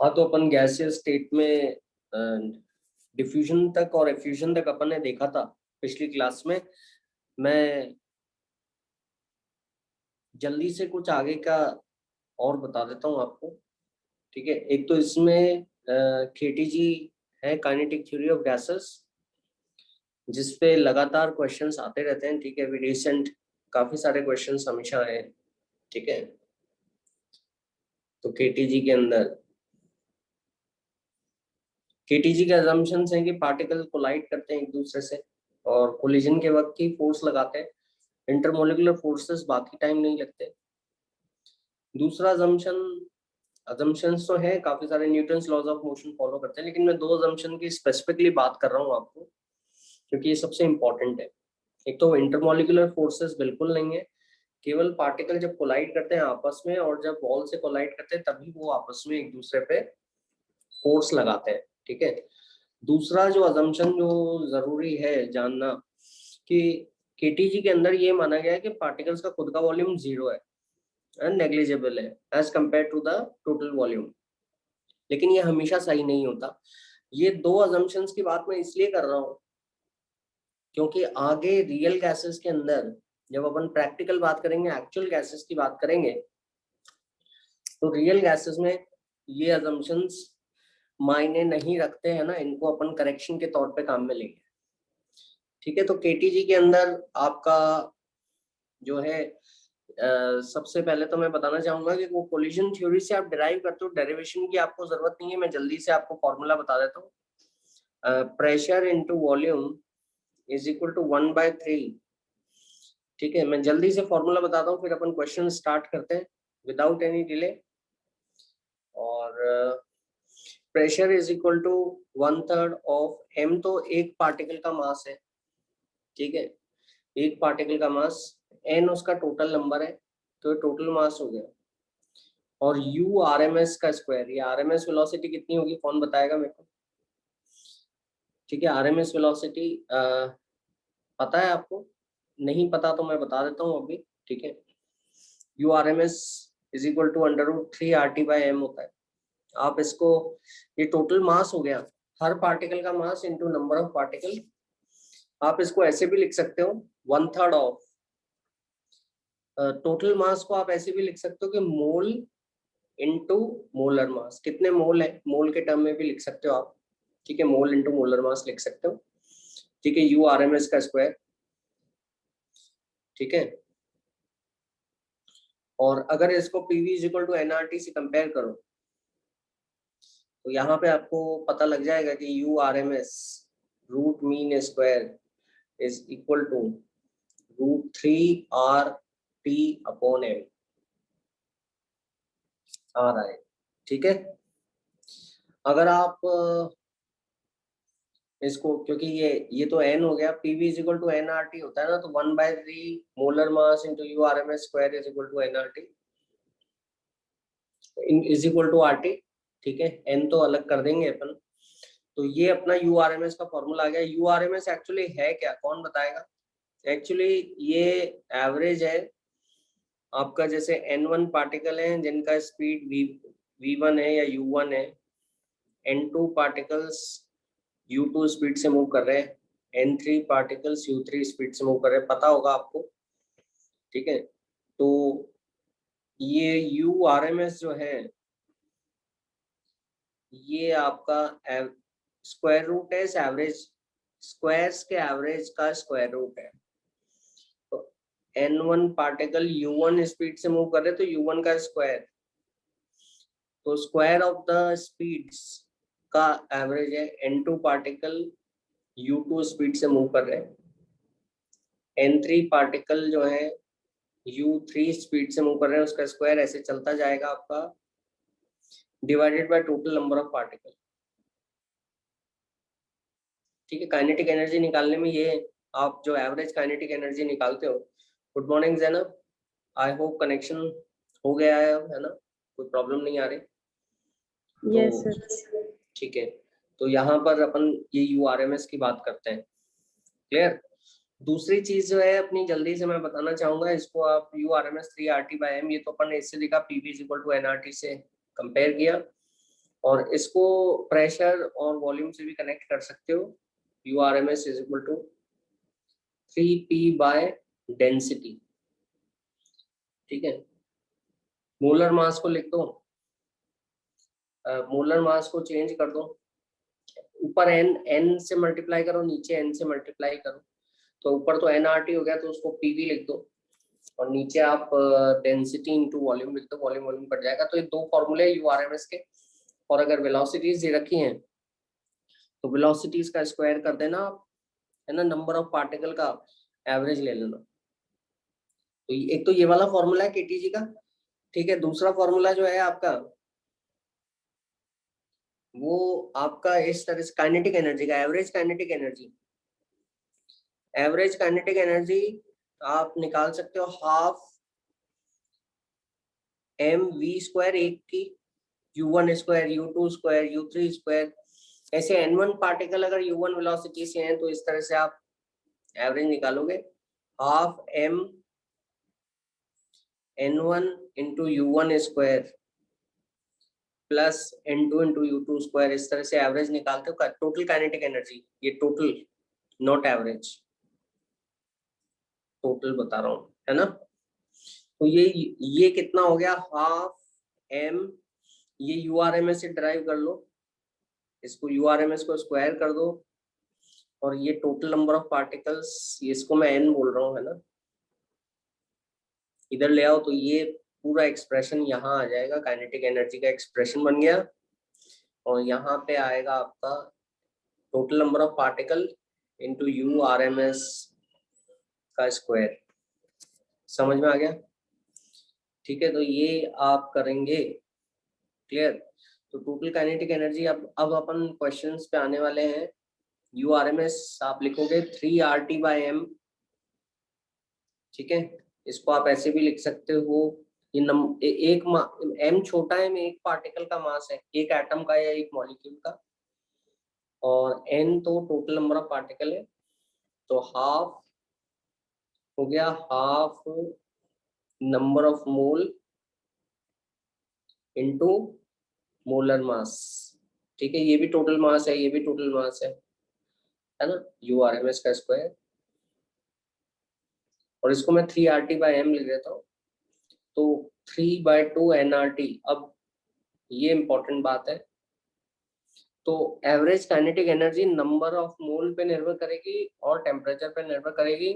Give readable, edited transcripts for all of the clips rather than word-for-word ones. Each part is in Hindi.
हाँ, तो अपन गैसियस स्टेट में डिफ्यूजन तक और एफ्यूजन तक अपन ने देखा था पिछली क्लास में। मैं जल्दी से कुछ आगे का और बता देता हूँ आपको। ठीक है, एक तो इसमें केटीजी है, काइनेटिक थ्योरी ऑफ गैसेस, जिसपे लगातार क्वेश्चंस आते रहते हैं। ठीक है, अभी रिसेंट काफी सारे क्वेश्चंस हमेशा आए। ठीक है, तो केटीजी के अंदर केटीजी के अजम्पशंस हैं कि पार्टिकल कोलाइड करते हैं एक दूसरे से और कोलिजन के वक्त ही फोर्स लगाते हैं। इंटरमोलिकुलर फोर्सेस बाकी टाइम नहीं लगते। दूसरा अजम्पशंस तो है काफी सारे, Newton's laws of motion follow करते हैं, लेकिन मैं दो अजम्पशन की स्पेसिफिकली बात कर रहा हूँ आपको, क्योंकि ये सबसे इंपॉर्टेंट है। एक तो इंटरमोलिकुलर फोर्सेस बिल्कुल नहीं है, केवल पार्टिकल जब कोलाइड करते हैं आपस में और जब बॉल से कोलाइड करते हैं तभी वो आपस में एक दूसरे पे फोर्स लगाते हैं। ठीक है, दूसरा जो अजम्पशन जो जरूरी है जानना कि केटीजी के अंदर ये माना गया है कि पार्टिकल्स का खुद का वॉल्यूम जीरो है, नेग्लिजिबल है as compare to the total volume. लेकिन ये हमेशा सही नहीं होता। ये दो अजम्पशंस की बात मैं इसलिए कर रहा हूँ क्योंकि आगे रियल गैसेस के अंदर जब अपन प्रैक्टिकल बात करेंगे, एक्चुअल गैसेस की बात करेंगे, तो रियल गैसेस में ये अजम्पशंस मायने नहीं रखते हैं ना, इनको अपन करेक्शन के तौर पे काम में लेंगे। ठीक है, तो केटीजी के अंदर आपका जो है सबसे पहले तो मैं बताना चाहूंगा कि वो कोलिजन थ्योरी से आप डिराइव करते हो, डेरिवेशन की आपको जरूरत नहीं है। मैं जल्दी से आपको फॉर्मूला बता देता हूँ। Pressure into volume is equal to 1/3। ठीक है, मैं जल्दी से फॉर्मूला बताता हूँ, फिर अपन क्वेश्चन स्टार्ट करते हैं विदाउट एनी डिले। और pressure is equal to 1/3 of m, तो एक पार्टिकल का मास है। ठीक है, एक पार्टिकल का मास, एन उसका टोटल नंबर है, तो टोटल मास हो गया। और यू आर एम एस का स्क्वायर, ये आर एम एस वेलोसिटी कितनी होगी कौन बताएगा मेरे को? ठीक है, आर एम एस वेलोसिटी पता है आपको? नहीं पता तो मैं बता देता हूँ अभी। ठीक है, U R M S is equal to √3 RT/m होता है। आप इसको, ये टोटल मास हो गया, हर पार्टिकल का mass into number of particle. आप इसको ऐसे भी लिख सकते हो, 1/3 ऑफ टोटल मास को आप ऐसे भी लिख सकते हो कि मोल इनटू मोलर मास। कितने मोल है, मोल के टर्म में भी लिख सकते हो आप। ठीक है, मोल इनटू मोलर मास लिख सकते हो। ठीक है, यू आर एम एस का स्क्वायर। ठीक है, और अगर इसको PV is equal to NRT से कंपेयर करो तो यहाँ पे आपको पता लग जाएगा कि U R M S root mean square is equal to √3 RT/m आ रहा है। ठीक है, अगर आप इसको, क्योंकि ये तो n हो गया, PV is equal to nRT होता है ना, तो 1/3 molar mass into U R M S square is equal to nRT is equal to RT। ठीक है, n तो अलग कर देंगे अपन। तो ये अपना यू आर एम एस का फॉर्मूला आ गया। U R M S actually है क्या, कौन बताएगा? एक्चुअली ये एवरेज है आपका। जैसे n1 पार्टिकल है जिनका स्पीड v1 है या u1 है, n2 पार्टिकल्स u2 स्पीड से मूव कर रहे हैं, n3 पार्टिकल्स u3 स्पीड से मूव कर रहे हैं, पता होगा आपको। ठीक है, तो ये यू आर एम एस जो है ये आपका स्क्वायर रूट है, एवरेज स्क्वायर्स के एवरेज का स्क्वायर रूट है। तो n1 पार्टिकल u1 स्पीड से मूव कर रहे हैं तो u1 का स्क्वायर, तो स्क्वायर ऑफ द स्पीड्स का एवरेज है। n2 पार्टिकल u2 स्पीड से मूव कर रहे हैं, n3 पार्टिकल जो है u3 स्पीड से मूव कर रहे हैं, उसका स्क्वायर ऐसे चलता जाएगा आपका, divided by total number of particle. ठीक है, काइनेटिक एनर्जी निकालने में ये आप जो एवरेज काइनेटिक एनर्जी निकालते हो। Good morning Zainab, I hope connection हो गया है ना, कोई प्रॉब्लम नहीं आ रही? यस तो सर। ठीक है, तो यहाँ पर अपन ये यू आर एम एस की बात करते हैं। क्लियर? दूसरी चीज जो है अपनी, जल्दी से मैं बताना चाहूंगा, इसको आप you R M S 3 RT/m, ये तो अपन ने इससे देखा PV is equal to NRT से कंपेयर किया। और इसको प्रेशर और वॉल्यूम से भी कनेक्ट कर सकते हो। URMS is equal to 3P by density. ठीक है, मोलर मास को लिख दो, मोलर मास को चेंज कर दो, ऊपर n से मल्टीप्लाई करो, नीचे n से मल्टीप्लाई करो, तो ऊपर तो nRT हो गया तो उसको PV लिख दो, और नीचे आप डेंसिटी इंटू वॉल्यूम लिख दो, वॉल्यूम वॉल्यूम कट जाएगा। तो ये दो फॉर्मूले URMS के। और अगर वेलोसिटीज दे रखी हैं तो वेलोसिटीज का स्क्वायर कर देना आप, है ना, नंबर ऑफ पार्टिकल का एवरेज ले लेना। तो एक तो ये वाला फॉर्मूला है केटीजी का। ठीक है, दूसरा फॉर्मूला जो है आपका वो आपका इस तरह से काइनेटिक एनर्जी का, average kinetic energy. Average kinetic energy आप निकाल सकते हो हाफ mv², एक की u1 square, u2 square, u3 square, ऐसे n1 पार्टिकल अगर u1 वेलोसिटी से हैं तो इस तरह से आप एवरेज निकालोगे, half m n1 into u1 square plus n2 into u2 square, इस तरह से एवरेज निकालते हो टोटल काइनेटिक एनर्जी। ये टोटल, नॉट एवरेज, टोटल बता रहा हूँ, है ना। तो ये कितना हो गया, हाफ m, ये URMS से ड्राइव कर लो, इसको URMS को स्क्वायर कर दो, और ये टोटल नंबर ऑफ पार्टिकल्स, इसको मैं n बोल रहा हूँ, है ना, इधर ले आओ तो ये पूरा एक्सप्रेशन यहाँ आ जाएगा, काइनेटिक एनर्जी का एक्सप्रेशन बन गया। और यहाँ पे आएगा आपका total number of particle into URMS का स्क्वायर। समझ में आ गया? ठीक है, तो ये आप करेंगे, क्लियर। तो टोटल काइनेटिक एनर्जी, अब अपन क्वेश्चंस पे आने वाले हैं। URMS आप लिखोगे 3RT/m। ठीक है, इसको आप ऐसे भी लिख सकते हो, ये एक m छोटा है में एक पार्टिकल का मास है, एक एटम का या एक मॉलिक्यूल का, और n तो टोटल नंबर ऑफ पार्टिकल है। तो हाफ हो गया, half number of mole into molar mass. ठीक है, ये भी टोटल मास है, ये भी टोटल मास है ना, URMS का स्क्वायर। और इसको मैं 3RT/m लिख देता हूँ, तो 3/2 nRT। अब ये इंपॉर्टेंट बात है, तो average kinetic energy number of mole पे निर्भर करेगी और टेम्परेचर पे निर्भर करेगी,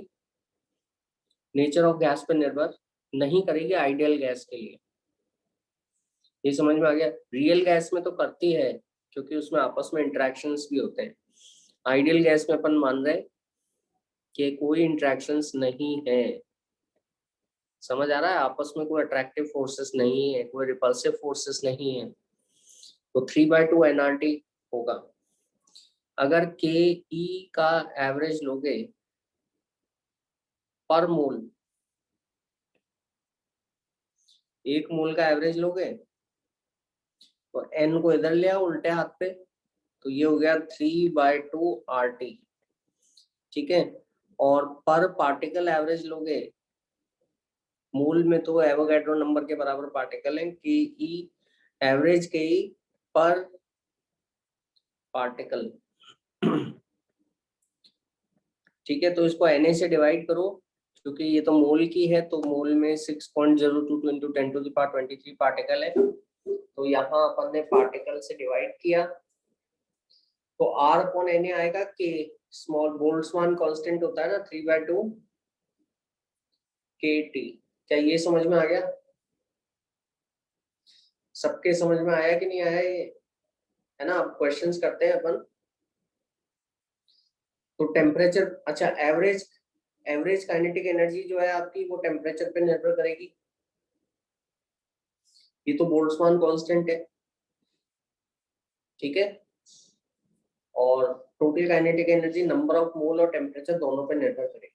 नेचर ऑफ गैस पे निर्भर नहीं करेगी आइडियल गैस के लिए। ये समझ में आ गया? रियल गैस में तो करती है, क्योंकि उसमें आपस में इंटरेक्शंस भी होते हैं। आइडियल गैस में अपन मान रहे हैं कि कोई इंटरेक्शंस नहीं है। समझ आ रहा है? आपस में कोई अट्रैक्टिव फोर्सेस नहीं है, कोई रिपल्सिव फोर्सेस नहीं है। तो 3/2 nRT होगा। अगर ke का एवरेज लोगे पर मोल, एक मोल का एवरेज लोगे, तो n को इधर ले आओ उल्टे हाथ पे, तो ये हो गया 3/2 RT। ठीक है, और पर पार्टिकल एवरेज लोगे, मोल में तो एवोगैड्रो नंबर के बराबर पार्टिकल है, के एवरेज के पर पार्टिकल। ठीक है, तो इसको Na से डिवाइड करो, क्योंकि ये तो मोल की है, तो मोल में 6.022 इंटू 10⁻23 पार्टिकल है। तो यहाँ अपन ने पार्टिकल से डिवाइड किया, तो R/Na आएगा के स्मॉल बोल्ट्जमान कांस्टेंट होता है ना 3/2 kT। क्या ये समझ में आ गया? सबके समझ में आया कि नहीं आया ये, है ना। अब क्वेश्चंस करते हैं अपन। तो टेम्परेचर, अच्छा, एवरेज काइनेटिक एनर्जी जो है आपकी, वो टेम्परेचर पे निर्भर करेगी। ये तो बोल्ट्जमान कांस्टेंट है, ठीक है। और total kinetic energy number of mole और टेम्परेचर दोनों पे निर्भर करेगी।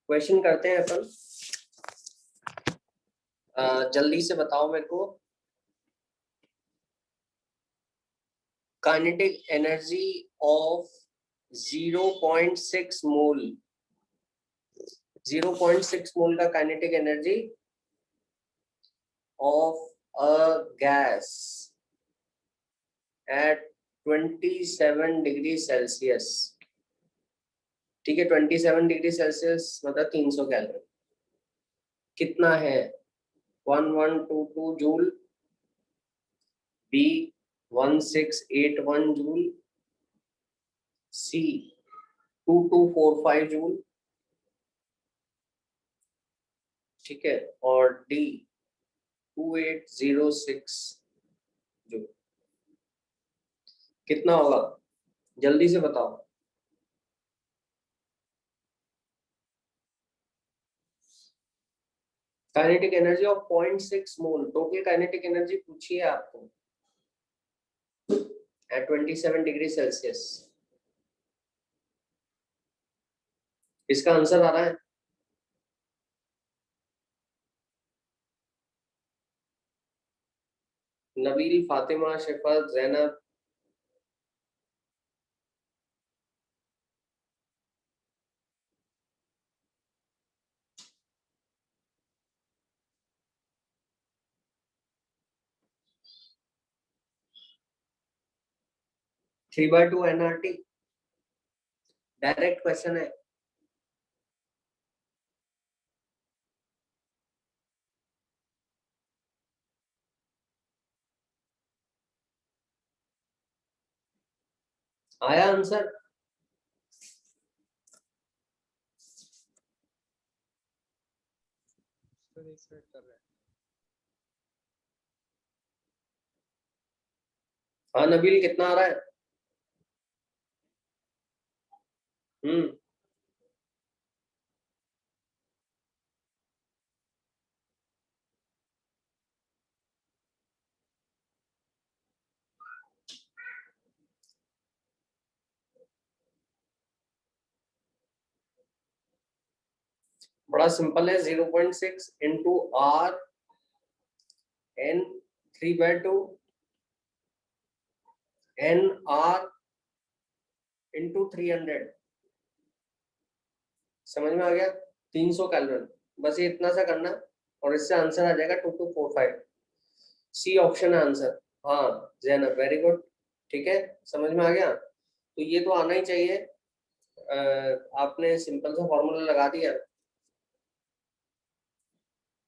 क्वेश्चन करते हैं अपन। जल्दी से बताओ मेरे को, काइनेटिक एनर्जी ऑफ 0.6 मोल, 0.6 मोल का kinetic energy of a gas at 27 degree Celsius, ठीक है, 27 डिग्री सेल्सियस मतलब 300 कैलोरी, कितना है? 1122 जूल, बी 1681 जूल, सी 2245 जूल, ठीक है, और डी 2806 जूल। कितना होगा जल्दी से बताओ। Kinetic energy of 0.6 mole, total kinetic energy पूछी है आपको एट 27 डिग्री सेल्सियस। इसका आंसर आ रहा है? Nabeel, Fatima, Shifat, Zainab, 3/2 NRT, direct question है। आया आंसर? हाँ नबील, कितना आ रहा है? हम्म, बड़ा सिंपल है, 0.6 into R N 3/2 N R into 300, समझ में आ गया? 300 कैलोरी, बस ये इतना सा करना और इससे आंसर आ जाएगा 2245। सी ऑप्शन है आंसर। हाँ जैनब, वेरी गुड, ठीक है, समझ में आ गया। तो ये तो आना ही चाहिए। आपने सिंपल सा फॉर्मूला लगा दिया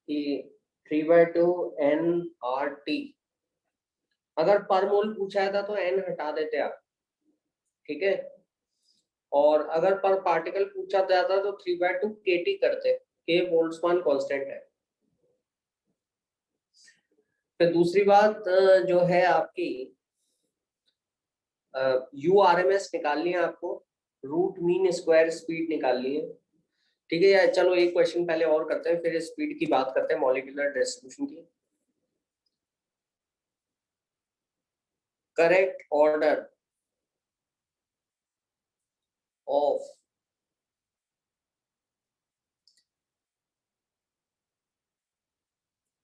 कि 3/2 एन आर टी। अगर पर मोल पूछा था तो एन हटा देते आप, ठीक है, और अगर पर पार्टिकल पूछा जाता तो 3/2 के टी करते, के बोल्ट्जमान कांस्टेंट है। फिर दूसरी बात जो है आपकी, यू आर एम एस निकालनी है आपको, रूट मीन स्क्वायर स्पीड निकालनी है, ठीक है। या चलो एक क्वेश्चन पहले और करते हैं, फिर स्पीड की बात करते हैं, मॉलिक्यूलर डिस्ट्रीब्यूशन की। Correct order of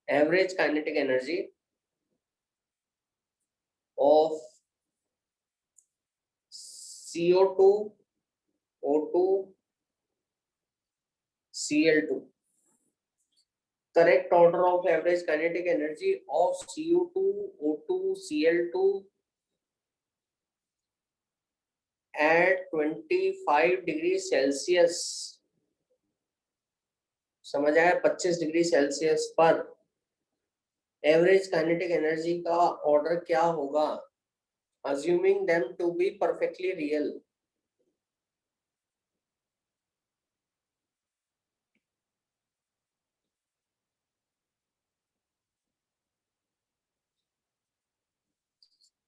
average kinetic energy of CO2, O2, Cl2। correct order of average kinetic energy of CO2, O2, Cl2 at 25 degree Celsius, समझ आया? 25 डिग्री सेल्सियस पर एवरेज काइनेटिक एनर्जी का ऑर्डर क्या होगा, assuming them to be perfectly real।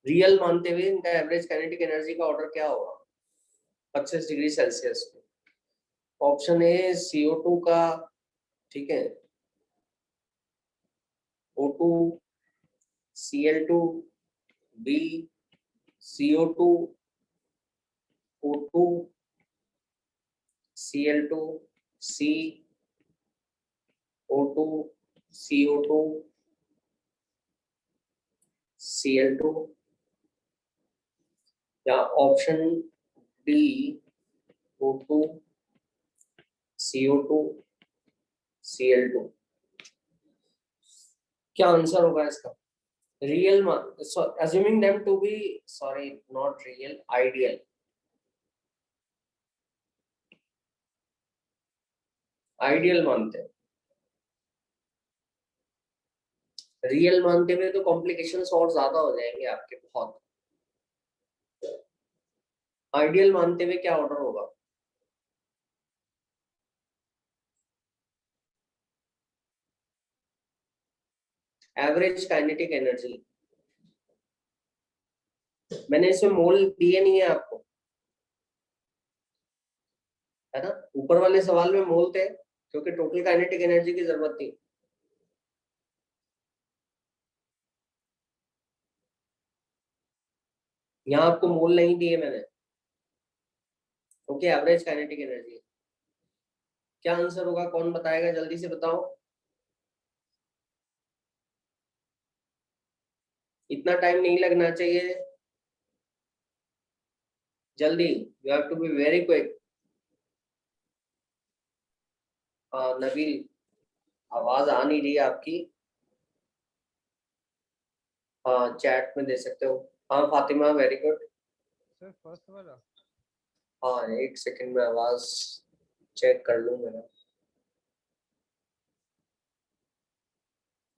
Real मानते हुए इनका एवरेज काइनेटिक एनर्जी का ऑर्डर क्या होगा 25 डिग्री सेल्सियस पे? ऑप्शन ए CO2 का, ठीक है, O2, Cl2, B CO2, O2, Cl2, C O2, CO2, Cl2, या option D O2, CO2, Cl2। क्या आंसर होगा इसका? real so assuming them to be, sorry, not real, ideal. Ideal मानते हैं, रियल मानते हुए तो कॉम्प्लिकेशंस और ज्यादा हो जाएंगे आपके बहुत। आइडियल मानते हुए क्या ऑर्डर होगा? एवरेज काइनेटिक एनर्जी, मैंने इसमें मोल दिए नहीं है आपको, है ना? ऊपर वाले सवाल में मोल थे क्योंकि टोटल काइनेटिक एनर्जी की जरूरत थी। यहाँ आपको मोल नहीं दिए मैंने, क्योंकि एवरेज काइनेटिक एनर्जी है। क्या आंसर होगा, कौन बताएगा, जल्दी से बताओ। इतना टाइम नहीं लगना चाहिए, जल्दी, you have to be very quick. Nabeel, आवाज आ नहीं रही है आपकी। हाँ, चैट में दे सकते हो। हाँ Fatima, very good. Sir first वाला। हाँ, एक सेकंड में आवाज चेक कर लूं मेरा।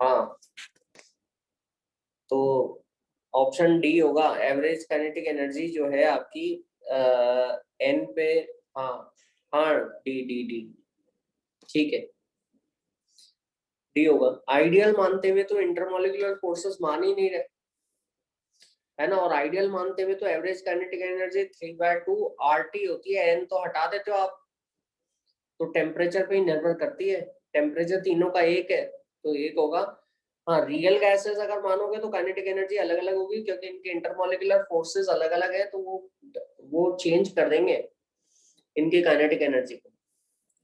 हाँ, तो ऑप्शन डी होगा, एवरेज काइनेटिक एनर्जी जो है आपकी एन पे। हाँ हाँ, डी डी डी, ठीक है, डी होगा। आइडियल मानते हुए तो इंटरमोलिकुलर फोर्सेस मान ही नहीं रहे, है ना? और आइडियल मानते हुए तो एवरेज काइनेटिक एनर्जी 3/2 RT होती है, एन तो हटा देते हो आप, तो टेम्परेचर पे ही निर्भर करती है। टेम्परेचर तीनों का एक है तो एक होगा। हाँ, रियल गैसेस अगर मानोगे तो काइनेटिक एनर्जी अलग अलग होगी, क्योंकि इनके इंटरमोलिकुलर फोर्सेस अलग अलग है, तो वो चेंज कर देंगे इनकी काइनेटिक एनर्जी को।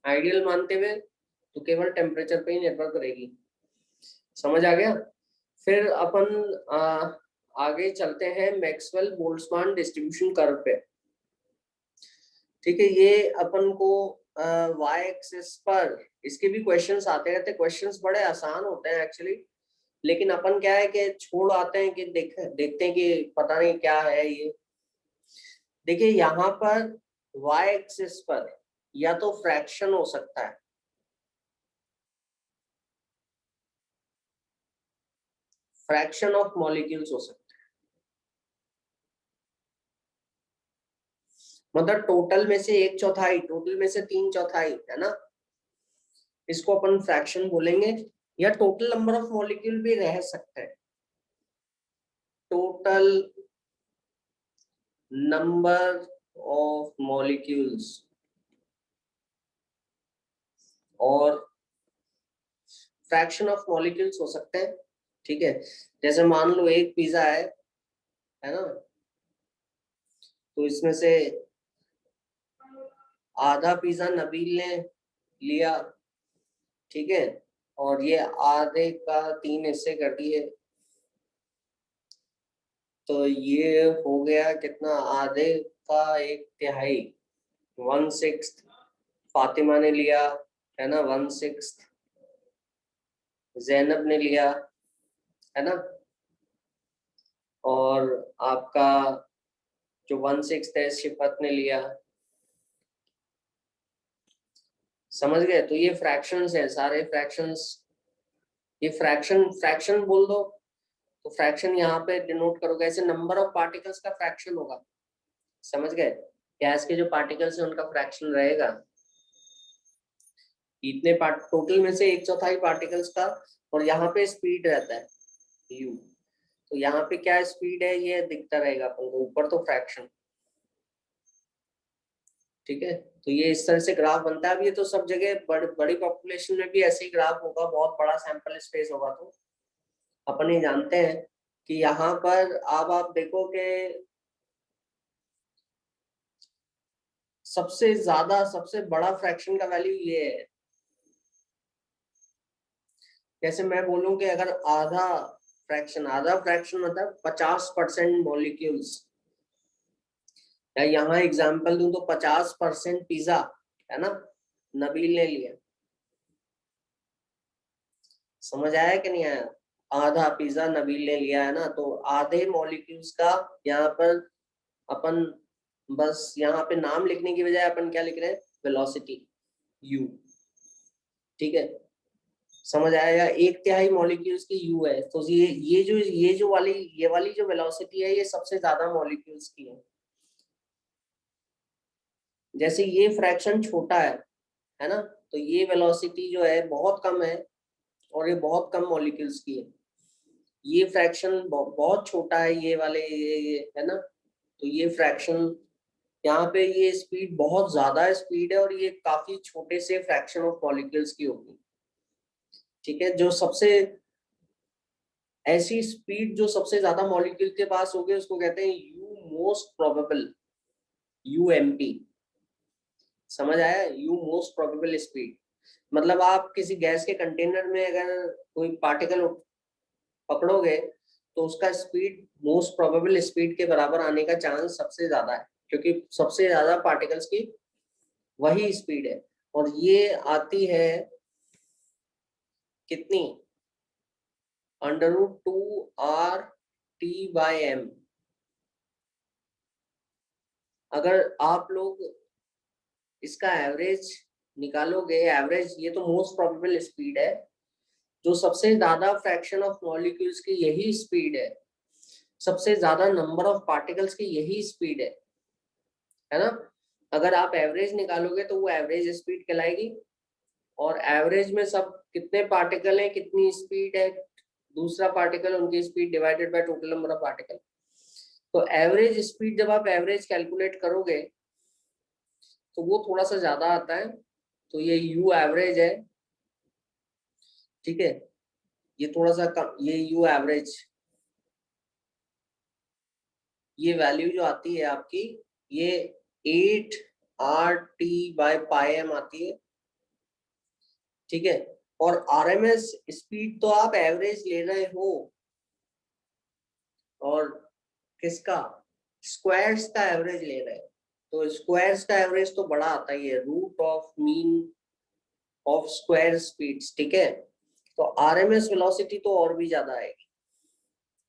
आइडियल मानते हुए तो केवल टेम्परेचर पे ही निर्भर करेगी। समझ आ गया? फिर अपन आगे चलते हैं मैक्सवेल बोल्ट्जमान डिस्ट्रीब्यूशन कर्व पे। ठीक है, ये अपन को y एक्सिस पर इसके भी क्वेश्चंस आते रहते हैं। क्वेश्चंस बड़े आसान होते हैं एक्चुअली, लेकिन अपन क्या है कि छोड़ आते हैं कि देखते हैं कि पता नहीं क्या है ये। देखिए यहाँ पर y एक्सिस पर या तो फ्रैक्शन हो सकता है, फ्रैक्शन ऑफ मॉलिक्यूल्स हो सकता है, मतलब टोटल में से 1/4, टोटल में से 3/4, है ना? इसको अपन फ्रैक्शन बोलेंगे, या टोटल नंबर ऑफ मॉलिक्यूल भी रह सकते हैं, टोटल नंबर ऑफ मॉलिक्यूल्स, और फ्रैक्शन ऑफ मॉलिक्यूल्स हो सकते हैं। ठीक है, जैसे मान लो एक पिज्जा है ना? तो इसमें से आधा पिज्जा नबील ने लिया, ठीक है, और ये आधे का 3 हिस्से कर दिए, तो ये हो गया कितना, आधे का 1/3, 1/6 फातिमा ने लिया, है ना? 1/6 जैनब ने लिया, है ना? और आपका जो 1/6 है शिफत ने लिया। समझ गए? तो ये फ्रैक्शंस है, सारे फ्रैक्शंस। ये फ्रैक्शन बोल दो, तो फ्रैक्शन यहाँ पे डिनोट करोगे ऐसे, नंबर ऑफ पार्टिकल्स का फ्रैक्शन होगा। समझ गए? गैस के जो पार्टिकल्स है उनका फ्रैक्शन रहेगा इतने पार्ट, टोटल में से 1/4 पार्टिकल्स का। और यहाँ पे स्पीड रहता है u, तो यहाँ पे क्या स्पीड है ये दिखता रहेगा अपन को, ऊपर तो फ्रैक्शन। ठीक है, तो ये इस तरह से ग्राफ बनता है। अब ये तो सब जगह बड़ी पॉपुलेशन में भी ऐसे ही ग्राफ होगा, बहुत बड़ा सैंपल स्पेस होगा, तो अपन ये जानते हैं कि यहाँ पर अब आप देखो कि सबसे ज्यादा, सबसे बड़ा फ्रैक्शन का वैल्यू ये है। जैसे मैं बोलूं कि अगर आधा फ्रैक्शन मतलब 50% मॉलिक्यूल्स, या यहाँ एग्जांपल दूं तो 50% पिज्जा, है ना, नबील ने लिया। समझ आया कि नहीं आया? आधा पिज्जा नबील ने लिया है ना, तो आधे मॉलिक्यूल्स का यहाँ पर अपन बस यहाँ पे नाम लिखने की बजाय अपन क्या लिख रहे हैं, वेलोसिटी u। ठीक है, समझ आएगा, 1/3 मॉलिक्यूल्स की u है, तो ये वाली जो वेलोसिटी है ये सबसे ज्यादा मॉलिक्यूल्स की है। जैसे ये फ्रैक्शन छोटा है ना, तो ये वेलोसिटी जो है बहुत कम है और ये बहुत कम मॉलिक्यूल्स की है। ये फ्रैक्शन बहुत छोटा है, ये वाले ये है ना, तो ये फ्रैक्शन यहाँ पे ये स्पीड बहुत ज्यादा स्पीड है और ये काफी छोटे से फ्रैक्शन ऑफ मॉलिक्यूल्स की होगी। ठीक है, जो सबसे ऐसी स्पीड जो सबसे ज्यादा मॉलिक्यूल के पास होगी उसको कहते हैं यू मोस्ट प्रोबेबल, यूएमपी। समझ आया, यू मोस्ट प्रोबेबल स्पीड। मतलब आप किसी गैस के कंटेनर में अगर कोई पार्टिकल पकड़ोगे तो उसका स्पीड मोस्ट प्रोबेबल स्पीड के बराबर आने का चांस सबसे ज्यादा है, क्योंकि सबसे ज्यादा पार्टिकल्स की वही स्पीड है। और ये आती है कितनी, √2r/t/m। अगर आप लोग इसका एवरेज निकालोगे, एवरेज ये तो मोस्ट प्रोबेबल स्पीड है, जो सबसे ज्यादा फ्रैक्शन ऑफ मॉलिक्यूल्स की यही स्पीड है, सबसे ज्यादा नंबर ऑफ पार्टिकल्स की यही स्पीड है ना। अगर आप एवरेज निकालोगे तो वो एवरेज स्पीड कहलाएगी, और एवरेज में सब कितने पार्टिकल हैं, कितनी स्पीड है, दूसरा पार्टिकल उनकी speed divided by total number of particle. तो एवरेज स्पीड जब आप एवरेज कैलकुलेट करोगे तो वो थोड़ा सा ज्यादा आता है, तो ये यू एवरेज है। ठीक है, ये थोड़ा सा कम, ये यू एवरेज, ये वैल्यू जो आती है आपकी, ये 8r/t/m आती है। ठीक है, और आरएमएस स्पीड तो आप एवरेज ले रहे हो, और किसका, स्क्वायर्स का एवरेज ले रहे हैं, तो स्क्वायर्स का एवरेज तो बड़ा आता ही है, root of mean of square speeds. ठीक है, तो आरएमएस वेलोसिटी तो और भी ज्यादा आएगी।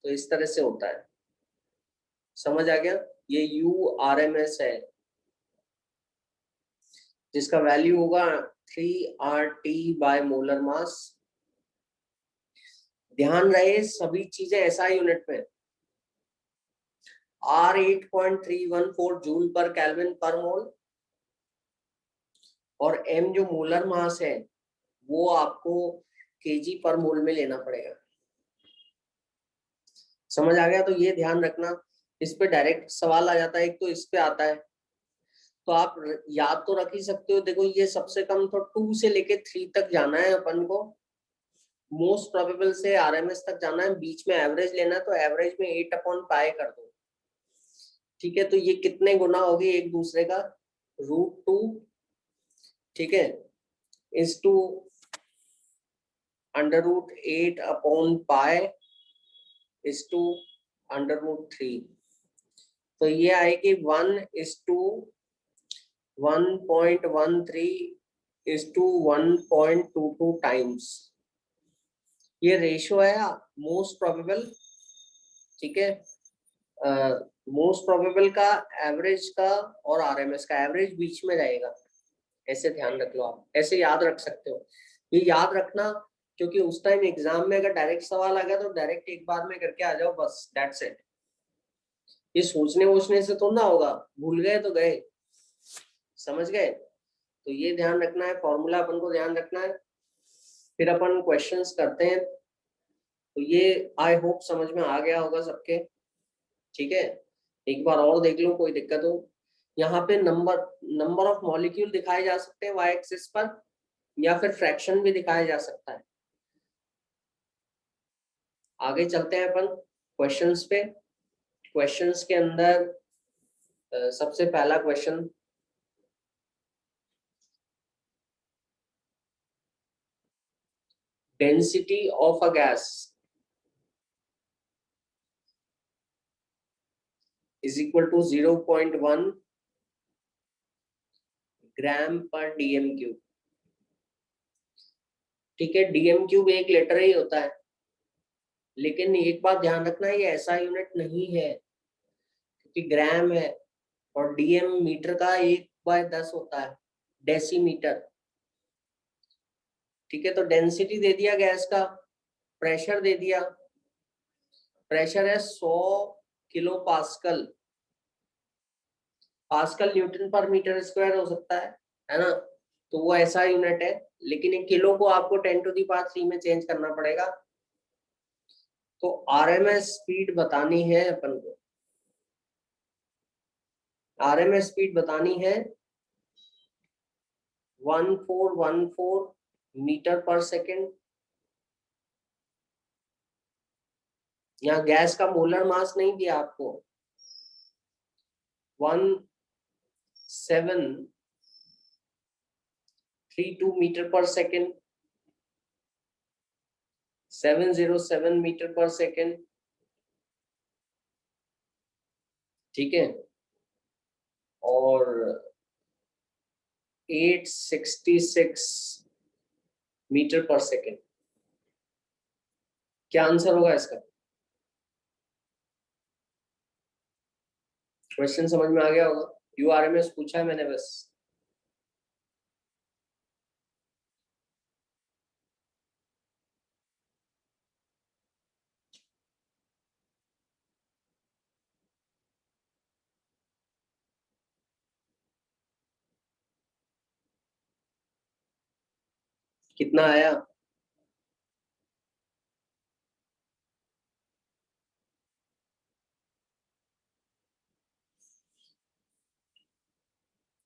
तो इस तरह से होता है, समझ आ गया। ये यू आरएमएस है जिसका वैल्यू होगा 3r/t/मोलर मास। ध्यान रहे सभी चीजें ऐसा यूनिट में, R 8.314 जूल पर केल्विन पर मोल, और M जो मोलर मास है वो आपको केजी पर मोल में लेना पड़ेगा। समझ आ गया, तो ये ध्यान रखना। इस पे डायरेक्ट सवाल आ जाता है, एक तो इस पे आता है, तो आप याद तो रख ही सकते हो। देखो ये सबसे कम तो 2 से लेके 3 तक जाना है अपन को, मोस्ट प्रोबेबल से आरएमएस तक जाना है, बीच में एवरेज लेना है, तो एवरेज में 8/π कर दो। ठीक है, तो ये कितने गुना होगी एक दूसरे का, √2। ठीक है, इस टू √8/π इस टू √3। तो ये आएगी 1:1.13:1.22 टाइम्स। ये रेशियो है मोस्ट प्रोबेबल। ठीक है, मोस्ट प्रोबेबल का, एवरेज का और आरएमएस का, एवरेज बीच में रहेगा। ऐसे ध्यान रख लो, आप ऐसे याद रख सकते हो, ये याद रखना, क्योंकि उस टाइम एग्जाम में अगर डायरेक्ट सवाल आ गया तो डायरेक्ट एक बार में करके आ जाओ, बस दैट्स इट। ये सोचने वोचने से तो ना होगा, भूल गए तो गए, समझ गए। तो ये ध्यान रखना है, फॉर्मूला अपन को ध्यान रखना है। फिर अपन क्वेश्चंस करते हैं। तो ये आई होप समझ में आ गया होगा सबके। ठीक है, एक बार और देख लो, कोई दिक्कत हो। यहाँ पे नंबर ऑफ मॉलिक्यूल दिखाए जा सकते हैं वाई एक्सिस पर, या फिर फ्रैक्शन भी दिखाया जा सकता है। आगे चलते हैं अपन क्वेश्चंस पे। क्वेश्चंस के अंदर सबसे पहला question, density of a gas is equal to 0.1 gram per DM cube. ठीक है, डीएम क्यूब एक लीटर ही होता है, लेकिन एक बात ध्यान रखना, ये ऐसा यूनिट नहीं है क्योंकि ग्राम है और डीएम मीटर का 1/10 होता है, डेसीमीटर। ठीक है, तो डेंसिटी दे दिया गैस का, प्रेशर दे दिया, प्रेशर है 100 किलो पास्कल। पास्कल न्यूटन पर मीटर स्क्वायर हो सकता है ना, तो वो ऐसा यूनिट है। लेकिन एक किलो को आपको 10⁻³ में चेंज करना पड़ेगा। तो आरएमएस स्पीड बतानी है अपन को, आरएमएस स्पीड बतानी है 1414 मीटर पर सेकेंड। यहाँ गैस का मोलर मास नहीं दिया आपको, 1732 मीटर पर सेकेंड, 707 मीटर पर सेकेंड। ठीक है, और 866 मीटर पर सेकेंड। क्या आंसर होगा इसका? क्वेश्चन समझ में आ गया होगा? यूआरएमएस पूछा है मैंने बस। कितना आया?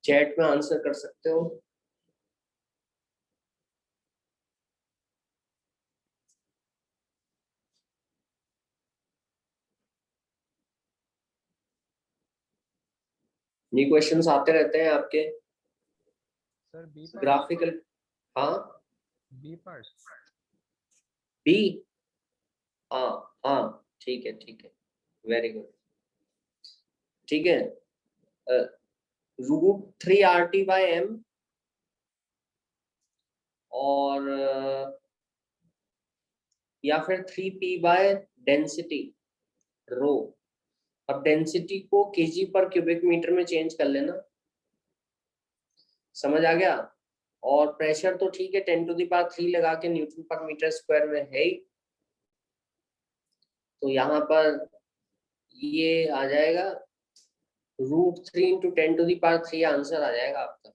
चैट में आंसर कर सकते हो। ये क्वेश्चंस आते रहते हैं आपके सर बी पार्ट, ग्राफिकल। हाँ, बी पार्ट। बी। हाँ हाँ, ठीक है ठीक है, वेरी गुड। ठीक है, √3 RT/m और या फिर 3p/डेंसिटी रो। अब डेंसिटी को केजी पर क्यूबिक मीटर में चेंज कर लेना, समझ आ गया? और प्रेशर तो ठीक है, 10⁻³ लगा के न्यूटन पर मीटर स्क्वायर में है ही, तो यहाँ पर ये आ जाएगा √3 × 10⁻³ आंसर आ जाएगा आपका।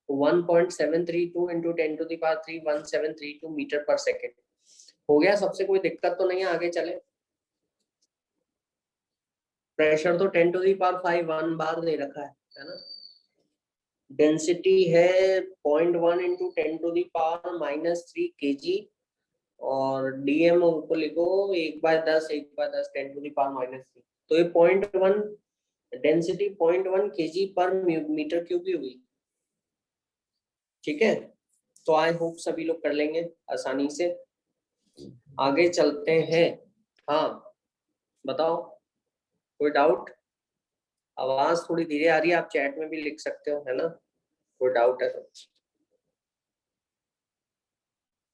1.732 × 10⁻³ 1732 मीटर पर सेकेंड हो गया। सबसे कोई दिक्कत तो नहीं है, आगे चले। प्रेशर तो 10⁵ 1 बार दे रखा है ना। डेंसिटी है 0.1 × 10⁻³ kg और डीएम को लिखो 1/10 1/10 10⁻³। तो ये 0.1 डेंसिटी 0.1 kg पर मीटर क्यूब ही हुई। ठीक है, तो आई होप सभी लोग कर लेंगे आसानी से। आगे चलते हैं। हाँ बताओ, कोई डाउट? आवाज थोड़ी धीरे आ रही है, आप चैट में भी लिख सकते हो, है ना, कोई डाउट है तो।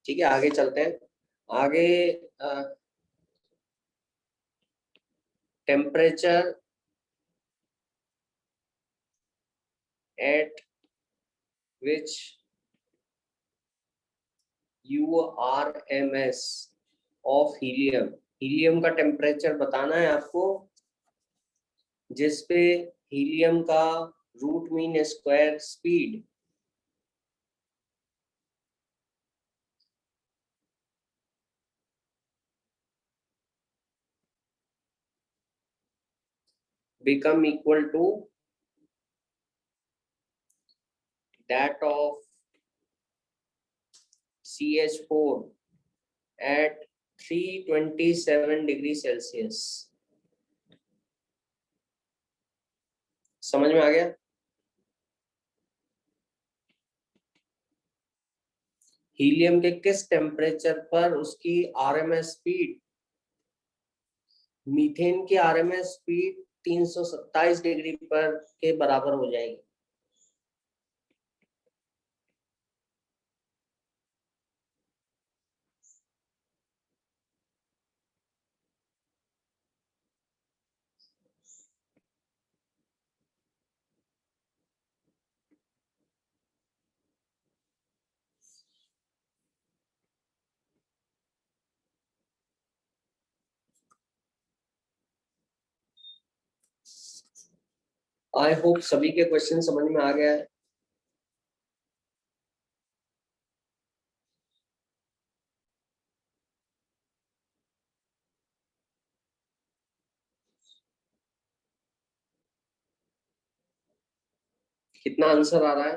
ठीक है, आगे चलते हैं। आगे temperature at which URMS of helium, helium का टेम्परेचर बताना है आपको जिसपे हीलियम का root mean square speed become equal to that of CH4 at 327 degree Celsius. समझ में आ गया? हीलियम के किस टेम्परेचर पर उसकी आरएमएस स्पीड, मीथेन की आरएमएस स्पीड 327 डिग्री पर के बराबर हो जाएगी। आई होप सभी के क्वेश्चन समझ में आ गया है। कितना आंसर आ रहा है?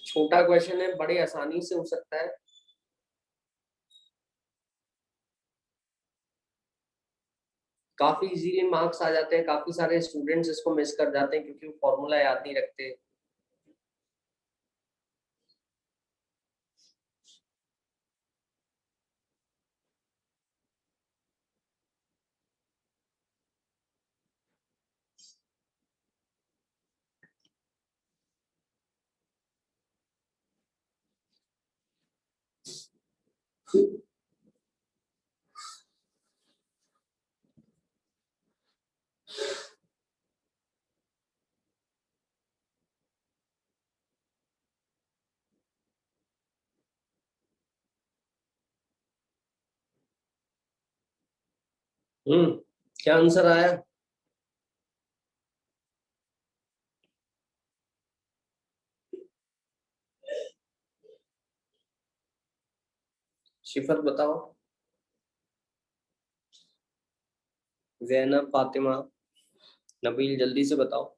छोटा क्वेश्चन है, बड़ी आसानी से हो सकता है। काफी इजीली मार्क्स आ जाते हैं, काफी सारे स्टूडेंट्स इसको मिस कर जाते हैं क्योंकि वो फॉर्मूला याद नहीं रखते। क्या आंसर आया? शिफत बताओ। जैनब, फातिमा, नबील, जल्दी से बताओ।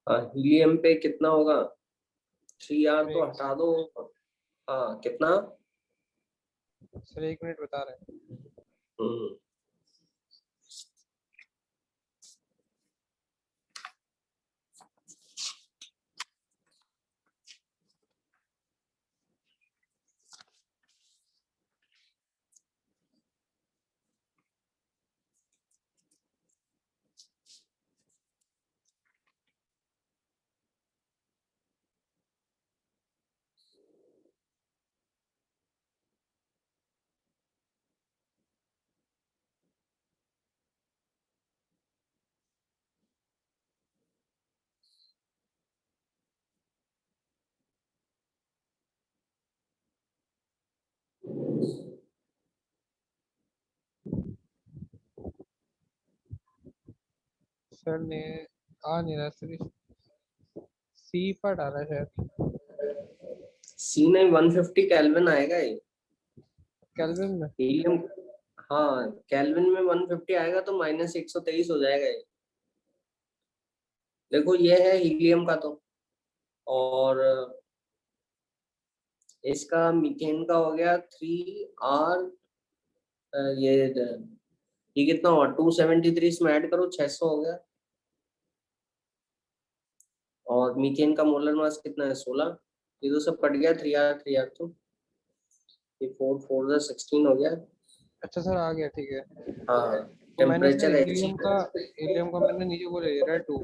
हीलियम पे कितना होगा? 3R तो हटा दो। हाँ, कितना? सर 1 मिनट बता रहे हैं। हम्म सर ने आ नहीं रहा सर, सी पर डाला है शायद। सी नहीं, 150 केल्विन आएगा ये केल्विन में। हीलियम। हाँ, केल्विन में 150 आएगा तो -123 हो जाएगा ये। देखो, ये है हीलियम का तो। और इसका मीथेन का हो गया 3R। ये कितना हुआ? 273 इसमें ऐड करो, 600 हो गया। और मीथेन का मोलर मास कितना है? 16। ये तो सब कट गया, 3R तो ये 4 4 16 हो गया। अच्छा सर आ गया, ठीक है। हाँ, तो मैंने सर टेम्परेचर He। हीलियम का मैंने नीचे वो ले लिया 2।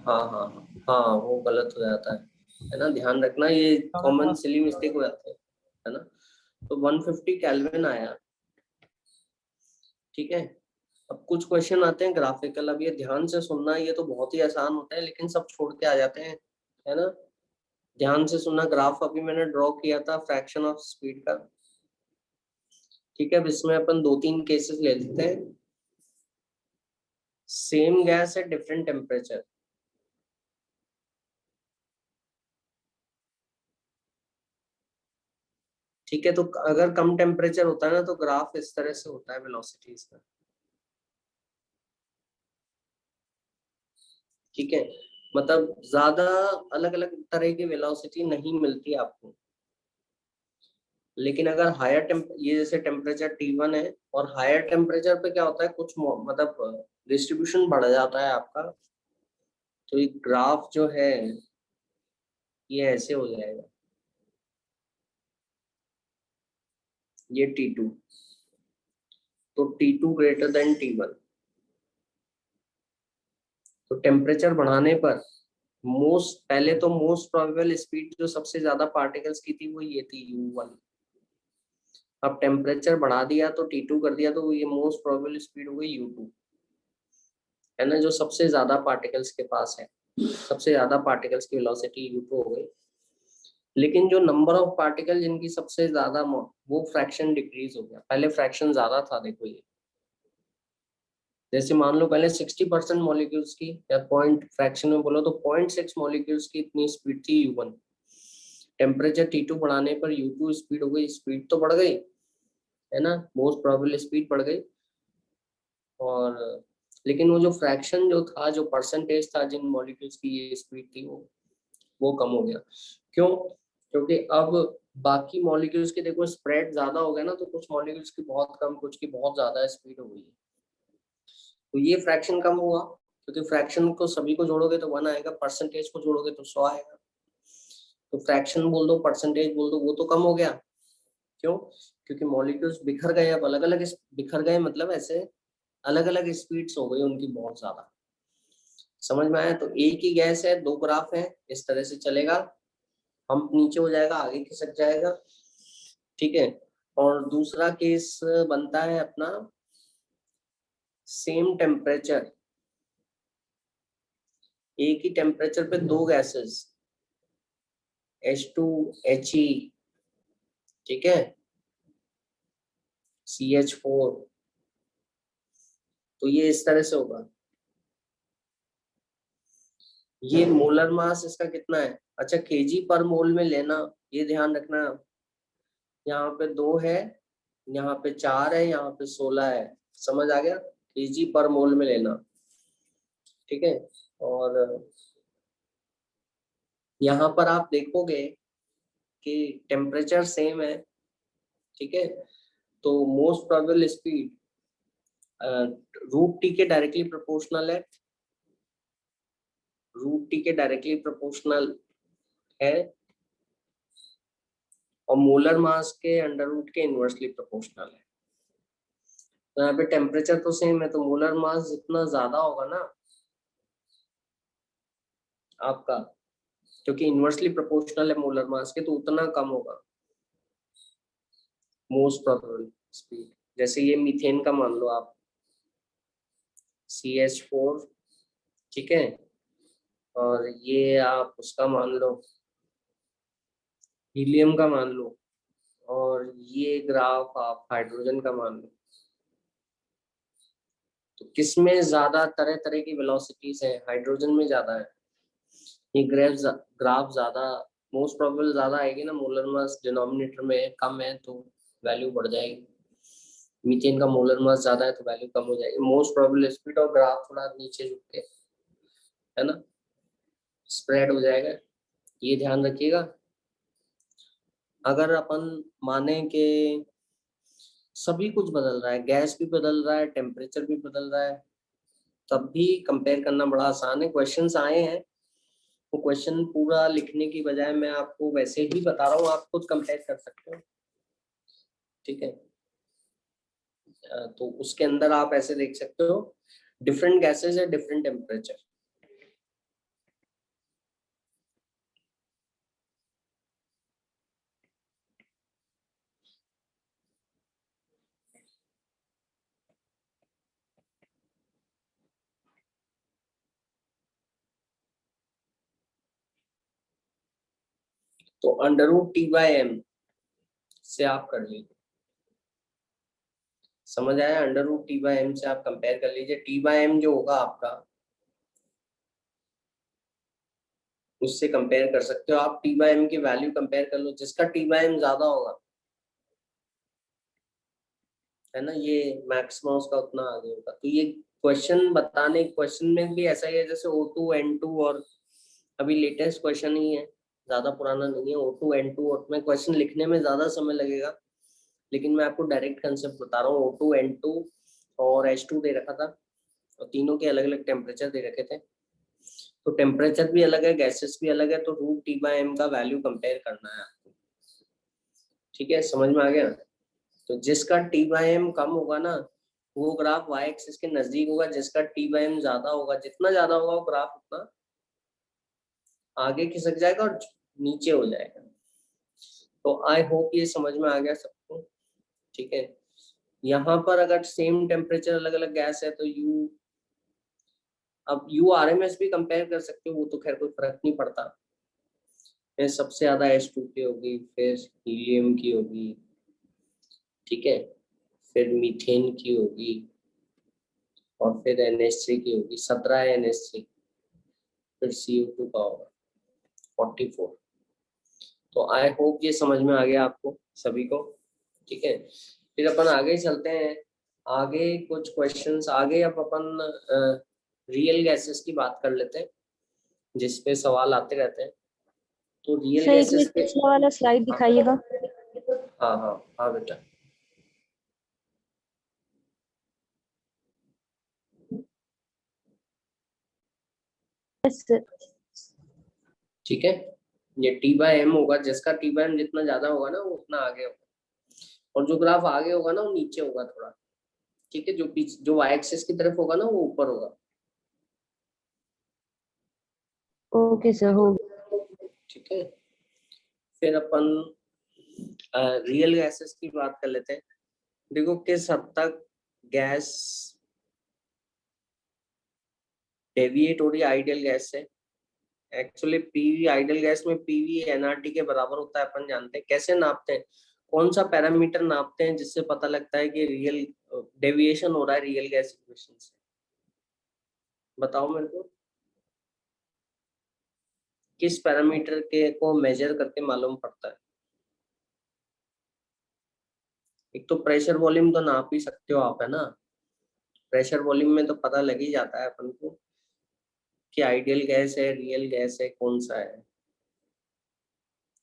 हाँ हाँ हाँ हाँ, वो गलत हो जाता है ना, ध्यान रखना, ये कॉमन सिली मिस्टेक हो जाते हैं, है ना। तो 150 केल्विन आया, ठीक है। अब कुछ क्वेश्चन आते हैं ग्राफिकल, अब ये ध्यान से सुनना, ये तो बहुत ही आसान होता है लेकिन सब छोड़ के आ जाते हैं, है ना। ध्यान से सुनना, ग्राफ अभी मैंने ड्रॉ किया था फ्रैक्शन ऑफ स्पीड का, ठीक है। अब इसमें अपन 2-3 केसेस ले लेते हैं। सेम गैस है, डिफरेंट टेम्परेचर, ठीक है। तो अगर कम टेम्परेचर होता है ना तो ग्राफ इस तरह से होता है वेलोसिटीज का, ठीक है। मतलब ज्यादा अलग अलग तरह की वेलोसिटी नहीं मिलती आपको। लेकिन अगर हायर ये जैसे टेम्परेचर T1 है, और हायर टेम्परेचर पे क्या होता है, कुछ मतलब डिस्ट्रीब्यूशन बढ़ जाता है आपका। तो ये ग्राफ जो है ये ऐसे हो जाएगा, ये T2। तो T2 ग्रेटर देन T1। तो टेम्परेचर बढ़ाने पर पहले तो मोस्ट प्रोबेबल स्पीड जो सबसे ज्यादा पार्टिकल्स की थी वो ये थी U1। अब टेम्परेचर बढ़ा दिया तो T2 कर दिया तो ये मोस्ट प्रोबेबल स्पीड हो गई U2, है ना, जो सबसे ज्यादा पार्टिकल्स के पास है, सबसे ज्यादा पार्टिकल्स की वेलोसिटी U2 हो गई। लेकिन जो नंबर ऑफ पार्टिकल जिनकी सबसे ज्यादा वो फ्रैक्शन डिक्रीज हो गया। पहले फ्रैक्शन ज्यादा था, देखो ये जैसे मान लो पहले 60% मॉलिक्यूल्स की, या पॉइंट फ्रैक्शन में बोलो तो 0.6 मॉलिक्यूल्स की इतनी स्पीड थी U1। टेम्परेचर T2 बढ़ाने पर U2 स्पीड हो गई, स्पीड तो बढ़ गई, है ना, मोस्ट प्रोबेबल स्पीड बढ़ गई। और लेकिन वो जो फ्रैक्शन जो था, जो परसेंटेज था जिन मॉलिक्यूल्स की ये स्पीड थी, वो कम हो गया। क्यों? क्योंकि अब बाकी मॉलिक्यूल्स के देखो स्प्रेड ज्यादा हो गया ना, तो कुछ मॉलिक्यूल्स की बहुत कम, कुछ की बहुत ज्यादा स्पीड हो गई है, तो ये फ्रैक्शन कम हुआ। क्योंकि फ्रैक्शन को सभी को जोड़ोगे तो 1 आएगा, परसेंटेज को जोड़ोगे तो 100 आएगा। तो फ्रैक्शन बोल दो, परसेंटेज बोल दो, वो तो कम हो गया। क्यों? क्योंकि मॉलिक्यूल्स बिखर गए, अब अलग अलग बिखर गए, मतलब ऐसे अलग अलग स्पीड्स हो गई उनकी बहुत ज्यादा। समझ में आया? तो एक ही गैस है, दो ग्राफ है, इस तरह से चलेगा। पंप नीचे हो जाएगा, आगे खिसक जाएगा, ठीक है। और दूसरा केस बनता है अपना सेम टेम्परेचर, एक ही टेम्परेचर पे दो गैसेस H2HE, ठीक है, CH4। तो ये इस तरह से होगा। ये मोलर मास इसका कितना है? अच्छा, केजी पर मोल में लेना, ये ध्यान रखना। यहाँ पे 2 है, यहाँ पे 4 है, यहाँ पे 16 है। समझ आ गया? केजी पर मोल में लेना, ठीक है। और यहाँ पर आप देखोगे कि टेम्परेचर सेम है, ठीक है। तो most probable speed root T के डायरेक्टली प्रोपोर्शनल है, रूट टी के डायरेक्टली प्रोपोर्शनल है, और मोलर मास के अंडर रूट के इनवर्सली प्रोपोर्शनल है। तो यहाँ पे टेम्परेचर तो सेम है, तो मोलर मास जितना ज्यादा होगा ना आपका, क्योंकि इनवर्सली प्रोपोर्शनल है मोलर मास के, तो उतना कम होगा मोस्ट प्रोबेबल स्पीड। जैसे ये मीथेन का मान लो आप, CH4, ठीक है। और ये आप उसका मान लो, हीलियम का मान लो, और ये ग्राफ आप हाइड्रोजन का मान लो। तो किसमें ज्यादा तरह तरह की वेलोसिटीज है? हाइड्रोजन में ज्यादा है। ये ग्राफ ज्यादा, मोस्ट प्रोबेबल ज्यादा आएगी ना, मोलर मास डिनोमिनेटर में कम है तो वैल्यू बढ़ जाएगी। मीथेन का मोलर मास ज्यादा है तो वैल्यू कम हो जाएगी। मोस्ट प्रोबेबल स्पीड और ग्राफ थोड़ा नीचे झुक के, है ना, स्प्रेड हो जाएगा, ये ध्यान रखिएगा। अगर अपन माने कि सभी कुछ बदल रहा है, गैस भी बदल रहा है, टेम्परेचर भी बदल रहा है, तब भी कंपेयर करना बड़ा आसान है। क्वेश्चंस आए हैं, वो क्वेश्चन पूरा लिखने की बजाय मैं आपको वैसे ही बता रहा हूँ, आप खुद कंपेयर कर सकते हो, ठीक है। तो उसके अंदर आप ऐसे देख सकते हो, डिफरेंट गैसेस है, डिफरेंट टेम्परेचर। तो √T/m से आप कर लीजिए। समझ आया? √T/m से आप कंपेयर कर लीजिए। T/m जो होगा आपका, उससे कंपेयर कर सकते हो आप। T/m की वैल्यू कंपेयर कर लो, जिसका T/m ज्यादा होगा, है ना, ये मैक्सिमम उसका उतना आगे होगा। तो ये क्वेश्चन बताने, क्वेश्चन में भी ऐसा ही है जैसे O2 N2, और अभी लेटेस्ट क्वेश्चन ही है, ज्यादा पुराना नहीं है। O2 N2 और में क्वेश्चन लिखने में ज्यादा समय लगेगा, लेकिन मैं आपको डायरेक्ट कंसेप्ट बता रहा हूँ। O2 N2 और H2 दे रखा था, और तीनों के अलग अलग टेम्परेचर दे रखे थे। तो टेम्परेचर भी अलग है, गैसेस भी अलग है, तो √T/m का वैल्यू कंपेयर करना है आपको, ठीक है। समझ में आ गया? तो जिसका T/m कम होगा ना, वो ग्राफ y एक्सिस के नजदीक होगा जिसका t/m ज्यादा होगा, जितना ज्यादा होगा वो ग्राफ उतना आगे खिसक जाएगा और नीचे हो जाएगा। तो आई होप ये समझ में आ गया सबको, ठीक है। यहाँ पर अगर सेम टेम्परेचर अलग अलग गैस है तो अब URMS भी कंपेयर कर सकते हो, वो तो खैर कोई फर्क नहीं पड़ता। सबसे ज्यादा H2 की होगी, फिर हीलियम की होगी, ठीक है, फिर मीथेन की होगी और फिर NH3 की होगी, 17 है NH3, फिर CO2 का होगा 44। तो आई होप ये समझ में आ गया आपको सभी को, ठीक है। फिर अपन आगे चलते हैं, आगे कुछ क्वेश्चंस आगे। अब अपन रियल गैसेस की बात कर लेते हैं जिसपे सवाल आते रहते हैं। तो रियल सर एक गैसेस मिनट पे पिछला वाला स्लाइड दिखाइएगा। हाँ हाँ हाँ बेटा, यस सर। ठीक है। ये t/m होगा, जिसका t/m जितना ज्यादा होगा ना वो उतना आगे होगा, और जो ग्राफ आगे होगा ना वो नीचे होगा थोड़ा, ठीक है। जो पीछे जो y एक्सिस की तरफ होगा ना वो ऊपर होगा, ओके सर, हो ठीक है। फिर अपन रियल गैसेस की बात कर लेते हैं। देखो किस हद तक गैस डेविएट हो रही है आइडियल गैस से। एक्चुअली पीवी आइडियल गैस में पीवी एनआरटी के बराबर होता है, अपन जानते हैं। कैसे नापते हैं, कौन सा पैरामीटर नापते हैं जिससे पता लगता है कि रियल डेविएशन हो रहा है रियल गैस इक्वेशन से, बताओ मेरे को। किस पैरामीटर के को मेजर करके मालूम पड़ता है? एक तो प्रेशर वॉल्यूम तो नाप ही सकते हो आप, है ना। प्रेशर वॉल्यूम में तो पता लग ही जाता है अपन को कि आइडियल गैस है रियल गैस है कौन सा है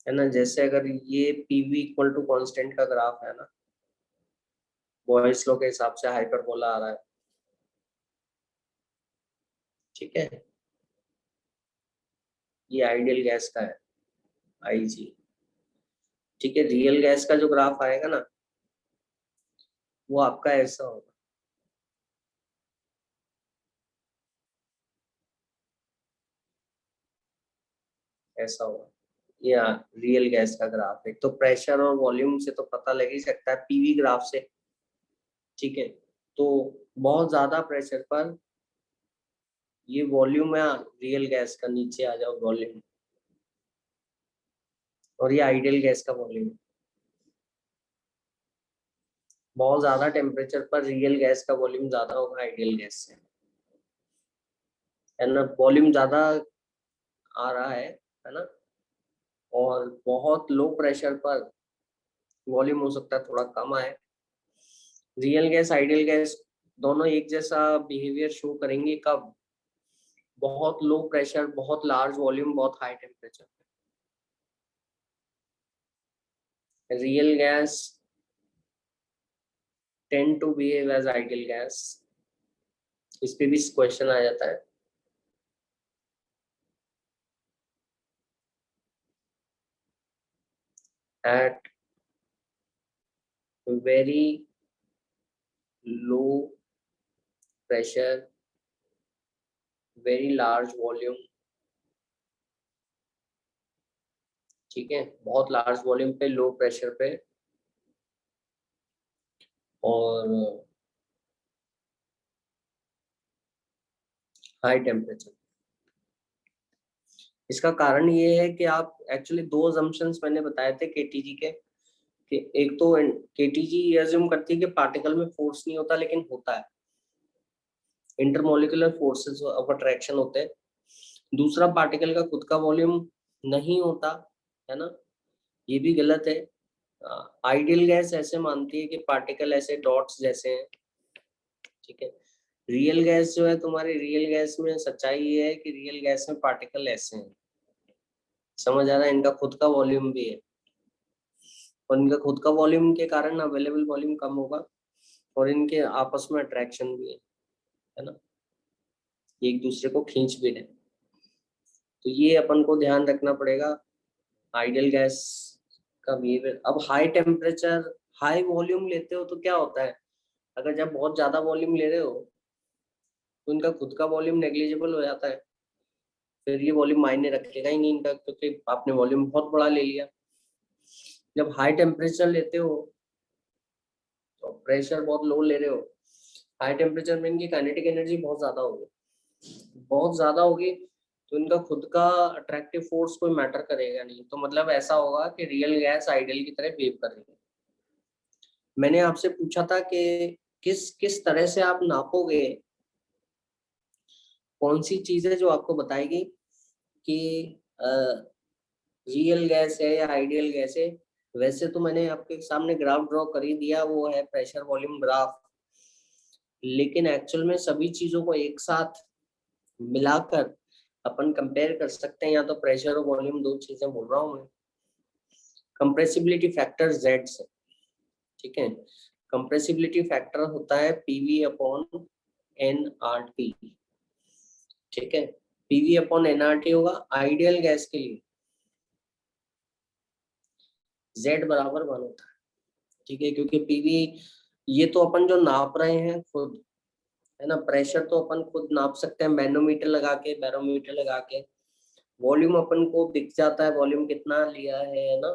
ना। जैसे अगर ये पीवी इक्वल टू कांस्टेंट का ग्राफ है ना, बॉयस लॉ के हिसाब से हाइपरबोला आ रहा है, ठीक है। ये आइडियल गैस का है IG, ठीक है। रियल गैस का जो ग्राफ आएगा ना वो आपका ऐसा होगा, ऐसा होगा। ये रियल गैस का ग्राफ है। तो प्रेशर और वॉल्यूम से तो पता लग ही सकता है पीवी ग्राफ से, ठीक है। तो बहुत ज्यादा प्रेशर पर ये वॉल्यूम है रियल गैस का, नीचे आ जाओ वॉल्यूम, और ये आइडियल गैस का वॉल्यूम। बहुत ज्यादा टेम्परेचर पर रियल गैस का वॉल्यूम ज्यादा होगा आइडियल गैस से, है ना। वॉल्यूम ज्यादा आ रहा है ना। और बहुत लो प्रेशर पर वॉल्यूम हो सकता है थोड़ा कम आए। रियल गैस आइडियल गैस दोनों एक जैसा बिहेवियर शो करेंगे कब? बहुत लो प्रेशर, बहुत लार्ज वॉल्यूम, बहुत high temperature. Real gas tend to behave as ideal gas, इस पे भी क्वेश्चन आ जाता है। At very low pressure, very large volume, ठीक है। बहुत लार्ज वॉल्यूम पे, लो प्रेशर पे और हाई टेम्परेचर। इसका कारण ये है कि आप एक्चुअली दो अजम्पशंस मैंने बताए थे केटीजी के, कि एक तो केटीजी ये अज्यूम करती है कि पार्टिकल में फोर्स नहीं होता लेकिन होता है, इंटरमोलिकुलर फोर्सेस ऑफ अट्रैक्शन होते हैं। दूसरा, पार्टिकल का खुद का वॉल्यूम नहीं होता, है ना। ये भी गलत है। आइडियल गैस ऐसे मानती है कि पार्टिकल ऐसे डॉट्स जैसे हैं, ठीक है। रियल गैस जो है तुम्हारी, रियल गैस में सच्चाई ये है कि रियल गैस में पार्टिकल ऐसे हैं, समझ आ रहा है। इनका खुद का वॉल्यूम भी है, और इनका खुद का वॉल्यूम के कारण अवेलेबल वॉल्यूम कम होगा, और इनके आपस में अट्रैक्शन भी है ना, एक दूसरे को खींच भी रहे। तो ये अपन को ध्यान रखना पड़ेगा आइडियल गैस का बिहेवियर। अब हाई टेम्परेचर हाई वॉल्यूम लेते हो तो क्या होता है, अगर जब बहुत ज्यादा वॉल्यूम ले रहे हो तो इनका खुद का वॉल्यूम नेग्लिजिबल हो जाता है, फिर ये वॉल्यूम मायने रखेगा ही नहीं इनका, क्योंकि आपने वॉल्यूम बहुत बड़ा ले लिया। जब हाई टेम्परेचर लेते हो तो प्रेशर बहुत लो ले रहे हो, हाई टेम्परेचर में इनकी काइनेटिक एनर्जी बहुत ज्यादा होगी, बहुत ज्यादा होगी, तो इनका खुद का अट्रैक्टिव फोर्स कोई मैटर करेगा नहीं। तो मतलब ऐसा होगा कि रियल गैस आइडियल की तरह बिहेव कर रही है। मैंने आपसे पूछा था कि किस किस तरह से आप नापोगे, कौन सी चीज है जो आपको बताएगी कि रियल गैस है या आइडियल गैस है। वैसे तो मैंने आपके सामने ग्राफ ड्रॉ कर ही दिया, वो है प्रेशर वॉल्यूम ग्राफ, लेकिन एक्चुअल में सभी चीजों को एक साथ मिलाकर अपन कंपेयर कर सकते हैं। या तो प्रेशर और वॉल्यूम, दो चीजें बोल रहा हूँ मैं। कंप्रेसिबिलिटी फैक्टर Z से, ठीक है। कंप्रेसिबिलिटी फैक्टर होता है PV अपॉन nRT, ठीक है। PV अपॉन nRT होगा आइडियल गैस के लिए, Z बराबर 1 होता है, ठीक है। क्योंकि PV ये तो अपन जो नाप रहे हैं खुद, है ना। प्रेशर तो अपन खुद नाप सकते हैं मैनोमीटर लगा के, बैरोमीटर लगा के। वॉल्यूम अपन को दिख जाता है, वॉल्यूम कितना लिया है ना।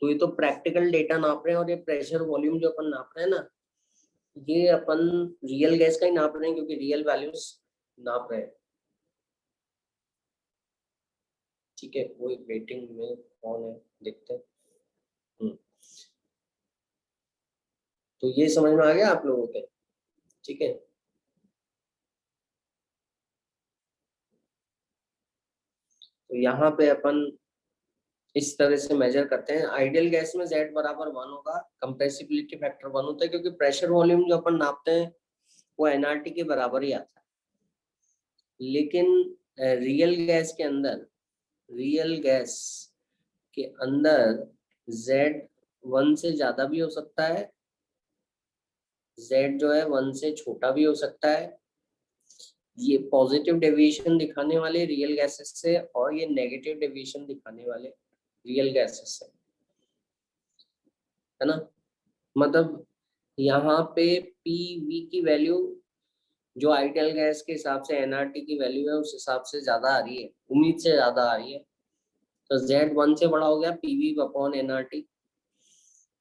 तो ये तो प्रैक्टिकल डेटा नाप रहे हैं, और ये प्रेशर वॉल्यूम जो अपन नाप रहे हैं ना, ये अपन रियल गैस का ही नाप रहे हैं, क्योंकि रियल वैल्यूज नाप रहे हैं, ठीक है। वो एक वेटिंग में कौन है देखते हैं। तो ये समझ में आ गया आप लोगों के, ठीक है। तो यहाँ पे अपन इस तरह से मेजर करते हैं। आइडियल गैस में Z बराबर 1 होगा, कंप्रेसिबिलिटी फैक्टर 1 होता है, क्योंकि प्रेशर वॉल्यूम जो अपन नापते हैं वो nRT के बराबर ही आता है। लेकिन रियल गैस के अंदर, रियल गैस के अंदर Z 1 से ज्यादा भी हो सकता है, Z जो है 1 से छोटा भी हो सकता है। ये पॉजिटिव डेविएशन दिखाने वाले रियल गैसेस से, और ये नेगेटिव डेविएशन दिखाने वाले रियल गैसेस से, है ना। मतलब यहाँ पे PV की वैल्यू जो आइडियल गैस के हिसाब से nRT की वैल्यू है उस हिसाब से ज्यादा आ रही है, उम्मीद से ज्यादा आ रही है। तो Z 1 से बड़ा हो गया PV अपॉन nRT,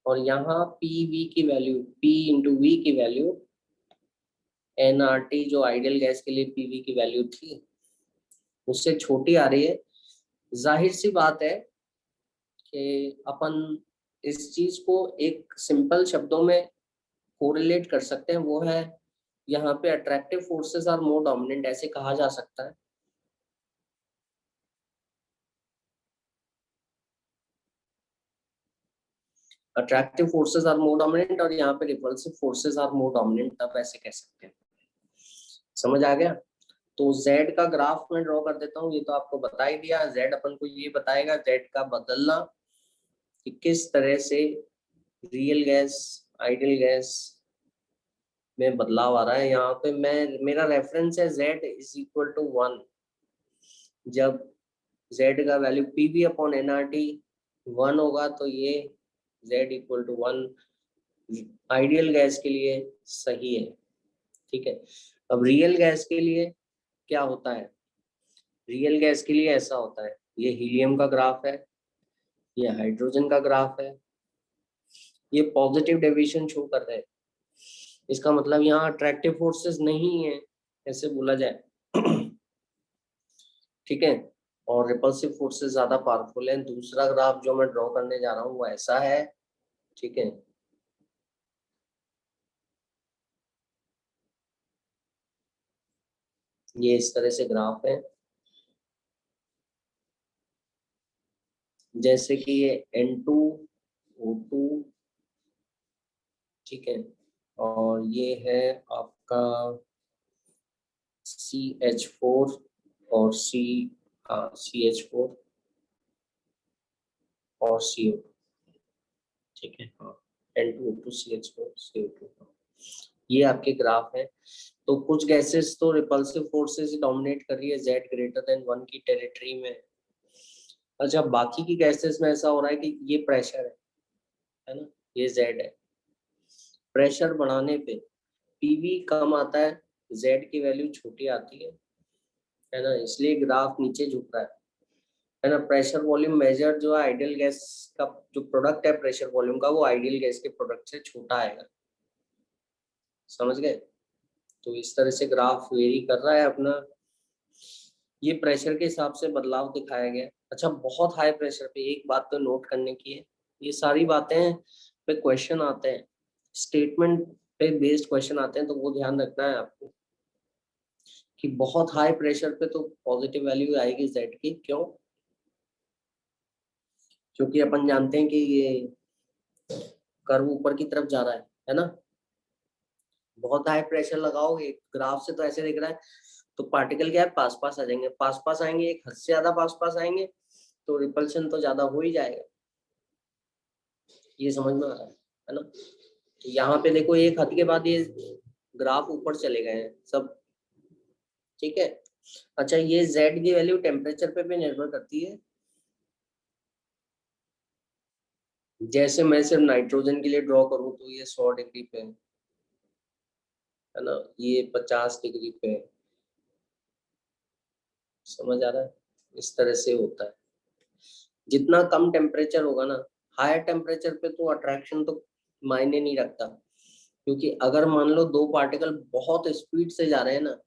और यहाँ PV की वैल्यू, P इंटू V की वैल्यू nRT जो आइडियल गैस के लिए PV की वैल्यू थी उससे छोटी आ रही है। जाहिर सी बात है कि अपन इस चीज को एक सिंपल शब्दों में कोरिलेट कर सकते हैं, वो है यहाँ पे attractive forces are more dominant, ऐसे कहा जा सकता है। Attractive forces are more dominant, और यहाँ पे repulsive forces are more dominant, तब ऐसे कह सकते हैं। समझ आ गया। तो Z का ग्राफ में ड्रॉ कर देता हूँ, ये तो आपको बता ही दिया। Z अपन को ये बताएगा Z का बदलना कि किस तरह से रियल गैस आइडियल गैस में बदलाव आ रहा है। यहाँ पे मैं, मेरा रेफरेंस है Z इज इक्वल टू 1। जब Z का वैल्यू PV अपॉन nRT 1 होगा तो ये Z equal to 1 ideal gas के लिए सही है, ठीक है। अब रियल गैस के लिए क्या होता है, रियल गैस के लिए ऐसा होता है, ये हीलियम का ग्राफ है, ये हाइड्रोजन का ग्राफ है, ये पॉजिटिव डेविएशन शो कर रहे हैं। इसका मतलब यहाँ अट्रैक्टिव फोर्सेस नहीं है, ऐसे बोला जाए, ठीक है। और रिपल्सिव फोर्सेस ज्यादा पावरफुल है। दूसरा ग्राफ जो मैं ड्रॉ करने जा रहा हूँ वो ऐसा है, ठीक है। ये इस तरह से ग्राफ है, जैसे कि ये N2O2, ठीक है, और ये है आपका CH4 और CH4 और CO2, ठीक है। हाँ, N2O2 CH4 CO2, ये आपके ग्राफ है। तो कुछ गैसेस तो रिपल्सिव फोर्सेस डोमिनेट कर रही है Z ग्रेटर देन 1 की टेरिटरी में। अच्छा, बाकी की गैसेस में ऐसा हो रहा है कि ये प्रेशर है ना, ये Z है, प्रेशर बढ़ाने पे पीवी कम आता है, जेड की वैल्यू छोटी आती है ना, इसलिए ग्राफ नीचे झुक रहा है ना। प्रेशर वॉल्यूम मेजर जो है आइडियल गैस का जो प्रोडक्ट है प्रेशर वॉल्यूम का, वो आइडियल गैस के प्रोडक्ट से छोटा आएगा, समझ गए। तो इस तरह से ग्राफ वेरी कर रहा है अपना, ये प्रेशर के हिसाब से बदलाव दिखाया गया। अच्छा, बहुत हाई प्रेशर पे एक बात तो नोट करने की है, ये सारी बातें पे क्वेश्चन आते हैं, स्टेटमेंट पे बेस्ड क्वेश्चन आते हैं, तो वो ध्यान रखना है आपको कि बहुत हाई प्रेशर पे तो पॉजिटिव वैल्यू आएगी जेड की। क्यों? क्योंकि अपन जानते हैं कि ये कर्व ऊपर की तरफ जा रहा है ना। बहुत हाई प्रेशर लगाओगे, ग्राफ से तो ऐसे दिख रहा है, तो पार्टिकल क्या है, पास पास आ जाएंगे, पास पास आएंगे, एक हद से ज्यादा पास पास आएंगे तो रिपल्शन तो ज्यादा हो ही जाएगा। ये समझ में आ रहा है ना। तो यहाँ पे देखो एक हद के बाद ये ग्राफ ऊपर चले गए हैं सब, ठीक है। अच्छा, ये Z की वैल्यू टेम्परेचर पे भी निर्भर करती है। जैसे मैं सिर्फ नाइट्रोजन के लिए ड्रॉ करूं तो ये 100 डिग्री पे है ना, ये 50 डिग्री पे है, समझ आ रहा है। इस तरह से होता है, जितना कम टेम्परेचर होगा ना, हायर टेम्परेचर पे तो अट्रैक्शन तो मायने नहीं रखता, क्योंकि अगर मान लो दो पार्टिकल बहुत स्पीड से जा रहे हैं ना,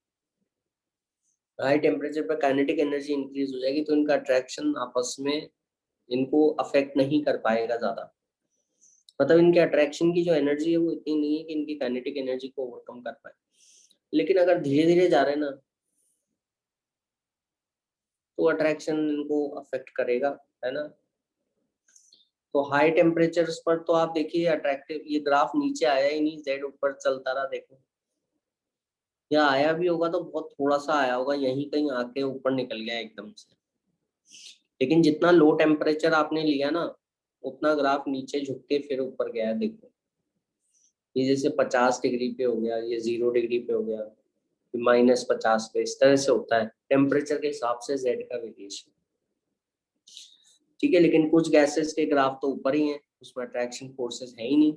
हाई टेम्परेचर पे काइनेटिक एनर्जी इंक्रीज हो जाएगी, तो इनका अट्रैक्शन आपस में इनको अफेक्ट नहीं कर पाएगा ज्यादा। मतलब इनके अट्रैक्शन की जो एनर्जी है वो इतनी नहीं है कि इनकी काइनेटिक एनर्जी को ओवरकम कर पाए। लेकिन अगर धीरे धीरे जा रहे हैं ना, तो अट्रैक्शन इनको अफेक्ट करेगा, है ना। तो हाई टेम्परेचर्स पर तो आप देखिए अट्रैक्टिव, ये ग्राफ नीचे आया ही नहीं, जेड ऊपर चलता रहा, देखो। या आया भी होगा तो बहुत थोड़ा सा आया होगा, यहीं कहीं आके ऊपर निकल गया एकदम से। लेकिन जितना लो टेम्परेचर आपने लिया ना, उतना ग्राफ नीचे झुक के फिर ऊपर गया है, देखो। ये जैसे 50 डिग्री पे हो गया, ये 0 डिग्री पे हो गया, -50 पे, इस तरह से होता है टेम्परेचर के हिसाब से जेड का वेरिएशन, ठीक है। लेकिन कुछ गैसेस के ग्राफ तो ऊपर ही हैं, उसमें अट्रैक्शन फोर्सेस है ही नहीं,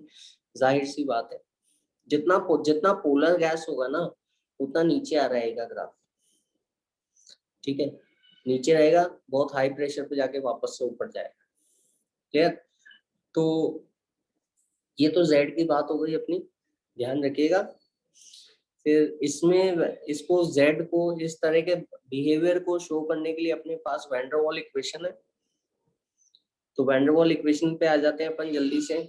जाहिर सी बात है। जितना जितना पोलर गैस होगा ना, उतना नीचे आ रहेगा ग्राफ, ठीक है। नीचे रहेगा, बहुत हाई प्रेशर पे जाके वापस से ऊपर जाएगा, क्लियर। तो ये तो जेड की बात हो गई अपनी, ध्यान रखिएगा। फिर इसमें इसको जेड को इस तरह के बिहेवियर को शो करने के लिए अपने पास वैन डर वाल इक्वेशन है। तो वैन डर वाल इक्वेशन पे आ जाते हैं अपन जल्दी से।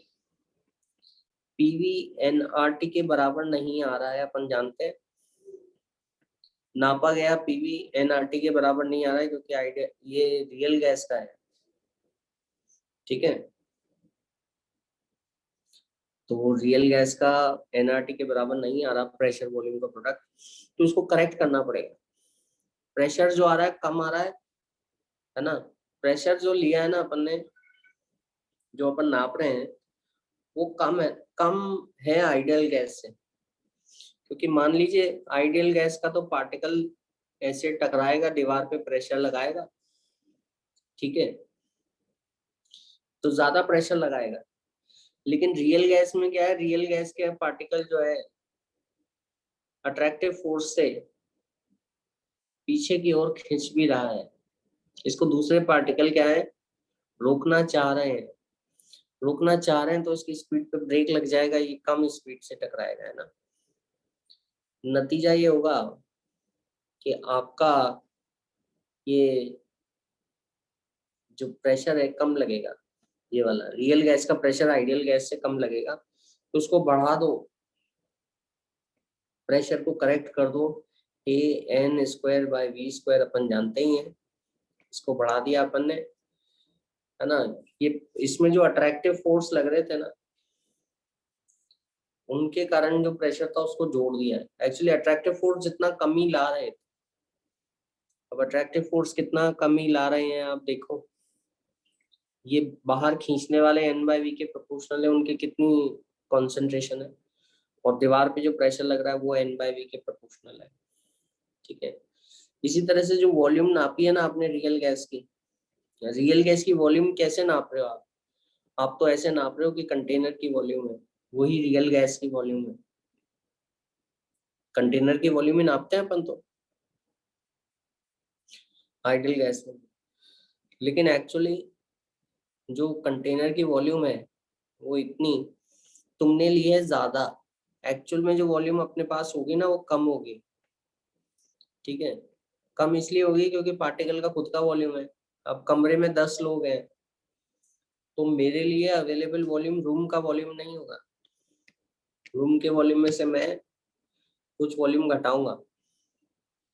पीवी एनआरटी के बराबर नहीं आ रहा है, अपन जानते हैं। नापा गया पीवी एनआरटी के बराबर नहीं आ रहा है, क्योंकि आइडिया ये रियल गैस का है, ठीक है। तो रियल गैस का एनआरटी के बराबर नहीं आ रहा प्रेशर वॉल्यूम का प्रोडक्ट, तो उसको करेक्ट करना पड़ेगा। प्रेशर जो आ रहा है कम आ रहा है ना। प्रेशर जो लिया है ना अपन ने, जो अपन नाप रहे हैं, वो कम है आइडियल गैस से। क्योंकि मान लीजिए आइडियल गैस का तो पार्टिकल ऐसे टकराएगा, दीवार पे प्रेशर लगाएगा, ठीक है, तो ज्यादा प्रेशर लगाएगा। लेकिन रियल गैस में क्या है, रियल गैस के पार्टिकल जो है अट्रैक्टिव फोर्स से पीछे की ओर खींच भी रहा है, इसको दूसरे पार्टिकल क्या है, रोकना चाह रहे हैं। रोकना चाह रहे हैं तो इसकी स्पीड पे ब्रेक लग जाएगा, ये कम स्पीड से टकराएगा, है ना। नतीजा ये होगा कि आपका ये जो प्रेशर है कम लगेगा, ये वाला रियल गैस का प्रेशर आइडियल गैस से कम लगेगा। तो उसको बढ़ा दो, प्रेशर को करेक्ट कर दो, AN²/V² अपन जानते ही हैं, इसको बढ़ा दिया अपन ने, है ना। ये इसमें जो अट्रैक्टिव फोर्स लग रहे थे ना, उनके कारण जो प्रेशर था उसको जोड़ दिया है। एक्चुअली अट्रैक्टिव फोर्स जितना कमी ला रहे थे, अब अट्रैक्टिव फोर्स कितना कमी ला रहे हैं आप देखो, ये बाहर खींचने वाले N/V के प्रोपोर्शनल है, उनके कितनी कॉन्सेंट्रेशन है, और दीवार पे जो प्रेशर लग रहा है वो N/V के प्रोपोर्शनल है, ठीक है। इसी तरह से जो वॉल्यूम नापी है ना आपने रियल गैस की वॉल्यूम कैसे नाप रहे हो आप तो ऐसे नाप रहे हो कि कंटेनर की वॉल्यूम है, वही रियल गैस की वॉल्यूम है। कंटेनर की वॉल्यूम ही नापते हैं अपन तो आइडियल गैस में, लेकिन एक्चुअली जो कंटेनर की वॉल्यूम है वो इतनी तुमने ली है ज्यादा, एक्चुअल में जो वॉल्यूम अपने पास होगी ना वो कम होगी। ठीक है, कम इसलिए होगी क्योंकि पार्टिकल का खुद का वॉल्यूम है। अब कमरे में 10 लोग हैं तो मेरे लिए अवेलेबल वॉल्यूम रूम का वॉल्यूम नहीं होगा। रूम के वॉल्यूम में से मैं कुछ वॉल्यूम घटाऊंगा,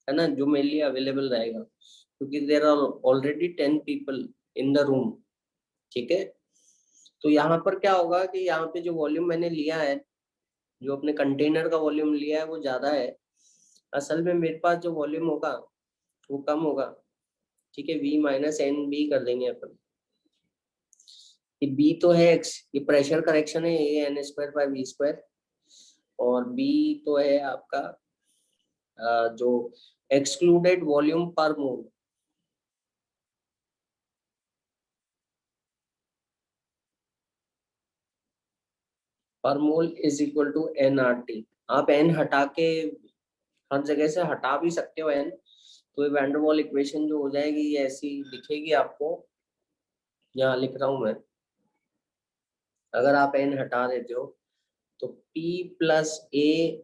है ना, जो मेरे लिए अवेलेबल रहेगा, क्योंकि there are already 10 people in the room. ठीक है, तो यहाँ पर क्या होगा कि यहाँ पे जो वॉल्यूम मैंने लिया है, जो अपने कंटेनर का वॉल्यूम लिया है वो ज्यादा है। असल में मेरे पास जो वॉल्यूम होगा वो कम होगा। ठीक है, v माइनस एन बी कर देंगे अपन। ये बी तो है एक्स, ये प्रेशर करेक्शन है, A N square by V square. और बी तो है आपका जो excluded volume per mole. Per mole is equal to N R T. आप एन हटा के हर जगह से हटा भी सकते हो एन, तो ये वैंडरवाल इक्वेशन जो हो जाएगी ये ऐसी दिखेगी आपको। यहाँ लिख रहा हूं मैं, अगर आप एन हटा देते हो तो P plus a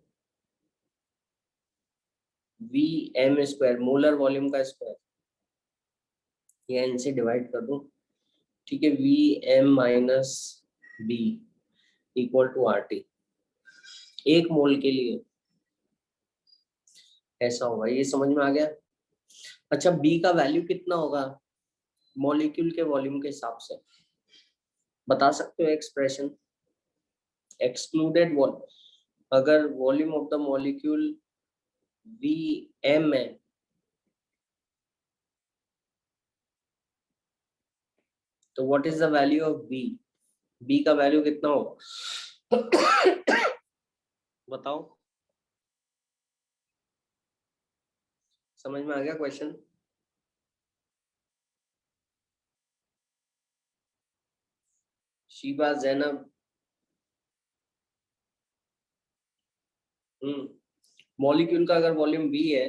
V m square, molar volume का स्क्वायर, ये एन से डिवाइड कर दूं। ठीक है, V m minus b equal to R T, एक मोल के लिए ऐसा होगा। ये समझ में आ गया? अच्छा, बी का वैल्यू कितना होगा मॉलिक्यूल के वॉल्यूम के हिसाब से, बता सकते हो एक्सप्रेशन? एक्सक्लूडेड वॉल, अगर volume of the molecule V m है तो what is the value of b? B का वैल्यू कितना होगा बताओ, समझ में आ गया क्वेश्चन? शीबा जैनब, मॉलिक्यूल का अगर वॉल्यूम बी है,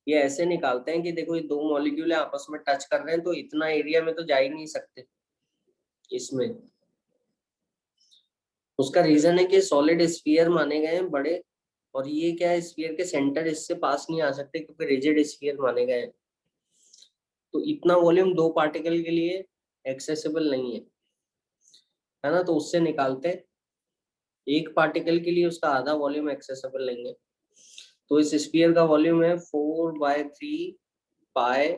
ये ऐसे निकालते हैं कि देखो ये दो मॉलिक्यूल है आपस में टच कर रहे हैं तो इतना एरिया में तो जा ही नहीं सकते इसमें। उसका रीजन है कि सॉलिड स्फीयर माने गए हैं बड़े, और ये क्या है, स्फीयर के सेंटर इससे पास नहीं आ सकते क्योंकि रिजिड स्फीयर माने गए हैं। तो इतना वॉल्यूम दो पार्टिकल के लिए एक्सेसिबल नहीं है ना, तो उससे निकालते हैं एक पार्टिकल के लिए उसका आधा वॉल्यूम एक्सेसिबल नहीं है। तो इस स्फीयर का वॉल्यूम है 4/3 पाई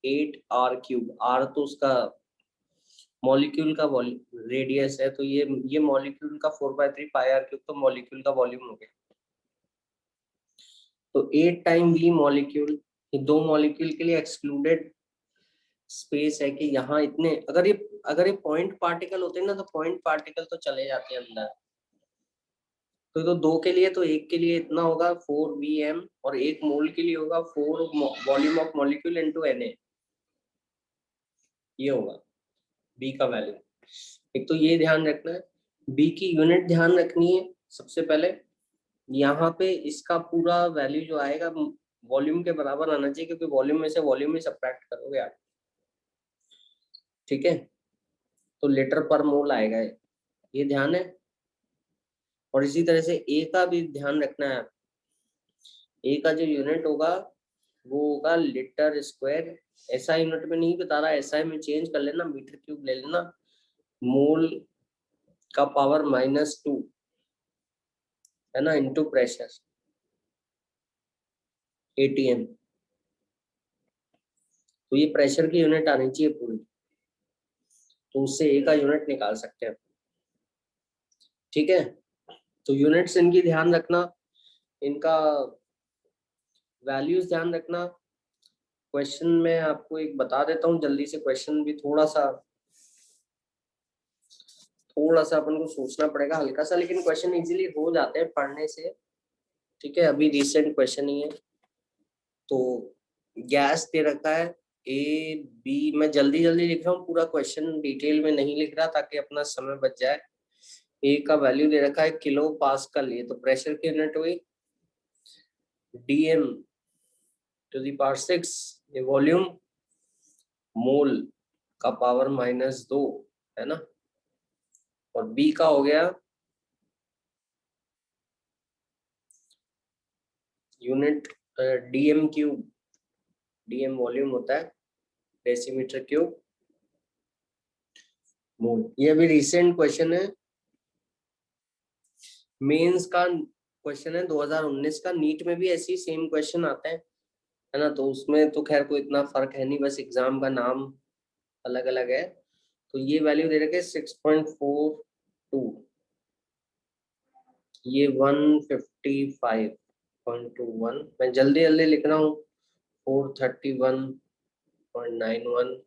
8 आर क्यूब। आर तो उसका मॉलिक्यूल का वॉल्यूम रेडियस है, तो ये मॉलिक्यूल का 4/3 पाई आर क्यूब तो मॉलिक्यूल का वॉल्यूम हो गया। तो 8 टाइम वी मॉलिक्यूल, ये दो मॉलिक्यूल के लिए एक्सक्लूडेड स्पेस है कि यहाँ इतने, अगर ये पॉइंट पार्टिकल होते हैं ना तो पॉइंट पार्टिकल तो चले जाते हैं अंदर। तो दो के लिए, तो एक के लिए इतना होगा 4 VM, और एक मोल के लिए होगा 4 volume of molecule into Na, ये होगा बी का वैल्यू। एक तो ये ध्यान रखना है, बी की यूनिट ध्यान रखनी है सबसे पहले। यहाँ पे इसका पूरा वैल्यू जो आएगा वॉल्यूम के बराबर आना चाहिए, क्योंकि वॉल्यूम में से वॉल्यूम ही सब्ट्रैक्ट करोगे आप। ठीक है, तो लीटर पर मोल आएगा, ये ध्यान है। और इसी तरह से ए का भी ध्यान रखना है। ए का जो यूनिट होगा वो होगा लीटर स्क्वायर। ऐसा यूनिट में नहीं बता रहा, ऐसा में चेंज कर लेना, मीटर क्यूब ले लेना। मोल का पावर -2 है ना, इनटू प्रेशर ATM। तो ये प्रेशर की यूनिट आनी चाहिए पूरी, तो उससे ए का यूनिट निकाल सकते हैं। ठीक है, तो यूनिट्स इनकी ध्यान रखना, इनका वैल्यूज ध्यान रखना। क्वेश्चन में आपको एक बता देता हूँ जल्दी से, क्वेश्चन भी थोड़ा सा अपन को सोचना पड़ेगा हल्का सा, लेकिन क्वेश्चन इजीली हो जाते हैं पढ़ने से। ठीक है, अभी रिसेंट क्वेश्चन ही है। तो गैस दे रखा है A B, मैं जल्दी जल्दी लिख रहा हूँ, पूरा क्वेश्चन डिटेल में नहीं लिख रहा ताकि अपना समय बच जाए। ए का वैल्यू दे रखा है किलो पास्कल, ये तो प्रेशर की यूनिट हुई। डीएम टू द पावर 6 ये वॉल्यूम, मोल का पावर -2 है ना। और बी का हो गया unit DM cube, DM volume होता है, डेसीमीटर क्यूब मोल। ये अभी रिसेंट क्वेश्चन है, मेंस का क्वेश्चन है 2019 का। नीट में भी ऐसी सेम क्वेश्चन आते हैं है ना, तो उसमें तो खैर कोई इतना फर्क है नहीं, बस एग्जाम का नाम अलग अलग है। तो ये वैल्यू दे रखे 6.42, ये 155.21, मैं जल्दी जल्दी लिख रहा हूँ। 431.91,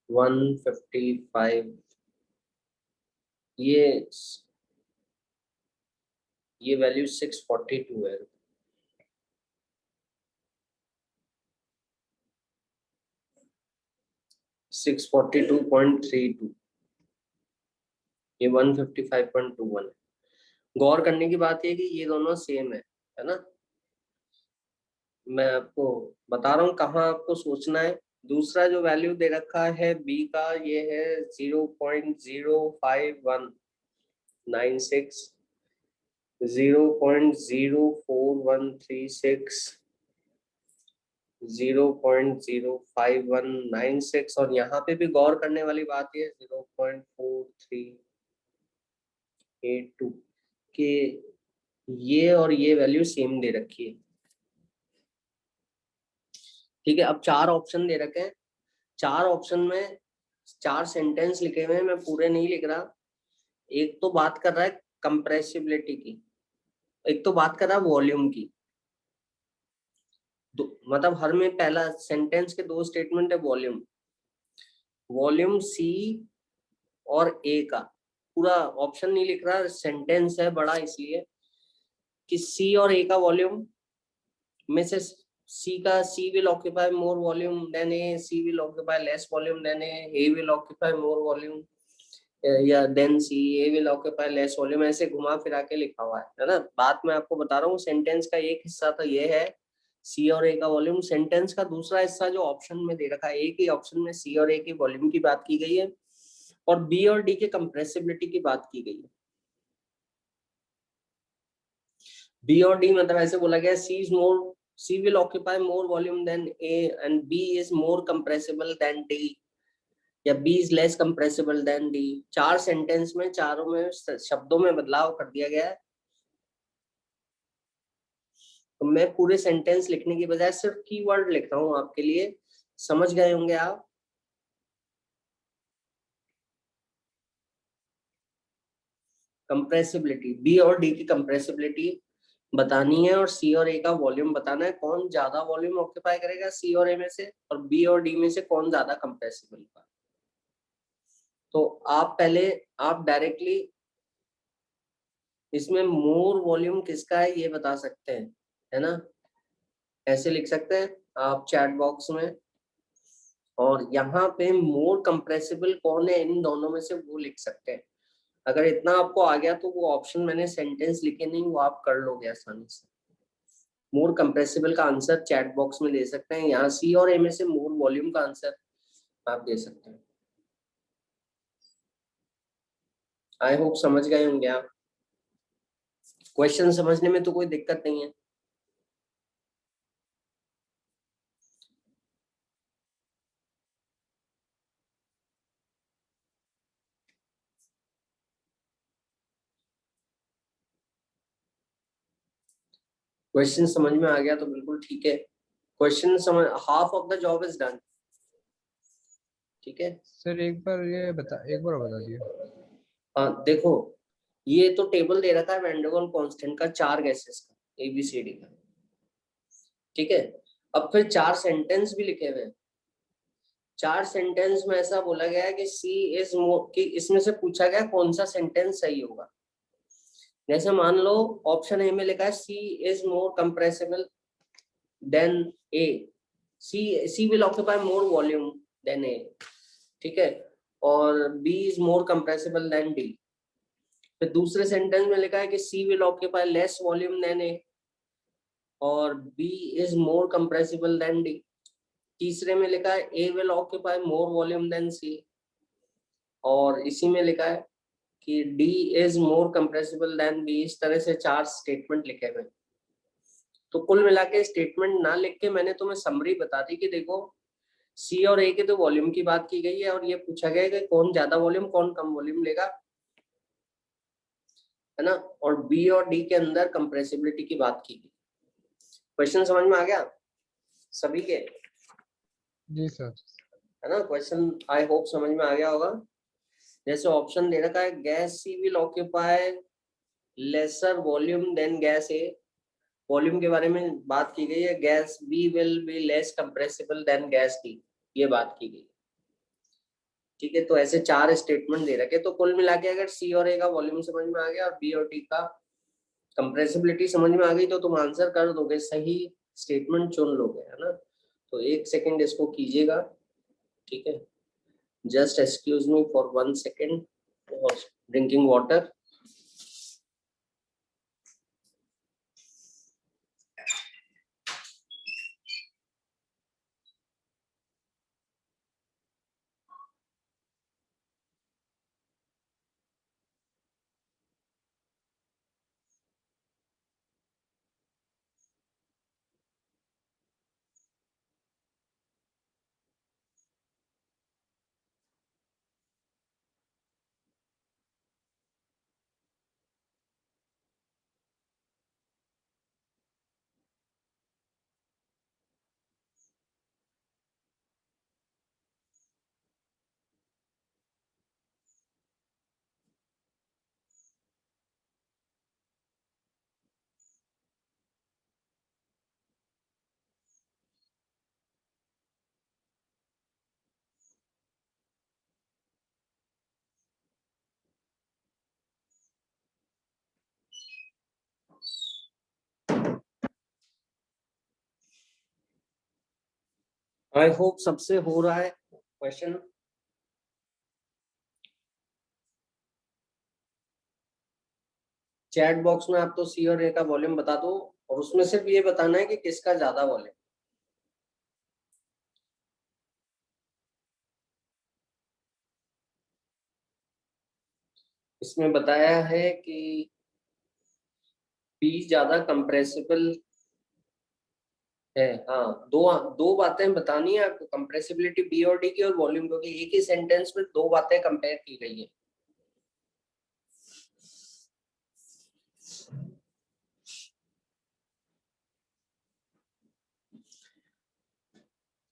155, ये वैल्यू 642 है। सिक्स 642.32, ये 155.21 है। गौर करने की बात ये कि ये दोनों सेम है ना। मैं आपको बता रहा हूँ कहाँ आपको सोचना है। दूसरा जो वैल्यू दे रखा है बी का, ये है 0.05196, 0.04136, 0.05196, और यहाँ पे भी गौर करने वाली बात ये 0.4382 के ये और ये वैल्यू सेम दे रखी है। ठीक है, अब 4 ऑप्शन दे रखे हैं, 4 ऑप्शन में 4 सेंटेंस लिखे हुए हैं, मैं पूरे नहीं लिख रहा। एक तो बात कर रहा है कंप्रेसिबिलिटी की, एक तो बात कर रहा है वॉल्यूम की। मतलब हर में पहला सेंटेंस के 2 स्टेटमेंट है वॉल्यूम, वॉल्यूम सी और ए का। पूरा ऑप्शन नहीं लिख रहा, सेंटेंस है बड़ा इसलिए कि सी और ए का वॉल्यूम में से C will occupy more volume than A, C will occupy less volume than A will occupy more volume या then C, A will occupy less volume, ऐसे घुमा फिरा के लिखा हुआ है ना। बात मैं आपको बता रहा हूँ, सेंटेंस का एक हिस्सा तो ये है C और A का वॉल्यूम, सेंटेंस का दूसरा हिस्सा जो ऑप्शन में दे रखा है, एक ही ऑप्शन में C और A की वॉल्यूम की बात की गई है और B और D के कंप्रेसिबिलिटी की बात की गई है। B और D मतलब ऐसे बोला गया C will occupy more volume than A and B is more compressible than D या B is less compressible than D। 4 sentence में चारों में शब्दों में बदलाव कर दिया गया है। तो मैं पूरे सेंटेंस लिखने की बजाय सिर्फ कीवर्ड लिख रहा हूं आपके लिए, समझ गए होंगे आप। कंप्रेसिबिलिटी, B और D की कंप्रेसिबिलिटी बतानी है और C और A का वॉल्यूम बताना है, कौन ज्यादा वॉल्यूम ऑक्यूपाई करेगा C और A में से, और B और D में से कौन ज्यादा कंप्रेसिबल होगा। तो आप डायरेक्टली इसमें मोर वॉल्यूम किसका है ये बता सकते हैं, है ना। ऐसे लिख सकते हैं आप चैट बॉक्स में, और यहाँ पे मोर कंप्रेसिबल कौन है इन दोनों में से वो लिख सकते हैं। अगर इतना आपको आ गया तो वो ऑप्शन मैंने सेंटेंस लिखे नहीं, वो आप कर लोगे आसानी से। मोर कंप्रेसिबल का आंसर चैट बॉक्स में दे सकते हैं, यहाँ सी और ए में से मोर वॉल्यूम का आंसर आप दे सकते हैं। आई होप समझ गए होंगे आप। क्वेश्चन समझने में तो कोई दिक्कत नहीं है। क्वेश्चन समझ में आ गया तो बिल्कुल ठीक है। क्वेश्चन समझ, half of the job is done. ठीक है सर एक बार बता दिए। हाँ देखो, ये तो टेबल दे रखा है वैन कांस्टेंट का 4 गैसेस का, ABCD का। ठीक है, अब फिर 4 सेंटेंस भी लिखे हुए हैं। 4 सेंटेंस में ऐसा बोला गया है कि सी इज मोर, कि इसमें से पूछा गया कौन सा सेंटेंस सही होगा। जैसे मान लो ऑप्शन ए में लिखा है C is more compressible than A, C will occupy more volume than A. ठीक है, और B is more compressible than D. फिर दूसरे सेंटेंस में लिखा है कि C will occupy less volume than A और B is more compressible than D. तीसरे में लिखा है A will occupy more volume than C और इसी में लिखा है कि D is more compressible than B. इस तरह से 4 स्टेटमेंट लिखे हुए। तो कुल मिला के स्टेटमेंट ना लिख के मैंने तुम्हें समरी बता दी कि देखो सी और ए के तो वॉल्यूम की बात की गई है और ये पूछा गया है कि कौन ज्यादा वॉल्यूम कौन कम वॉल्यूम लेगा, है ना। और बी और डी के अंदर कंप्रेसिबिलिटी की बात की गई। क्वेश्चन समझ में आ गया सभी के? जी सर। है ना, क्वेश्चन आई होप समझ में आ गया होगा। जैसे ऑप्शन दे रखा है gas C will occupy lesser volume than gas A. Volume के बारे में बात की गई है। Gas B will be less compressible than gas D, ये बात की गई। ठीक है, तो ऐसे 4 स्टेटमेंट दे रखे। तो कुल मिला के अगर सी और ए का वॉल्यूम समझ में आ गया और बी और डी का कंप्रेसिबिलिटी समझ में आ गई तो तुम आंसर कर दोगे, सही स्टेटमेंट चुन लोगे, है ना। तो 1 सेकेंड इसको कीजिएगा, ठीक है। Just excuse me for 1 second और ड्रिंकिंग वाटर। आई होप सबसे हो रहा है क्वेश्चन। चैट बॉक्स में आप तो सी और ए का वॉल्यूम बता दो और उसमें सिर्फ ये बताना है कि किसका ज्यादा वॉल्यूम। इसमें बताया है कि बी ज्यादा कंप्रेसिबल है। हाँ, दो दो बातें बतानी है आपको, कंप्रेसिबिलिटी बी और डी की और वॉल्यूम, क्योंकि एक ही सेंटेंस में 2 बातें कंपेयर की गई है।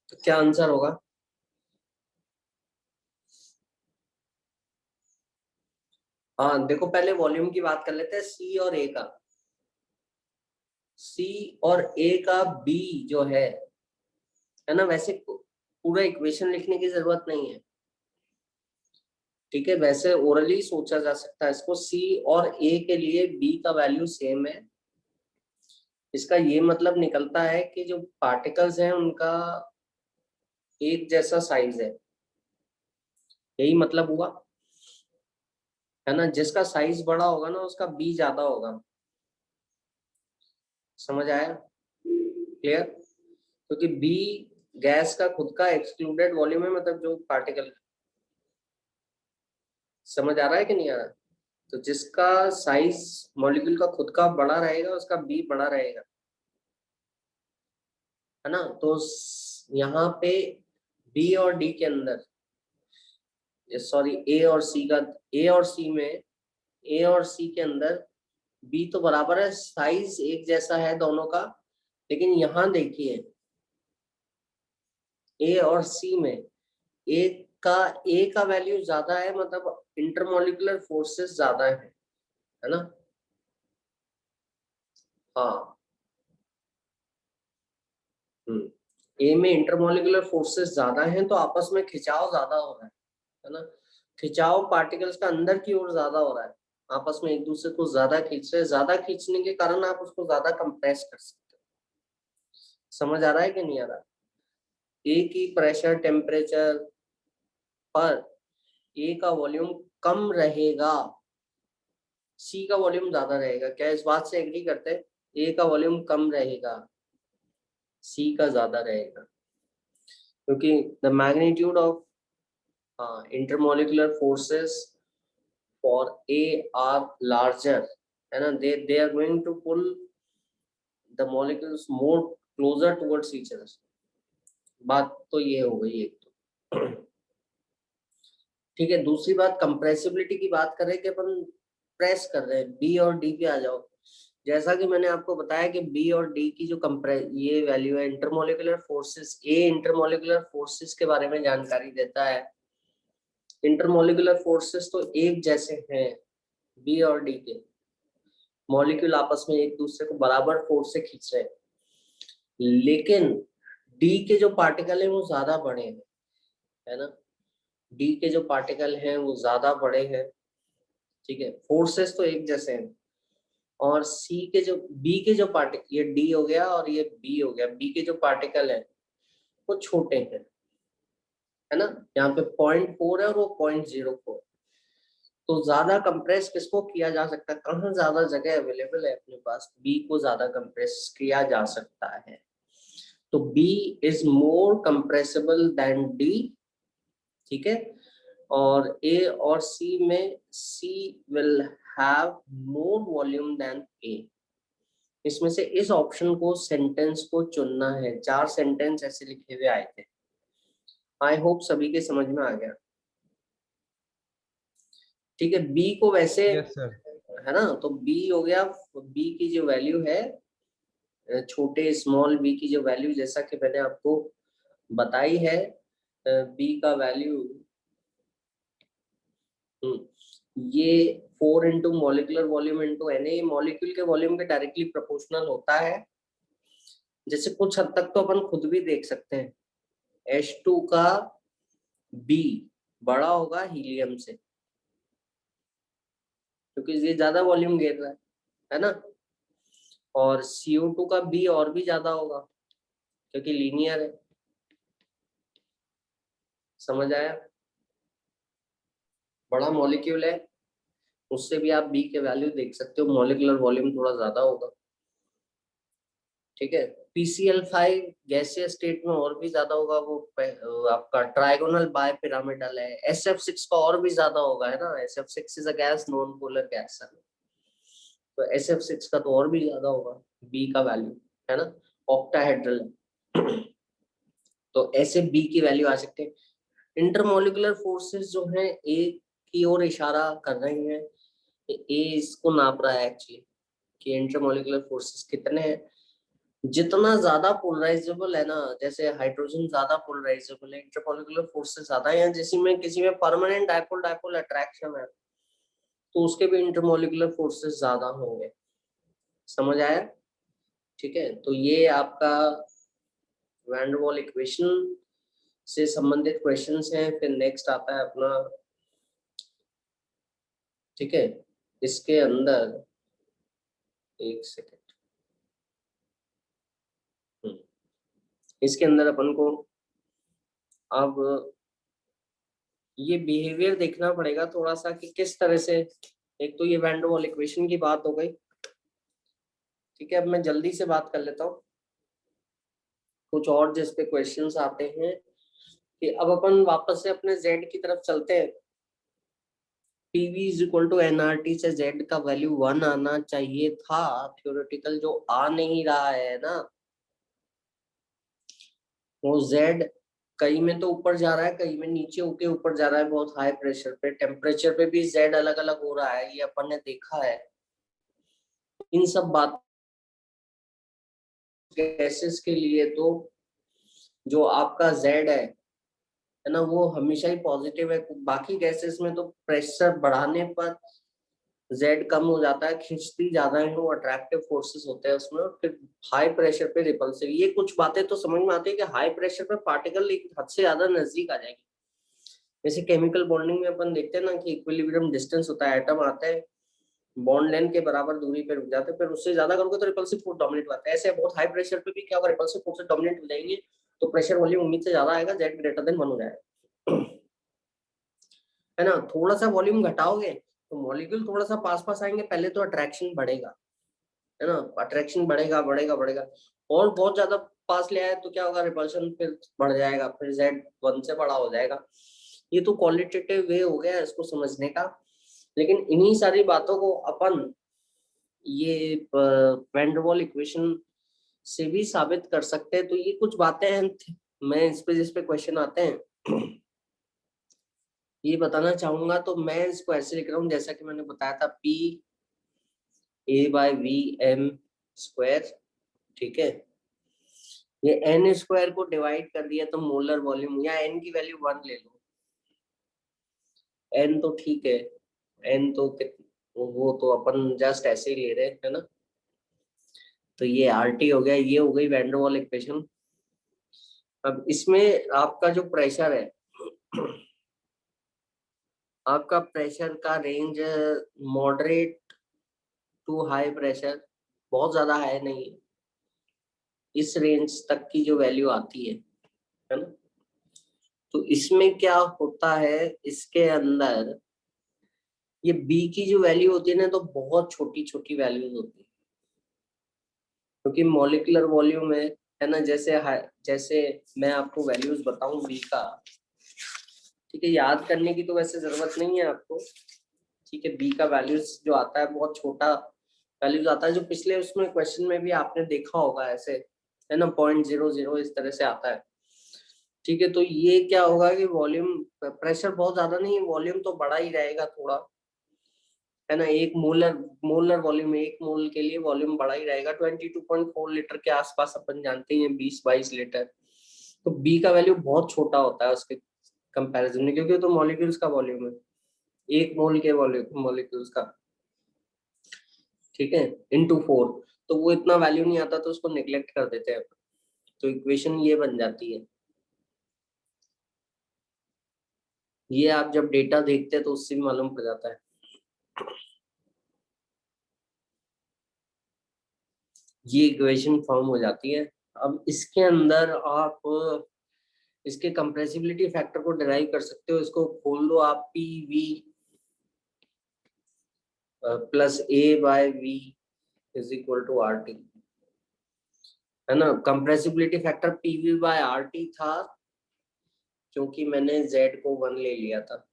तो क्या आंसर होगा? हाँ देखो, पहले वॉल्यूम की बात कर लेते हैं, सी और ए का। सी और ए का बी जो है ना, वैसे पूरा इक्वेशन लिखने की जरूरत नहीं है, ठीक है। वैसे ओरली सोचा जा सकता है इसको। सी और ए के लिए बी का वैल्यू सेम है। इसका ये मतलब निकलता है कि जो पार्टिकल्स हैं उनका एक जैसा साइज है, यही मतलब हुआ, है ना। जिसका साइज बड़ा होगा ना उसका बी ज्यादा होगा। समझ आया? क्लियर? क्योंकि बी गैस का खुद का एक्सक्लूडेड वॉल्यूम है, मतलब जो पार्टिकल। समझ आ रहा है कि नहीं आ रहा? तो जिसका साइज मॉलिक्यूल का खुद का बड़ा रहेगा उसका बी बड़ा रहेगा, है ना। तो यहाँ पे बी और डी के अंदर, सॉरी ए और सी का, ए और सी में, ए और सी के अंदर बी तो बराबर है, साइज एक जैसा है दोनों का। लेकिन यहाँ देखिए ए और सी में ए का वैल्यू ज्यादा है, मतलब इंटरमोलिकुलर फोर्सेस ज्यादा है ना। हाँ, ए में इंटरमोलिकुलर फोर्सेस ज्यादा हैं तो आपस में खिंचाव ज्यादा हो रहा है ना। खिंचाव पार्टिकल्स का अंदर की ओर ज्यादा हो रहा है, आपस में एक दूसरे को ज्यादा खींच रहे हैं। ज्यादा खींचने के कारण आप उसको ज्यादा कंप्रेस कर सकते हो। समझ आ रहा है कि नहीं आ रहा? एक ही प्रेशर टेम्परेचर पर ए का वॉल्यूम कम रहेगा, सी का वॉल्यूम ज्यादा रहेगा। क्या इस बात से एग्री करते हैं? ए का वॉल्यूम कम रहेगा, सी का ज्यादा रहेगा, क्योंकि the magnitude of intermolecular forces for A R larger, है ना, they are going to pull the molecules more closer towards each other। बात तो ये हो गई एक तो। ठीक है, दूसरी बात कंप्रेसिबिलिटी की बात करें कि अपन प्रेस कर रहे हैं, बी और डी पे आ जाओ। जैसा कि मैंने आपको बताया कि बी और डी की जो ये वैल्यू है इंटरमोलिकुलर फोर्सेस, ए इंटरमोलिकुलर फोर्सेस के बारे में जानकारी देता है। इंटरमोलिकुलर फोर्सेस तो एक जैसे हैं, बी और डी के मॉलिक्यूल आपस में एक दूसरे को बराबर फोर्स से खींच रहे हैं, लेकिन डी के जो पार्टिकल हैं वो ज्यादा बड़े हैं, है ना, डी के जो पार्टिकल हैं वो ज्यादा बड़े हैं। ठीक है, फोर्सेस तो एक जैसे हैं, और सी के जो बी के जो पार्टिकल, ये डी हो गया और ये बी हो गया, बी के जो पार्टिकल है वो छोटे हैं, है ना, यहाँ पे 0.4 है और वो 0.04। तो ज्यादा कंप्रेस किसको किया जा सकता है, कहाँ ज्यादा जगह अवेलेबल है अपने पास, बी को ज्यादा कंप्रेस किया जा सकता है। तो B is more compressible than D. ठीक है, और ए और सी में C will have more volume than A. इसमें से इस ऑप्शन को सेंटेंस को चुनना है। 4 सेंटेंस ऐसे लिखे हुए आए थे, आई होप सभी के समझ में आ गया। ठीक है, बी को वैसे यस सर। है ना, तो बी हो गया, बी की जो वैल्यू है, छोटे स्मॉल बी की जो वैल्यू, जैसा कि मैंने आपको बताई है, बी का वैल्यू ये 4 into molecular volume into N A, molecule के वॉल्यूम के डायरेक्टली प्रोपोर्शनल होता है। जैसे कुछ हद तक तो अपन खुद भी देख सकते हैं, H2 का बी बड़ा होगा हीलियम से, क्योंकि ये ज्यादा वॉल्यूम घेर रहा है ना, और CO2 का बी और भी ज्यादा होगा क्योंकि लीनियर है। समझ आया? बड़ा मॉलिक्यूल है, उससे भी आप बी के वैल्यू देख सकते हो, मॉलिक्यूलर वॉल्यूम थोड़ा ज्यादा होगा। ठीक है, PCl5 गैसीय स्टेट में और भी ज्यादा होगा, वो आपका ट्राइगोनल बाय पिरामिडल है। SF6 का और भी ज्यादा होगा, है ना, SF6 is a gas, non polar gas है, तो SF6 का तो और भी ज्यादा होगा बी का वैल्यू, है ना, ऑक्टाहेड्रल। तो ऐसे बी की वैल्यू आ सकते हैं। इंटरमोलिकुलर फोर्सेस जो हैं ए की ओर इशारा कर रही हैं, ए इसको नाप रहा है एक्चुअली कि इंटरमोलिकुलर फोर्सेस कितने हैं। जितना ज्यादा पोलराइजेबल है ना, जैसे हाइड्रोजन ज्यादा पोलराइजेबल है, इंटरमोलिकुलर फोर्सेस ज्यादा है, जैसे में किसी में परमानेंट डाइपोल डाइपोल अट्रैक्शन है तो उसके भी इंटरमोलिकुलर फोर्सेस ज्यादा होंगे। समझ आया? ठीक है, तो ये आपका वैन डर वाल इक्वेशन से संबंधित क्वेश्चंस हैं। फिर नेक्स्ट आता है अपना, ठीक है, इसके अंदर एक सेकेंड, इसके अंदर अपन को अब ये बिहेवियर देखना पड़ेगा थोड़ा सा कि किस तरह से। एक तो ये वैन डर वाल इक्वेशन की बात हो गई। ठीक है, अब मैं जल्दी से बात कर लेता हूँ कुछ और जिस पे क्वेश्चंस आते हैं, कि अब अपन वापस से अपने z की तरफ चलते हैं। PV is equal to NRT से z का वैल्यू 1 आना चाहिए था, थ्योरेटिकल जो आ नहीं रहा है ना, वो z कहीं में तो ऊपर जा रहा है, कहीं में नीचे होके ऊपर जा रहा है, बहुत हाई प्रेशर पे, टेम्परेचर पे भी z अलग अलग हो रहा है, ये अपन ने देखा है। इन सब बात गैसेस के लिए तो जो आपका z है ना, वो हमेशा ही पॉजिटिव है। बाकी गैसेस में तो प्रेशर बढ़ाने पर z कम हो जाता है, खिंचती ज्यादा है, वो अट्रैक्टिव फोर्सेस होते हैं उसमें, और फिर हाई प्रेशर पे रिपल्सिव। ये कुछ बातें तो समझ में आती है कि हाई प्रेशर पे पार्टिकल एक हद से ज्यादा नजदीक आ जाएगी। जैसे केमिकल बॉन्डिंग में अपन देखते हैं ना कि इक्विलिब्रियम डिस्टेंस होता है, एटम आते हैं बॉन्ड लेंथ के बराबर दूरी पे रुक जाते हैं, फिर उससे ज्यादा करोगे तो रिपल्सिव फोर्स डोमिनेट करता है। ऐसे बहुत हाई प्रेशर पे भी क्या होगा, रिपल्सिव फोर्स डोमिनेट हो जाएंगे, तो प्रेशर वॉल्यूम उम्मीद से ज्यादा आएगा, z ग्रेटर देन 1 हो जाएगा, है ना। थोड़ा सा वॉल्यूम घटाओगे तो मॉलिक्यूल थोड़ा सा पास पास आएंगे, पहले तो अट्रैक्शन बढ़ेगा, है ना, अट्रैक्शन बढ़ेगा बढ़ेगा बढ़ेगा, और बहुत ज्यादा पास ले आए तो क्या होगा, रिपल्शन फिर बढ़ जाएगा, फिर Z1 से बड़ा हो जाएगा। ये तो क्वालिटेटिव वे हो गया इसको समझने का, लेकिन इन्हीं सारी बातों को अपन ये वैन डर वाल इक्वेशन से भी साबित कर सकते हैं। तो ये कुछ बातें हैं, मैं इस पे क्वेश्चन आते हैं ये बताना चाहूंगा। तो मैं इसको ऐसे लिख रहा हूँ जैसा कि मैंने बताया था, PA/VM², ठीक है। ये n² को डिवाइड कर दिया तो मोलर वॉल्यूम, या n की वैल्यू 1 ले लो, n तो ठीक है, n तो वो तो अपन जस्ट ऐसे ही ले रहे हैं, है ना। तो ये RT हो गया, ये हो गई वैन डर वाल इक्वेशन। अब इसमें आपका जो प्रेशर है, आपका प्रेशर का range moderate to high pressure, बहुत ज्यादा हाई नहीं है, इस रेंज तक की जो वैल्यू आती है ना। तो इसमें क्या होता है, इसके अंदर ये B की जो वैल्यू होती है ना, तो बहुत छोटी छोटी वैल्यूज होती है, क्योंकि मॉलिक्यूलर वॉल्यूम है ना। जैसे मैं आपको वैल्यूज बताऊं B का, ठीक है, याद करने की तो वैसे जरूरत नहीं है आपको, ठीक है। B का वैल्यूज जो आता है बहुत छोटा वैल्यूज आता है, जो पिछले उसमें क्वेश्चन में भी आपने देखा होगा ऐसे, है ना, 0.00 इस तरह से आता है, ठीक है। तो ये क्या होगा कि वॉल्यूम, प्रेशर बहुत ज्यादा नहीं है, वॉल्यूम तो बड़ा ही रहेगा थोड़ा, है ना। एक मोलर वॉल्यूम, एक मोल के लिए वॉल्यूम बड़ा ही रहेगा, 22.4 लीटर के आसपास अपन जानते हैं, 20-22 लीटर। तो बी का वैल्यू बहुत छोटा होता है उसके कंपैरिजन में, क्योंकि तो मॉलिक्यूल्स का वॉल्यूम है, एक मोल के वॉल्यूम मॉलिक्यूल्स का, ठीक है, इनटू 4। तो वो इतना वैल्यू नहीं आता, तो उसको निग्लेक्ट कर देते हैं। तो इक्वेशन ये बन जाती है। ये आप जब डेटा देखते हैं तो उससे भी मालूम पड़ जाता है। ये इक्वेशन फॉर्म हो जाती है। अब इसके अंदर आप इसके कंप्रेसिबिलिटी फैक्टर को डिराइव कर सकते हो। इसको खोल दो आप, PV plus A/V is equal to RT, है ना। कंप्रेसिबिलिटी फैक्टर PV/RT था, क्योंकि मैंने Z को 1 ले लिया था,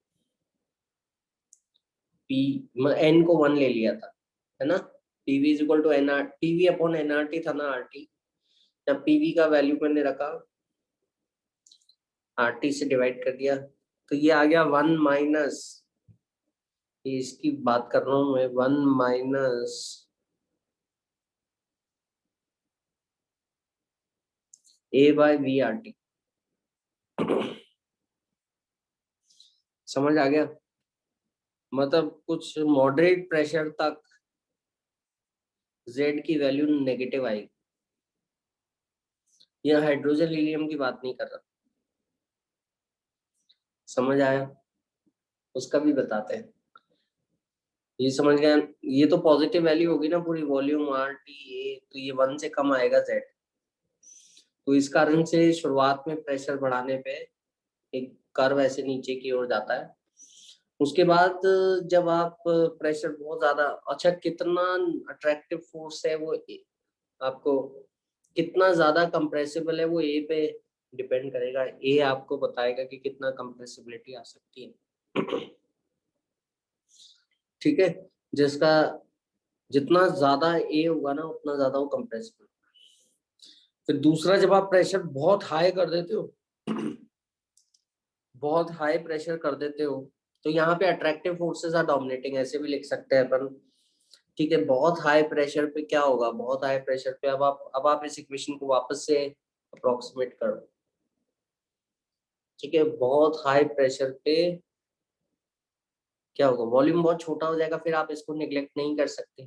N को 1 ले लिया था, है ना। PV is equal to NR, PV/NRT था ना, RT। जब PV का वैल्यू मैंने रखा, RT से डिवाइड कर दिया, तो ये आ गया 1 माइनस, ये इसकी बात कर रहा हूं मैं, 1 माइनस A/V/RT। समझ आ गया, मतलब कुछ मॉडरेट प्रेशर तक Z की वैल्यू नेगेटिव आएगी। यह हाइड्रोजन हीलियम की बात नहीं कर रहा, समझ आया, उसका भी बताते हैं। ये समझ गया, ये तो पॉजिटिव वैल्यू होगी ना पूरी, वॉल्यूम RTA, तो ये 1 से कम आएगा Z। तो इस कारण से शुरुआत में प्रेशर बढ़ाने पे एक कर्व ऐसे नीचे की ओर जाता है। उसके बाद जब आप प्रेशर बहुत ज्यादा, अच्छा कितना अट्रैक्टिव फोर्स है वो आपको, कितना ज्यादा कंप्रेसिबल है वो A पे डिपेंड करेगा। A आपको बताएगा कि कितना कंप्रेसिबिलिटी आ सकती है, ठीक है। जिसका जितना ज्यादा A होगा ना, उतना ज्यादा वो कंप्रेसिबल। फिर दूसरा, जब आप प्रेशर बहुत हाई कर देते हो, बहुत हाई प्रेशर कर देते हो, तो यहाँ पे अट्रैक्टिव फोर्सेस आर डोमिनेटिंग, ऐसे भी लिख सकते हैं अपन, ठीक है। बहुत हाई प्रेशर पे क्या होगा, बहुत हाई प्रेशर पे अब आप इस इक्वेशन को वापस से अप्रोक्सीमेट करो, ठीक है। बहुत हाई प्रेशर पे क्या होगा, वॉल्यूम बहुत छोटा हो जाएगा, फिर आप इसको निग्लेक्ट नहीं कर सकते,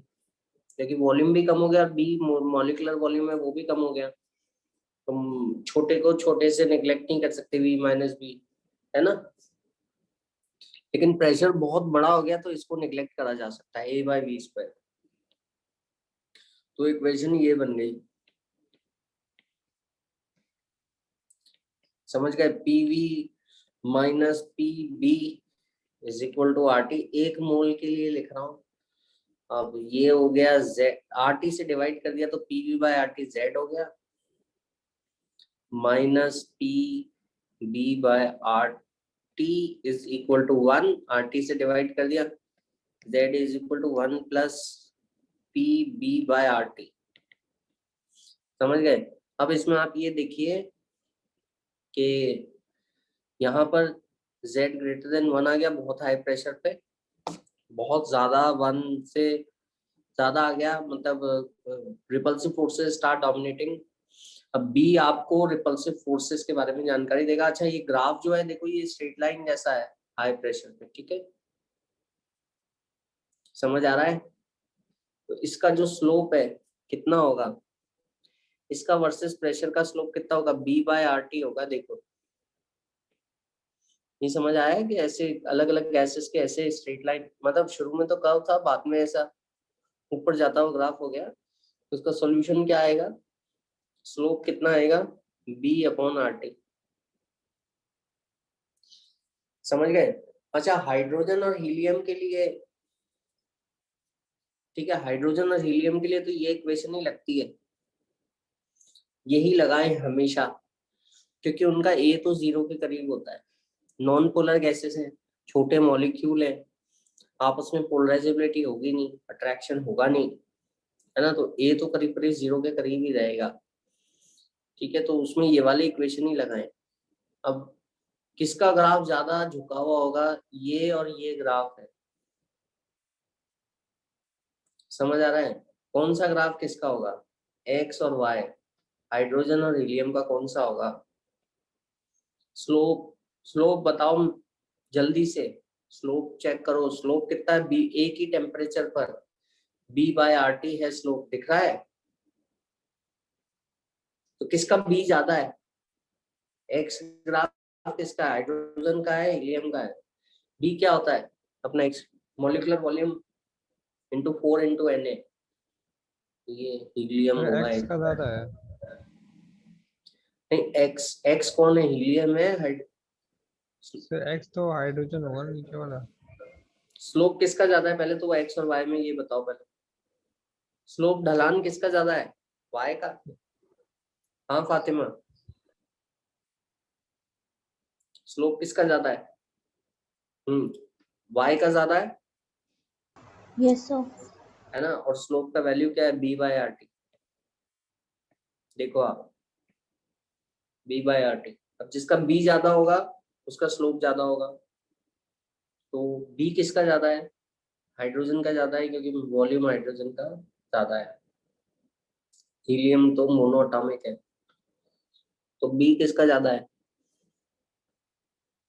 क्योंकि वॉल्यूम भी कम हो गया, B मॉलिक्यूलर वॉल्यूम है वो भी कम हो गया। तुम छोटे को छोटे से निग्लेक्ट नहीं कर सकते, V-B, है ना। लेकिन प्रेशर बहुत बड़ा हो गया तो इसको निग्लेक्ट करा जा सकता है, A/V²। तो इक्वेशन ये बन गई, समझ गए, PV minus PB is equal to R T, 1 mole के लिए लिख रहा हूँ। अब ये हो गया जेड, आर टी से डिवाइड कर दिया तो P V by R T Z हो गया, minus P b by R T is equal to 1, R T से डिवाइड कर दिया, Z is equal to 1 plus P b by R T. समझ गए? अब इसमें आप ये देखिए कि यहाँ पर z ग्रेटर देन 1 आ गया, बहुत हाई प्रेशर पे, बहुत ज्यादा 1 से ज्यादा आ गया, मतलब रिपल्सिव फोर्सेस स्टार्ट डोमिनेटिंग। अब B आपको रिपल्सिव फोर्सेस के बारे में जानकारी देगा। अच्छा, ये ग्राफ जो है देखो, ये स्ट्रेट लाइन जैसा है हाई प्रेशर पे, ठीक है, समझ आ रहा है? तो इसका जो स्लोप है कितना होगा, इसका वर्सेस प्रेशर का स्लोप कितना होगा, B बाय आर टी होगा। देखो ये समझ आया कि ऐसे अलग अलग गैसेस के ऐसे स्ट्रेट लाइन, मतलब शुरू में तो कर्व था, बाद में ऐसा ऊपर जाता हुआ ग्राफ हो गया। तो उसका सॉल्यूशन क्या आएगा, स्लोप कितना आएगा, बी अपॉन आर टी। समझ गए? अच्छा, हाइड्रोजन और हीलियम के लिए, ठीक है, हाइड्रोजन और हीलियम के लिए तो ये इक्वेशन ही लगती है, यही लगाएं हमेशा, क्योंकि उनका ए तो 0 के करीब होता है, नॉन पोलर गैसेस हैं, छोटे मॉलिक्यूल है, आपस में पोलराइजेबिलिटी होगी नहीं, अट्रैक्शन होगा नहीं, है ना, तो ए तो करीब करीब 0 के करीब ही रहेगा। ठीक है, तो उसमें ये वाली इक्वेशन ही लगाएं। अब किसका ग्राफ ज्यादा झुका हुआ होगा, ये और ये ग्राफ है, समझ आ रहा है? कौन सा ग्राफ किसका होगा, एक्स और वाई, हाइड्रोजन और हीलियम का कौन सा होगा? स्लोप, स्लोप बताओ जल्दी से, स्लोप चेक करो, स्लोप कितना है, बी एक ही टेम्परेचर पर बी बाय आर टी है, स्लोप दिख रहा है? तो किसका बी ज्यादा है, एक्स ग्राफ किसका है, हाइड्रोजन का है, हीलियम का है? बी क्या होता है अपना, x molecular volume into 4 into N A, ये हीलियम होगा एक्स एक। का ज्यादा है। नहीं, एक्स एक्स कौन है, हीलियम है, एक्स तो हाइड्रोजन होगा ना, नीचे वाला। स्लोप किसका ज्यादा है, पहले तो एक्स और वाई में ये बताओ पहले, स्लोप ढलान किसका ज्यादा है, वाई का? हाँ फातिमा, स्लोप किसका ज्यादा है? वाई का ज्यादा यस सर। है ना, और स्लोप का वैल्यू क्या है, बी बाय आर टी। देखो आप, बी बाय आर टी, अब जिसका बी ज्यादा होगा उसका स्लोप ज्यादा होगा, तो बी किसका ज्यादा है, हाइड्रोजन का ज्यादा है, क्योंकि वॉल्यूम हाइड्रोजन का ज्यादा है, हीलियम तो मोनो एटॉमिक है, तो बी किसका ज्यादा है,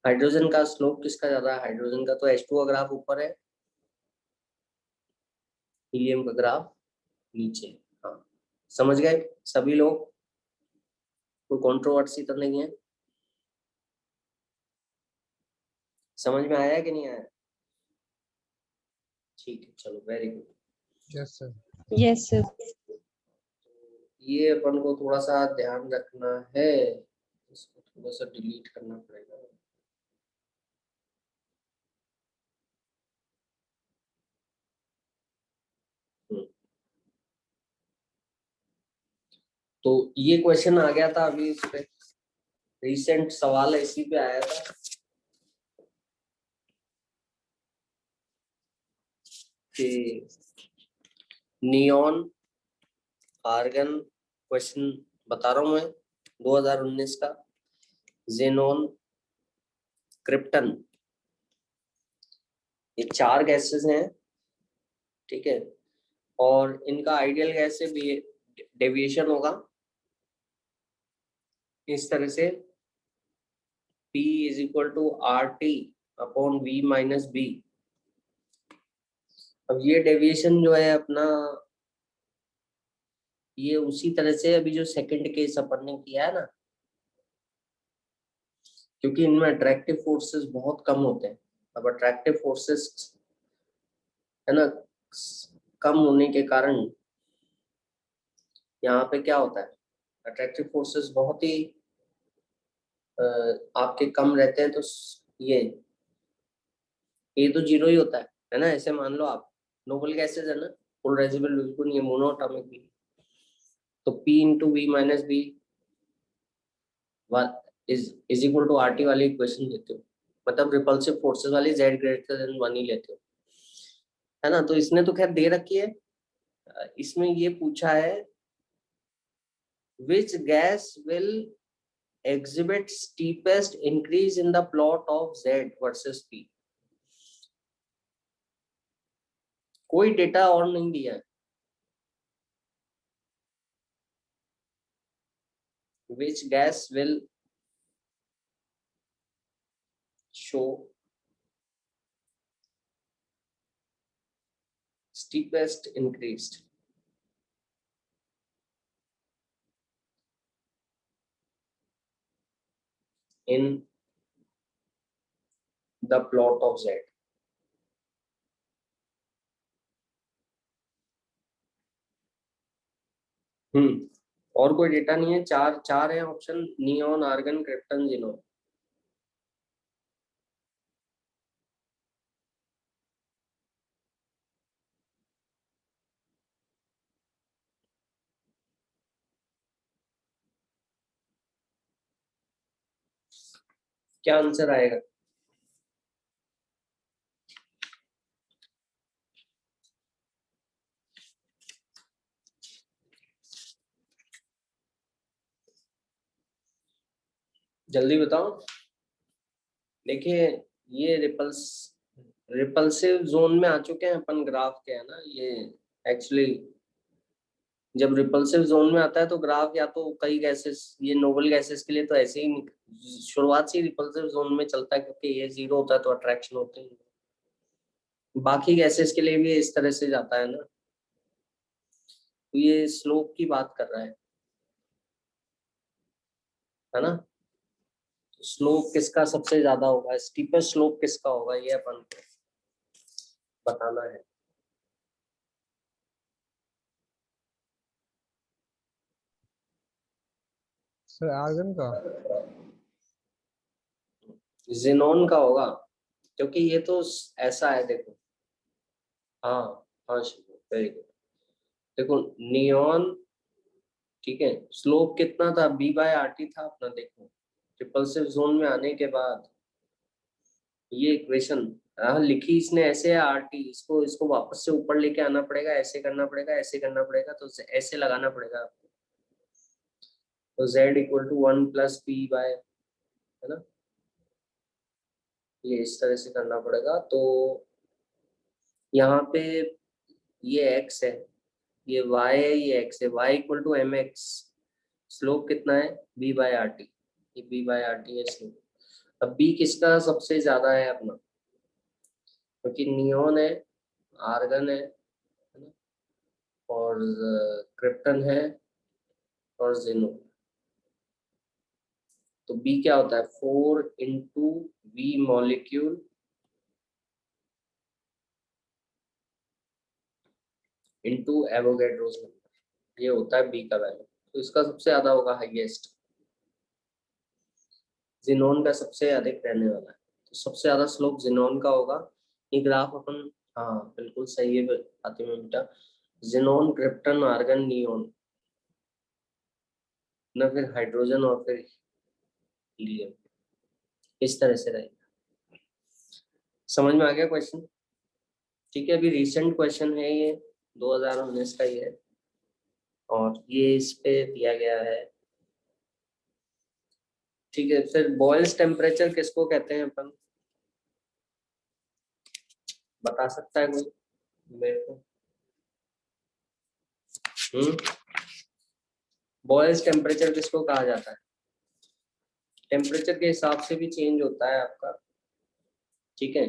हाइड्रोजन का। स्लोप किसका ज्यादा है, हाइड्रोजन का, तो H2 का ग्राफ ऊपर है, हीलियम का ग्राफ नीचे। हाँ, समझ गए सभी लोग, कोई कंट्रोवर्सी तो नहीं है, समझ में आया कि नहीं आया? ठीक है, चलो very good. Yes sir. Yes sir. ये अपन को थोड़ा सा ध्यान रखना है, इसको थोड़ा सा डिलीट करना पड़ेगा। तो ये क्वेश्चन आ गया था अभी, इस पे रिसेंट सवाल है, इसी पे आया था कि नियॉन, आर्गन, क्वेश्चन बता रहा हूं मैं 2019 का, जेनॉन, क्रिप्टन, ये 4 गैसेस हैं, ठीक है, और इनका आइडियल गैस से भी डेविएशन होगा इस तरह से, P is equal to R T upon V minus b. अब ये डेविएशन जो है अपना, ये उसी तरह से अभी जो सेकंड केस अपन ने किया है ना, क्योंकि इनमें अट्रैक्टिव फोर्सेस बहुत कम होते हैं। अब अट्रैक्टिव फोर्सेस है ना, कम होने के कारण यहाँ पे क्या होता है, अट्रैक्टिव फोर्सेस बहुत ही आपके कम रहते हैं, तो ये ये तो जीरो ही होता है ना, ऐसे मान लो आप। नोबल गैसेज है ना, फुल रेजिबल बिल्कुल नहीं है, मोनोएटॉमिक भी। तो P into V minus b is equal to RT वाली इक्वेशन लेते हो, मतलब रिपल्सिव फोर्सेस वाली Z ग्रेटर देन 1 ही लेते हो, है ना। तो इसने तो खैर दे रखी है। इसमें ये पूछा है which gas will exhibit steepest increase in the plot of Z versus P। कोई डेटा और नहीं दिया है। which gas will show steepest increased in the plot of Z। और कोई डेटा नहीं है, चार चार है option, neon, argon, krypton, xenon. क्या आंसर आएगा? जल्दी बताओ। देखिए, ये रिपल्सिव जोन में आ चुके हैं अपन, ग्राफ के, है ना ये। एक्चुअली जब रिपल्सिव जोन में आता है तो ग्राफ, या तो कई गैसेस, ये नोबल गैसेस के लिए तो ऐसे ही शुरुआत से ही रिपल्सिव जोन में चलता है, क्योंकि ये जीरो होता है तो अट्रैक्शन होते हैं। बाकी गैसेस के लिए भी इस तरह से जाता है ना। तो ये स्लोप की बात कर रहा है ना। स्लोप किसका सबसे ज्यादा होगा, स्टीपेस्ट स्लोप किसका होगा, ये अपन को बताना है। सर आर्गन का। जिनोन का होगा, क्योंकि ये तो ऐसा है, देखो। हाँ, हाँ, वेरी गुड। देखो, नियॉन, ठीक है, स्लोप कितना था, B/RT था अपना। देखो, रिपल्सिव जोन में आने के बाद ये इक्वेशन, हाँ, लिखी इसने ऐसे है, RT, इसको इसको वापस से ऊपर लेके आना पड़ेगा, ऐसे करना पड़ेगा, ऐसे करना पड़ेगा, तो ऐसे लगाना पड़ेगा आपको। तो Z इक्वल टू 1 + P/, है ना, ये इस तरह से करना पड़ेगा। तो यहाँ पे ये x है, ये y है, ये x है, y equal to mx। Slope कितना है, B/RT, ये B/RT है स्लोप। अब B किसका सबसे ज्यादा है अपना, क्योंकि नियॉन है, आर्गन है ना, और क्रिप्टन है, और जिनो। तो B क्या होता है, 4 × V molecule into Avogadro's number, ये होता है B का वैल्यू। तो इसका सबसे ज्यादा होगा, हाईएस्ट। जिनोन का सबसे अधिक रहने वाला है, तो सबसे ज्यादा स्लोप जिनोन का होगा। ये ग्राफ अपन, हाँ बिल्कुल सही है फातिमा बेटा। जिनोन, क्रिप्टन, आर्गन, नियोन, ना फिर हाइड्रोजन और फिर हीलियम, इस तरह से रहेगा। समझ में आ गया क्वेश्चन? ठीक है, अभी रिसेंट क्वेश्चन है ये, 2019 का ही है, और ये इस पे दिया गया है। ठीक है, फिर बॉयल्स टेम्परेचर किसको कहते हैं अपन, बता सकता है कोई मेरे को? बॉयल्स टेम्परेचर किसको कहा जाता है? टेम्परेचर के हिसाब से भी चेंज होता है आपका, ठीक है।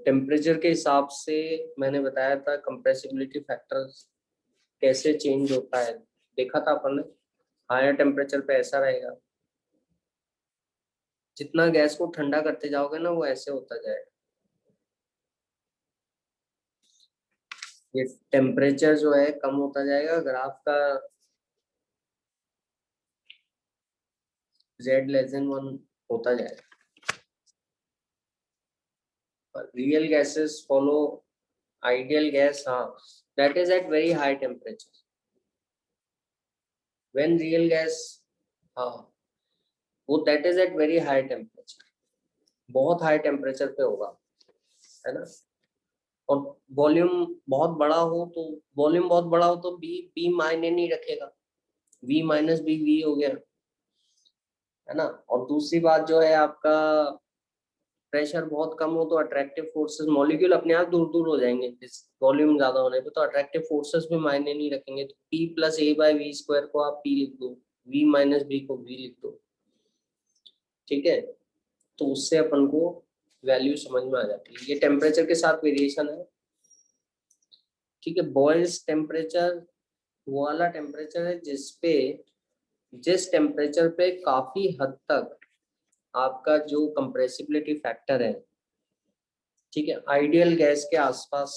टेम्परेचर के हिसाब से मैंने बताया था, कंप्रेसिबिलिटी फैक्टर कैसे चेंज होता है, देखा था अपन ने। हायर टेम्परेचर पे ऐसा रहेगा, जितना गैस को ठंडा करते जाओगे ना, वो ऐसे होता जाएगा। ये टेम्परेचर जो है कम होता जाएगा, ग्राफ का Z < 1 होता जाएगा। Real gases follow ideal gas, हाँ, that is at very high temperature when real gas, हाँ, वो that is at very high temperature, बहुत हाई टेम्परेचर पे होगा, है ना। और वॉल्यूम बहुत बड़ा हो तो, वॉल्यूम बहुत बड़ा हो तो बी बी मायने नहीं रखेगा, वी माइनस बी वी हो गया, है ना। और दूसरी बात जो है आपका, प्रेशर बहुत कम हो तो अट्रैक्टिव फोर्सेस, मॉलिक्यूल अपने आप दूर दूर हो जाएंगे वॉल्यूम ज्यादा होने पे, तो अट्रैक्टिव फोर्सेस भी मायने नहीं रखेंगे, तो P plus a by V square को आप P लिख दो, V माइनस बी को V लिख दो, ठीक है। तो उससे अपन को वैल्यू समझ में आ जाती है, ये टेम्परेचर के साथ वेरिएशन है, ठीक है। बॉयल्स टेम्परेचर वो वाला टेम्परेचर है जिसपे, जिस टेम्परेचर पे काफी हद तक आपका जो कंप्रेसिबिलिटी फैक्टर है, ठीक है, आइडियल गैस के आसपास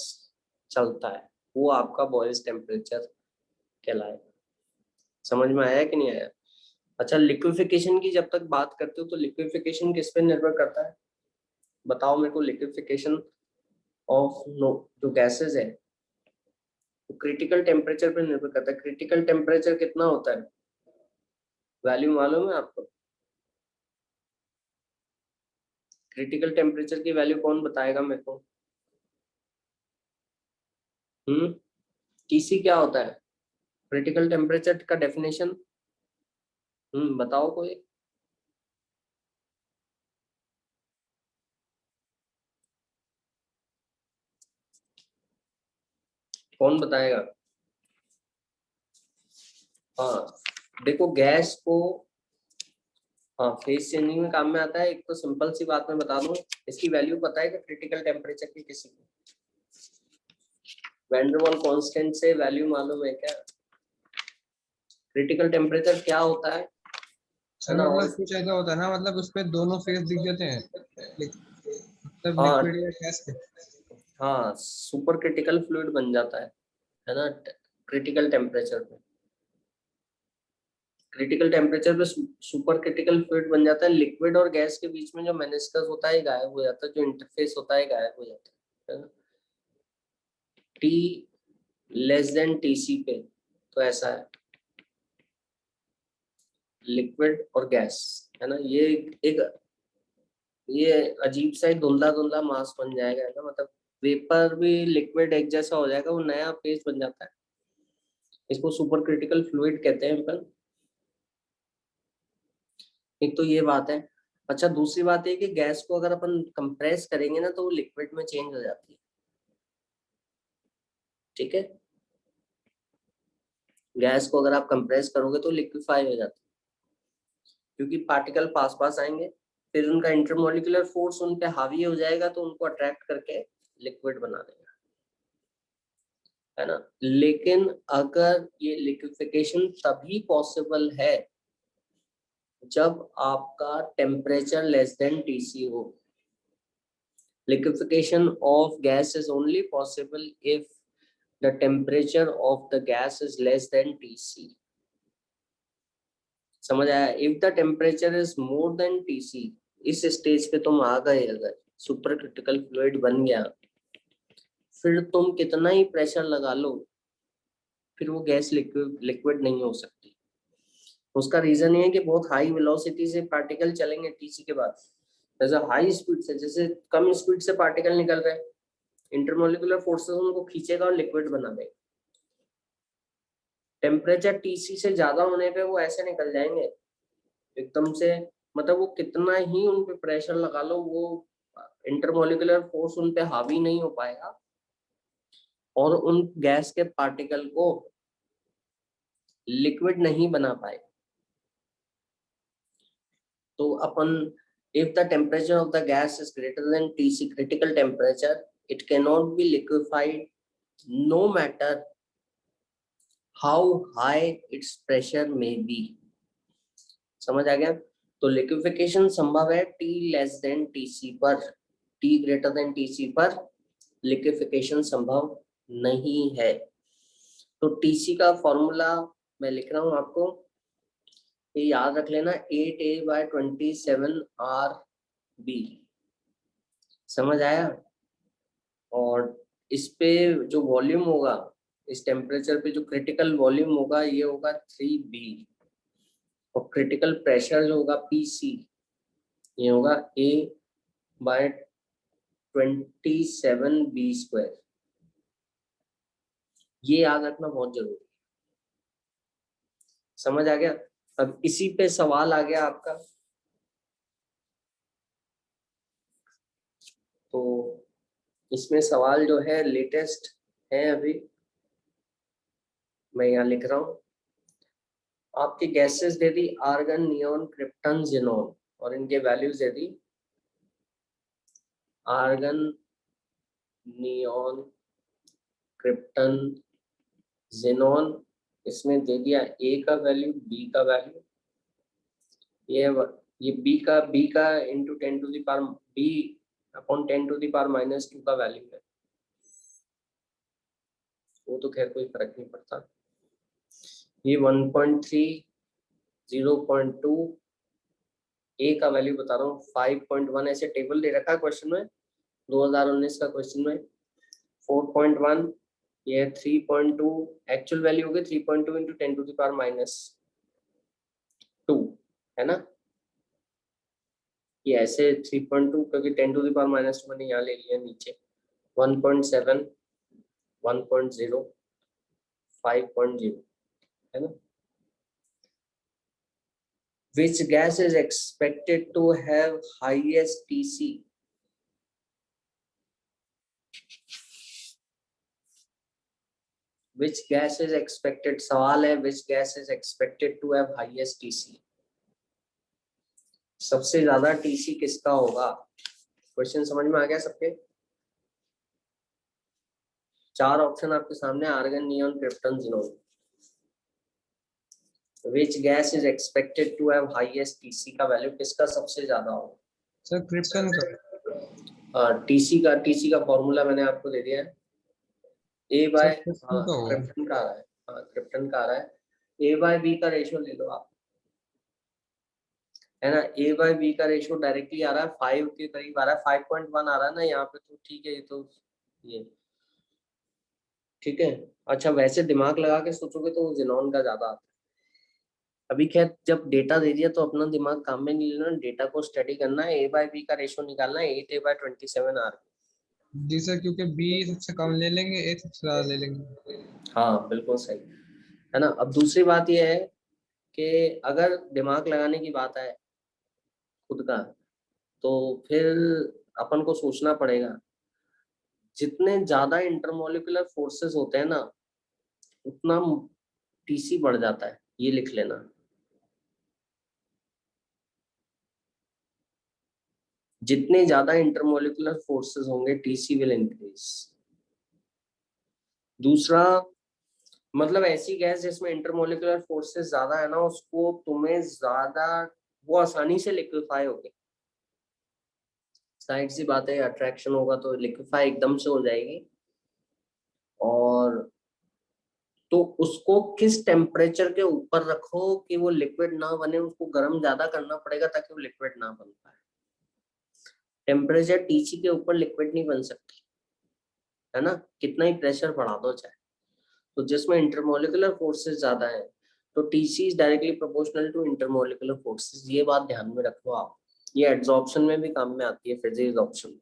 चलता है, वो आपका बॉयल्स टेम्परेचर कहलाएगा। समझ में आया कि नहीं आया? अच्छा, लिक्विफिकेशन की जब तक बात करते हो तो लिक्विफिकेशन किस पे निर्भर करता है, बताओ मेरे को। लिक्विफिकेशन ऑफ नो जो गैसेस है वो क्रिटिकल टेम्परेचर पे निर्भर करता है। क्रिटिकल टेम्परेचर कितना होता है, वैल्यू मालूम है आपको? क्रिटिकल टेम्परेचर की वैल्यू कौन बताएगा मेरे को? टीसी क्या होता है? क्रिटिकल टेम्परेचर का डेफिनेशन बताओ कोई। कौन बताएगा? हाँ, देखो गैस को, हाँ, फेज चेंजिंग में काम में आता है। एक तो सिंपल सी बात मैं बता दूं, इसकी वैल्यू पता है कि क्रिटिकल टेम्परेचर की किसी को? वैन डर वाल कांस्टेंट से वैल्यू मालूम है क्या? क्रिटिकल टेम्परेचर क्या होता है सर ना। मतलब और कुछ ऐसा होता है ना, मतलब उस पे दोनों फेस दिख जाते हैं, मतलब हाँ, लिक्विड या गैस के। हाँ, सुपर क्रिटिकल फ्लूइड बन जाता है ना, क्रिटिकल टेम्परेचर पे। क्रिटिकल टेम्परेचर पे सुपर क्रिटिकल फ्लूइड बन जाता है, लिक्विड और गैस के बीच में जो मेनिस्कस होता है गायब हो जाता है, जो इंटरफेस होता है गायब हो जाता है ना। टी लेस देन टीसी पे तो ऐसा है, लिक्विड और गैस, है ना, ये अजीब सा धुंधला धुंधला मास बन जाएगा, है ना, मतलब वेपर भी लिक्विड एक जैसा हो जाएगा, वो नया फेज बन जाता है, इसको सुपर क्रिटिकल फ्लूइड कहते हैं अपन। एक तो ये बात है। अच्छा, दूसरी बात है कि गैस को अगर अपन कंप्रेस करेंगे ना तो वो लिक्विड में चेंज हो जाती है, ठीक है। गैस को अगर आप कंप्रेस करोगे तो लिक्विफाई हो जाती है, क्योंकि पार्टिकल पास पास आएंगे, फिर उनका इंटरमोलिकुलर फोर्स उन पे हावी हो जाएगा तो उनको अट्रैक्ट करके लिक्विड बना देगा, है ना। लेकिन अगर ये लिक्विफिकेशन तभी पॉसिबल है जब आपका टेम्परेचर लेस देन टीसी हो। Liquefaction of gas is only possible if the temperature of the gas is less than Tc. समझ आया? if the temperature is more than Tc, इस स्टेज पे तुम आ गए, अगर सुपर क्रिटिकल फ्लूइड बन गया, फिर तुम कितना ही प्रेशर लगा लो, फिर वो गैस लिक्विड नहीं हो सकती। उसका रीजन ये है कि बहुत हाई वेलोसिटी से पार्टिकल चलेंगे टीसी के बाद, जैसे हाई स्पीड से, जैसे कम स्पीड से पार्टिकल निकल रहे हैं, इंटरमोलिकुलर फोर्सेस उनको खींचेगा और लिक्विड बना देगा। टेम्परेचर टीसी से ज्यादा होने पे वो ऐसे निकल जाएंगे एकदम से, मतलब वो कितना ही उन पे प्रेशर लगा लो, वो इंटरमोलिकुलर फोर्स उन पे हावी नहीं हो पाएगा और उन गैस के पार्टिकल को लिक्विड नहीं बना पाएगा। तो अपन, if the temperature of the gas is greater than Tc critical temperature, it cannot be liquefied no matter how high its pressure may be। समझ आ गया? तो लिक्विफिकेशन संभव है T लेस देन Tc पर, T ग्रेटर देन Tc पर लिक्विफिकेशन संभव नहीं है। तो Tc का फॉर्मूला मैं लिख रहा हूं आपको, ये याद रख लेना, 8a/27 RB। समझ आया? और इस पे जो वॉल्यूम होगा, इस टेम्परेचर पे जो क्रिटिकल वॉल्यूम होगा ये होगा 3B, और क्रिटिकल प्रेशर जो होगा PC ये होगा A/27B²। ये याद रखना बहुत जरूरी है। समझ आ गया? अब इसी पे सवाल आ गया आपका, तो इसमें सवाल जो है लेटेस्ट है, अभी मैं यहाँ लिख रहा हूँ। आपकी गैसेस दे दी आर्गन, नियोन, क्रिप्टन, जिनोन, और इनके वैल्यूज दे दी आर्गन, नियोन, क्रिप्टन, जिनोन। इसमें दे दिया A का वैल्यू, B का वैल्यू, ये B का into 10 to the power B upon 10 to the power -2 का वैल्यू है। वो तो खैर कोई फर्क नहीं पड़ता। ये 1.3, 0.2, A का वैल्यू बता रहा हूँ 5.1, ऐसे टेबल दे रखा है क्वेश्चन में, 2019 का क्वेश्चन में। 4.1, ये 3.2, एक्चुअल वैल्यू हो गई 3.2 इंटू 10 टू द पावर -2, है ना। ये ऐसे 3.2 क्योंकि 10 टू द पावर -2 मैंने यहाँ ले लिया नीचे। 1.7, 1.0, 5.0, है ना। Which gas is expected to have highest TC? Which gas is expected, सवाल है which gas is expected to have highest TC? सबसे ज्यादा TC किसका होगा? क्वेश्चन समझ में आ गया सबके? 4 ऑप्शन आपके सामने, argon, neon, krypton, xenon. Which gas is expected to have highest TC का वैल्यू किसका सबसे ज्यादा होगा? सर क्रिप्टन का। TC का फॉर्मूला मैंने आपको दे दिया है, A बाय, क्रिप्टन का होगा। क्रिप्टन का आ रहा है, क्रिप्टन का आ रहा है। A/B का रेशियो ले लो आप, है ना। A/B का रेशियो डायरेक्टली आ रहा है 5 के करीब आ रहा है, 5.1 आ रहा है ना यहाँ पे, तो ठीक है। ये तो ये ठीक है। अच्छा, वैसे दिमाग लगा के सोचोगे तो जिनॉन का ज्यादा आता है। अभी खैर जब डेटा दे दिया तो अपना दिमाग काम में नहीं लेना, डेटा को स्टडी करना है। A/B का रेशियो निकालना है 8A/27 R। जी सर, क्योंकि बी सबसे कम ले लेंगे, ए सबसे ज्यादा ले लेंगे। हाँ बिल्कुल सही, है ना। अब दूसरी बात यह है कि अगर दिमाग लगाने की बात है खुद का, तो फिर अपन को सोचना पड़ेगा, जितने ज्यादा इंटरमोलिकुलर फोर्सेस होते हैं ना उतना TC बढ़ जाता है, ये लिख लेना। जितने ज्यादा इंटरमोलिकुलर फोर्सेस होंगे TC विल इंक्रीज। दूसरा, मतलब ऐसी गैस जिसमें इंटरमोलिकुलर फोर्सेस ज्यादा है ना, उसको तुम्हें ज्यादा, वो आसानी से लिक्विफाई होगी। साइड सी बात है, अट्रैक्शन होगा तो लिक्विफाई एकदम से हो जाएगी। और तो उसको किस टेम्परेचर के ऊपर रखो कि वो लिक्विड ना बने, उसको गर्म ज्यादा करना पड़ेगा ताकि वो लिक्विड ना बन पाए। टेम्परेचर TC के ऊपर लिक्विड नहीं बन सकती, है ना, कितना ही प्रेशर बढ़ा दो चाहे। तो जिसमें इंटरमोलिकुलर फोर्सेस ज्यादा है तो TC is directly proportional to intermolecular forces. ये बात ध्यान में रखो आप, ये एड्सॉर्प्शन में भी काम में आती है, physics option.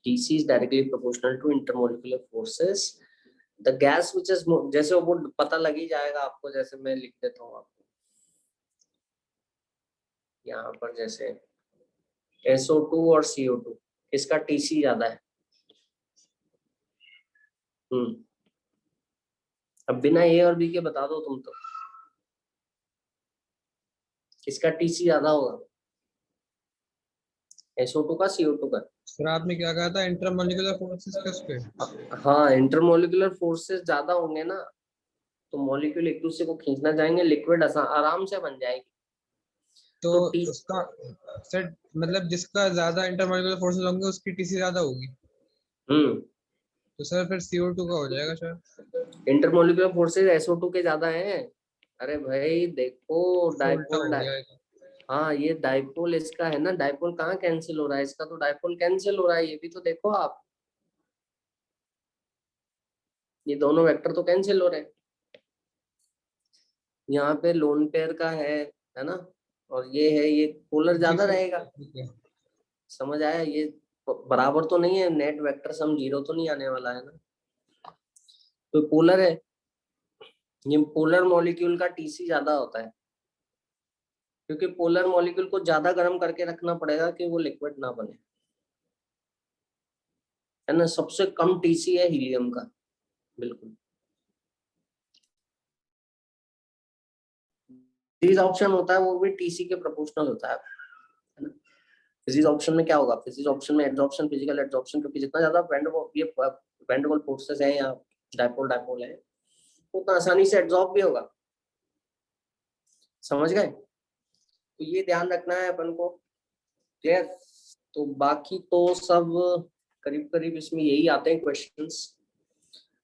TC is directly proportional to intermolecular forces. The gas which is जैसे वो पता लग ही जाएगा आपको, जैसे मैं लिख देता हूँ आपको यहाँ पर, जैसे SO2 और CO2, इसका TC ज्यादा है। अब बिना A और B के बता दो तुम तो, किसका TC ज्यादा होगा? SO2 का, CO2 का? सर आपने क्या कहा था, इंटरमोलिकुलर फोर्सेस किसके? हाँ, इंटरमोलिकुलर फोर्सेस ज्यादा होंगे ना, तो मॉलिक्यूल एक दूसरे को खींचना चाहेंगे, लिक्विड आराम से बन जाएगी। तो तो उसका सर मतलब जिसका ज्यादा इंटरमोलिकुलर फोर्सेस होंगे उसकी टीसी ज्यादा होगी। तो सर फिर CO2 का हो जाएगा सर। इंटरमोलिकुलर फोर्सेस SO2 के ज्यादा हैं। अरे भाई देखो, उल्टा डाइपोल हो गया है। हाँ ये डाइपोल इसका है ना, डाइपोल कहाँ कैंसिल हो रहा है, इसका तो डाइपोल कैंसिल हो रहा है, ये भी तो देखो आप, ये दोनों वेक्टर तो कैंसिल हो रहे हैं। यहाँ पे लोन पेयर का है ना, और ये है, ये पोलर जी ज्यादा सर, रहेगा। ठीक है। समझ आया, ये बराबर तो नहीं है, नेट वेक्टर सम 0 तो नहीं आने वाला है ना, तो पोलर है। ये पोलर मॉलिक्यूल का टीसी ज्यादा होता है, क्योंकि पोलर मॉलिक्यूल को ज्यादा गर्म करके रखना पड़ेगा कि वो लिक्विड ना बने, है ना। सबसे कम टीसी है हीलियम का, बिल्कुल। फिजिक्स ऑप्शन होता है वो भी टीसी के प्रोपोर्शनल होता है ना। फिजिक्स ऑप्शन में क्या होगा, फिजिक्स ऑप्शन में एड्सॉर्प्शन, फिजिकल एड्सॉर्प्शन, क्योंकि जितना ज्यादा वैन फोर्सेस हैं या डाइपोल डाइपोल है, उतना आसानी से एड्सॉर्ब भी होगा। समझ गए, तो ये ध्यान रखना है अपन को, क्लियर। तो बाकी तो सब करीब करीब इसमें यही आते हैं क्वेश्चंस,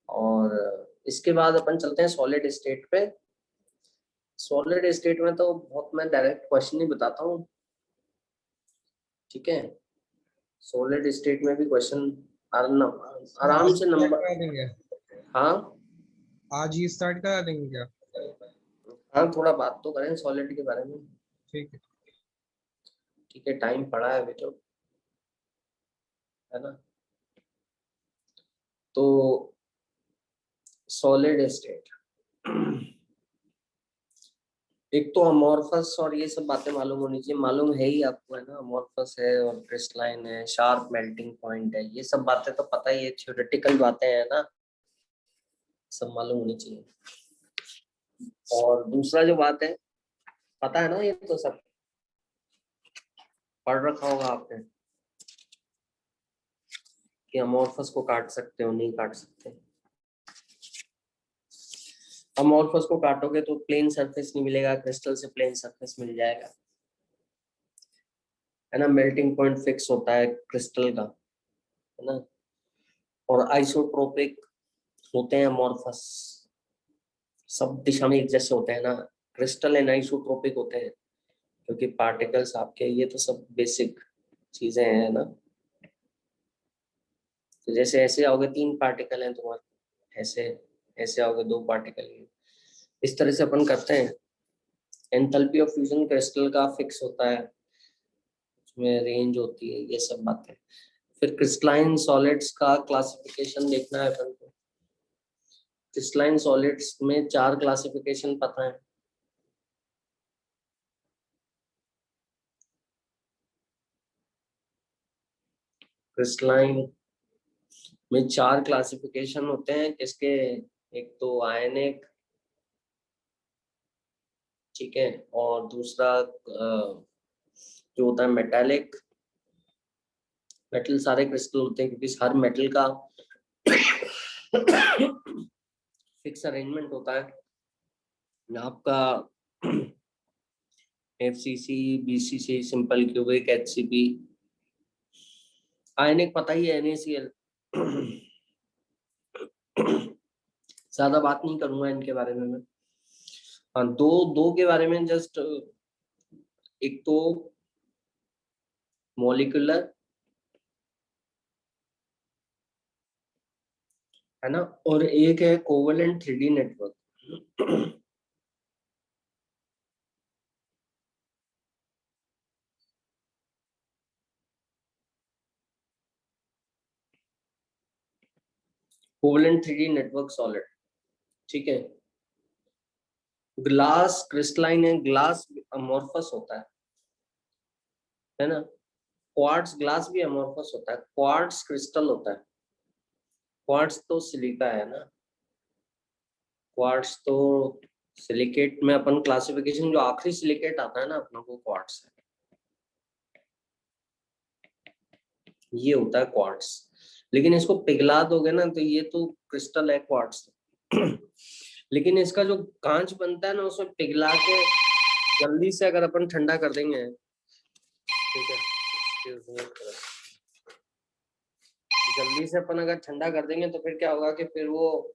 और इसके बाद अपन चलते हैं सॉलिड स्टेट पे। सॉलिड स्टेट में तो बहुत मैं डायरेक्ट क्वेश्चन ही बताता हूँ, ठीक है। सॉलिड स्टेट में भी क्वेश्चन आराम आज से स्टार्ट नंबर, करा देंगे, हाँ आज ही स्टार्ट करा देंगे क्या? हाँ, थोड़ा बात तो करें सॉलिड के बारे में, ठीक है। ठीक है, टाइम पड़ा है अभी तो, है ना। तो सॉलिड स्टेट, एक तो अमोर्फस और ये सब बातें मालूम होनी चाहिए, मालूम है ही आपको, है ना। अमोर्फस है और क्रिस्टलाइन है, शार्प मेल्टिंग पॉइंट है, ये सब बातें तो पता ही है, थ्योरेटिकल बातें हैं ना, सब मालूम होनी चाहिए। और दूसरा जो बात है, पता है ना, ये तो सब पढ़ रखा होगा आपने कि अमोर्फस को काट सकते हो, नहीं काट सकते। अमोर्फस को काटोगे तो प्लेन सरफेस नहीं मिलेगा, क्रिस्टल से प्लेन सरफेस मिल जाएगा, है ना। मेल्टिंग पॉइंट फिक्स होता है क्रिस्टल का, है ना। और आइसोट्रोपिक होते हैं अमोर्फस, सब दिशा में एक जैसे होते हैं ना। क्रिस्टल एंड आइसोट्रोपिक होते हैं, क्योंकि पार्टिकल्स आपके, ये तो सब बेसिक चीजें हैं ना। तो जैसे ऐसे आओगे 3 पार्टिकल हैं तुम्हारे, ऐसे ऐसे आओगे 2 पार्टिकल, इस तरह से अपन करते हैं। एंथैल्पी ऑफ फ्यूजन क्रिस्टल का फिक्स होता है, उसमें रेंज होती है, ये सब बातें। फिर क्रिस्टलाइन सॉलिड्स का क्लासिफिकेशन देखना है अपन को। क्रिस्टलाइन सॉलिड्स में 4 क्लासिफिकेशन पता है। क्रिस्टलाइन में 4 क्लासिफिकेशन होते हैं, किसके, एक तो आयनिक, ठीक है, और दूसरा जो होता है मेटालिक। मेटल सारे क्रिस्टल होते हैं, क्योंकि हर मेटल का फिक्स अरेंजमेंट होता है। आपका FCC, BCC, simple cubic, HCP, आयनिक पता ही है, NaCl। ज्यादा बात नहीं करूंगा इनके बारे में मैं। हाँ, दो दो के बारे में जस्ट, एक तो मॉलिक्यूलर, है ना, और एक है covalent 3D network. Covalent 3D network solid, ठीक है। ग्लास क्रिस्टलाइन है, ग्लास अमोर्फस होता है ना। क्वार्ट्ज ग्लास भी अमोर्फस होता है, क्वार्ट्ज क्रिस्टल होता है। क्वार्ट्ज तो सिलिका है ना, क्वार्ट्ज तो सिलिकेट में अपन क्लासिफिकेशन, जो आखिरी सिलिकेट आता है ना अपना, वो क्वार्ट्ज है, ये होता है क्वार्ट्ज। लेकिन इसको पिघला दोगे ना तो ये तो क्रिस्टल है क्वार्ट्ज। लेकिन इसका जो कांच बनता है ना, उसमें पिघला के जल्दी से अगर अपन ठंडा कर देंगे, ठीक है, जल्दी से अपन अगर ठंडा कर देंगे तो फिर क्या होगा कि फिर वो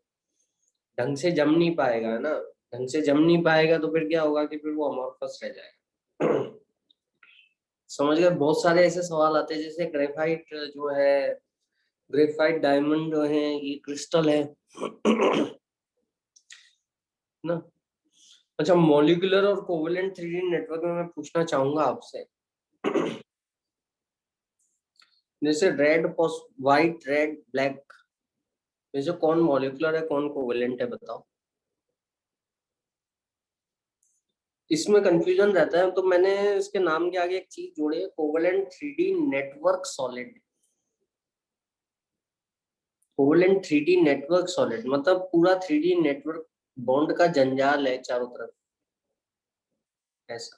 ढंग से जम नहीं पाएगा, है ना। ढंग से जम नहीं पाएगा तो फिर क्या होगा कि फिर वो अमोर्फस रह जाएगा। समझ गए। बहुत सारे ऐसे सवाल आते हैं जैसे ग्रेफाइट जो है, ग्रेफाइट डायमंड जो है, ये क्रिस्टल है ना। अच्छा, मॉलिक्यूलर और कोवेलेंट 3D नेटवर्क में मैं पूछना चाहूंगा आपसे, जैसे रेड, व्हाइट, रेड, ब्लैक, जैसे कौन मॉलिक्यूलर है कौन कोवेलेंट है, बताओ। इसमें कंफ्यूजन रहता है, तो मैंने इसके नाम के आगे एक चीज जोड़ी है, covalent 3D network solid. Covalent 3D network solid मतलब पूरा 3D नेटवर्क, बॉन्ड का जंजाल है चारों तरफ, ऐसा।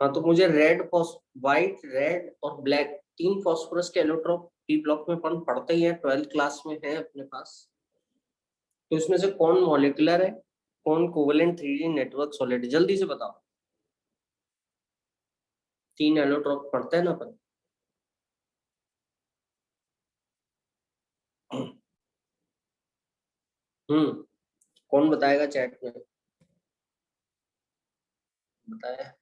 हाँ, तो मुझे रेड, व्हाइट, रेड और ब्लैक, तीन फास्फोरस के एलोट्रोप पी ब्लॉक में अपन पढ़ते ही है, 12th क्लास में है अपने पास। तो इसमें से कौन मॉलिक्यूलर है, कौन कोवेलेंट 3D नेटवर्क सॉलिड, जल्दी से बताओ। तीन एलोट्रोप पढ़ते हैं ना अपन। कौन बताएगा चैट में, बताया।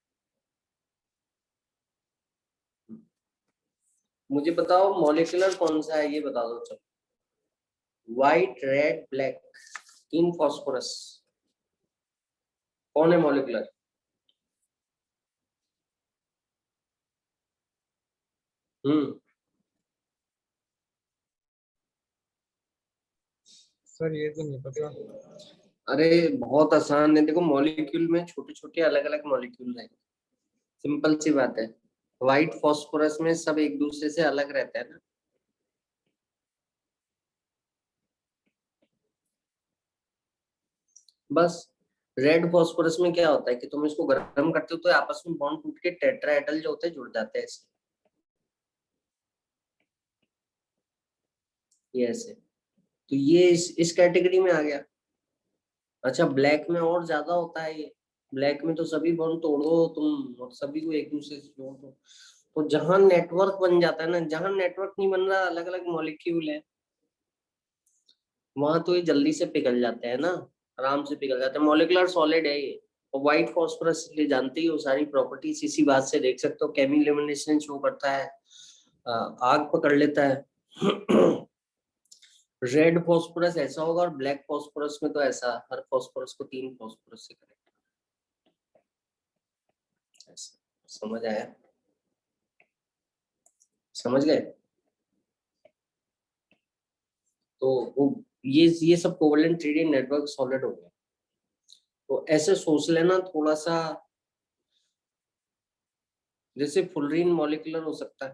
मुझे बताओ मॉलिक्यूलर कौन सा है, ये बता दो चलो। व्हाइट, रेड, ब्लैक, तीन फास्फोरस, कौन है मॉलिक्यूलर। हम्म सर ये तो नहीं पता। अरे बहुत आसान है, देखो मॉलिक्यूल में छोटे छोटे अलग अलग मॉलिक्यूल हैं, सिंपल सी बात है। व्हाइट फास्फोरस में सब एक दूसरे से अलग रहते हैं ना। बस रेड फास्फोरस में क्या होता है कि तुम इसको गर्म करते हो तो आपस में बॉन्ड टूट के टेट्राहेड्रल जो होते हैं जुड़ जाते हैं ऐसे, ये ऐसे। तो ये इस कैटेगरी में आ गया। अच्छा, ब्लैक में और ज्यादा होता है ये, ब्लैक में तो सभी बॉन्ड तोड़ो तुम और सभी को एक दूसरे से जोड़ दो, तो जहां नेटवर्क बन जाता है ना, जहां नेटवर्क नहीं बन रहा, अलग अलग मॉलिक्यूल है, वहां तो ये जल्दी से पिघल जाते हैं ना, आराम से पिघल जाते हैं, मॉलिक्यूलर सॉलिड है ये। और व्हाइट फास्फोरस इसलिए जानते ही हो सारी प्रॉपर्टीज, इसी बात से देख सकते हो, केमिलुमिनेशन शो करता है, आग पकड़ लेता है। रेड फास्फोरस ऐसा होगा और ब्लैक फास्फोरस में तो ऐसा, हर फास्फोरस को तीन फास्फोरस से कनेक्ट, ऐसा। समझ आया, समझ गए। तो वो ये सब कोवेलेंट 3D नेटवर्क सॉलिड हो गया। तो ऐसे सोच लेना थोड़ा सा, जैसे फुलरीन मॉलिक्यूलर हो सकता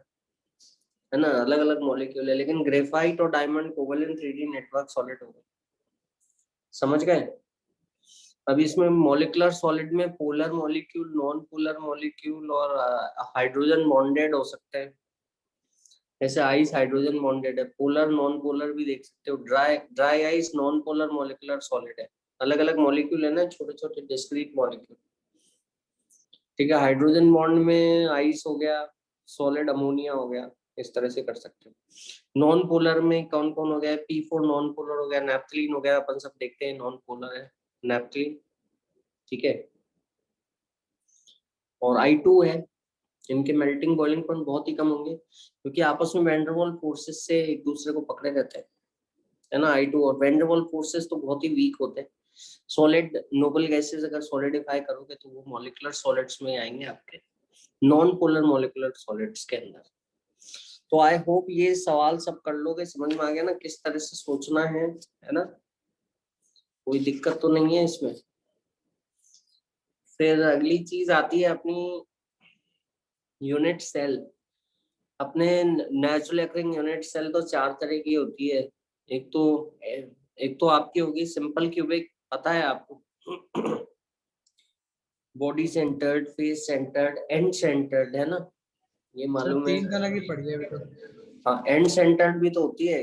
है ना, अलग अलग मॉलिक्यूल है, लेकिन ग्रेफाइट और diamond covalent 3D network solid हो गए, समझ गए। अभी इसमें मॉलिक्यूलर सॉलिड में polar molecule, non polar molecule और हाइड्रोजन बॉन्डेड हो सकते हैं। जैसे आइस हाइड्रोजन बॉन्डेड है, पोलर नॉन पोलर भी देख सकते हो, dry dry ice non polar molecular solid है, अलग अलग मॉलिक्यूल है ना, छोटे छोटे डिस्क्रीट मॉलिक्यूल। ठीक है, हाइड्रोजन बॉन्ड में आइस हो गया, सॉलिड अमोनिया हो गया, इस तरह से कर सकते हो। नॉन पोलर में कौन कौन हो गया, P4 नॉन पोलर हो गया, नैप्थलीन हो गया, अपन सब देखते हैं नॉन पोलर है नैप्थलीन, ठीक है। और I2 है, इनके मेल्टिंग बॉइलिंग पॉइंट बहुत ही कम होंगे क्योंकि आपस में वैंडरवाल फोर्सेस से एक दूसरे को पकड़े रहते हैं, है ना। I2 और वैंडरवाल फोर्सेस तो बहुत ही वीक होते हैं। सॉलिड नोबल गैसेस अगर सॉलिडिफाई करोगे तो वो मॉलिक्यूलर सॉलिड्स में आएंगे आपके, नॉन पोलर मॉलिक्यूलर सॉलिड्स के अंदर। तो आई होप ये सवाल सब कर लोगे, समझ में आ गया ना किस तरह से सोचना है ना, कोई दिक्कत तो नहीं है इसमें। फिर अगली चीज आती है अपनी यूनिट सेल। अपने नेचुरल अकरिंग यूनिट सेल तो चार तरह की होती है। एक तो एक तो आपकी होगी सिंपल क्यूबिक, पता है आपको, body centred, face centred, and centred, है ना, ये सर मालूम है। तीन तरह की पढ़ी है अभी तो। हाँ, एंड सेंटर्ड भी तो होती है,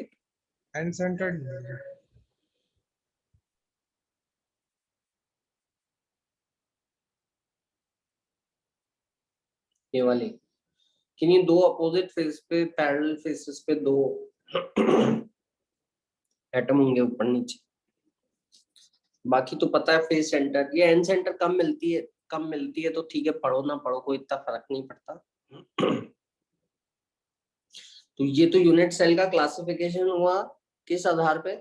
एंड सेंटर्ड नहीं है। ये वाली, कि ये दो अपोजिट फेस पे, पैरेलल फेसेस पे दो एटम होंगे ऊपर नीचे। बाकी तो पता है फेस सेंटर, ये एंड सेंटर कम मिलती है, कम मिलती है तो ठीक है, पढ़ो ना पढ़ो कोई इतना फर्क नहीं पड़ता। तो ये तो यूनिट सेल का क्लासिफिकेशन हुआ। किस आधार पे?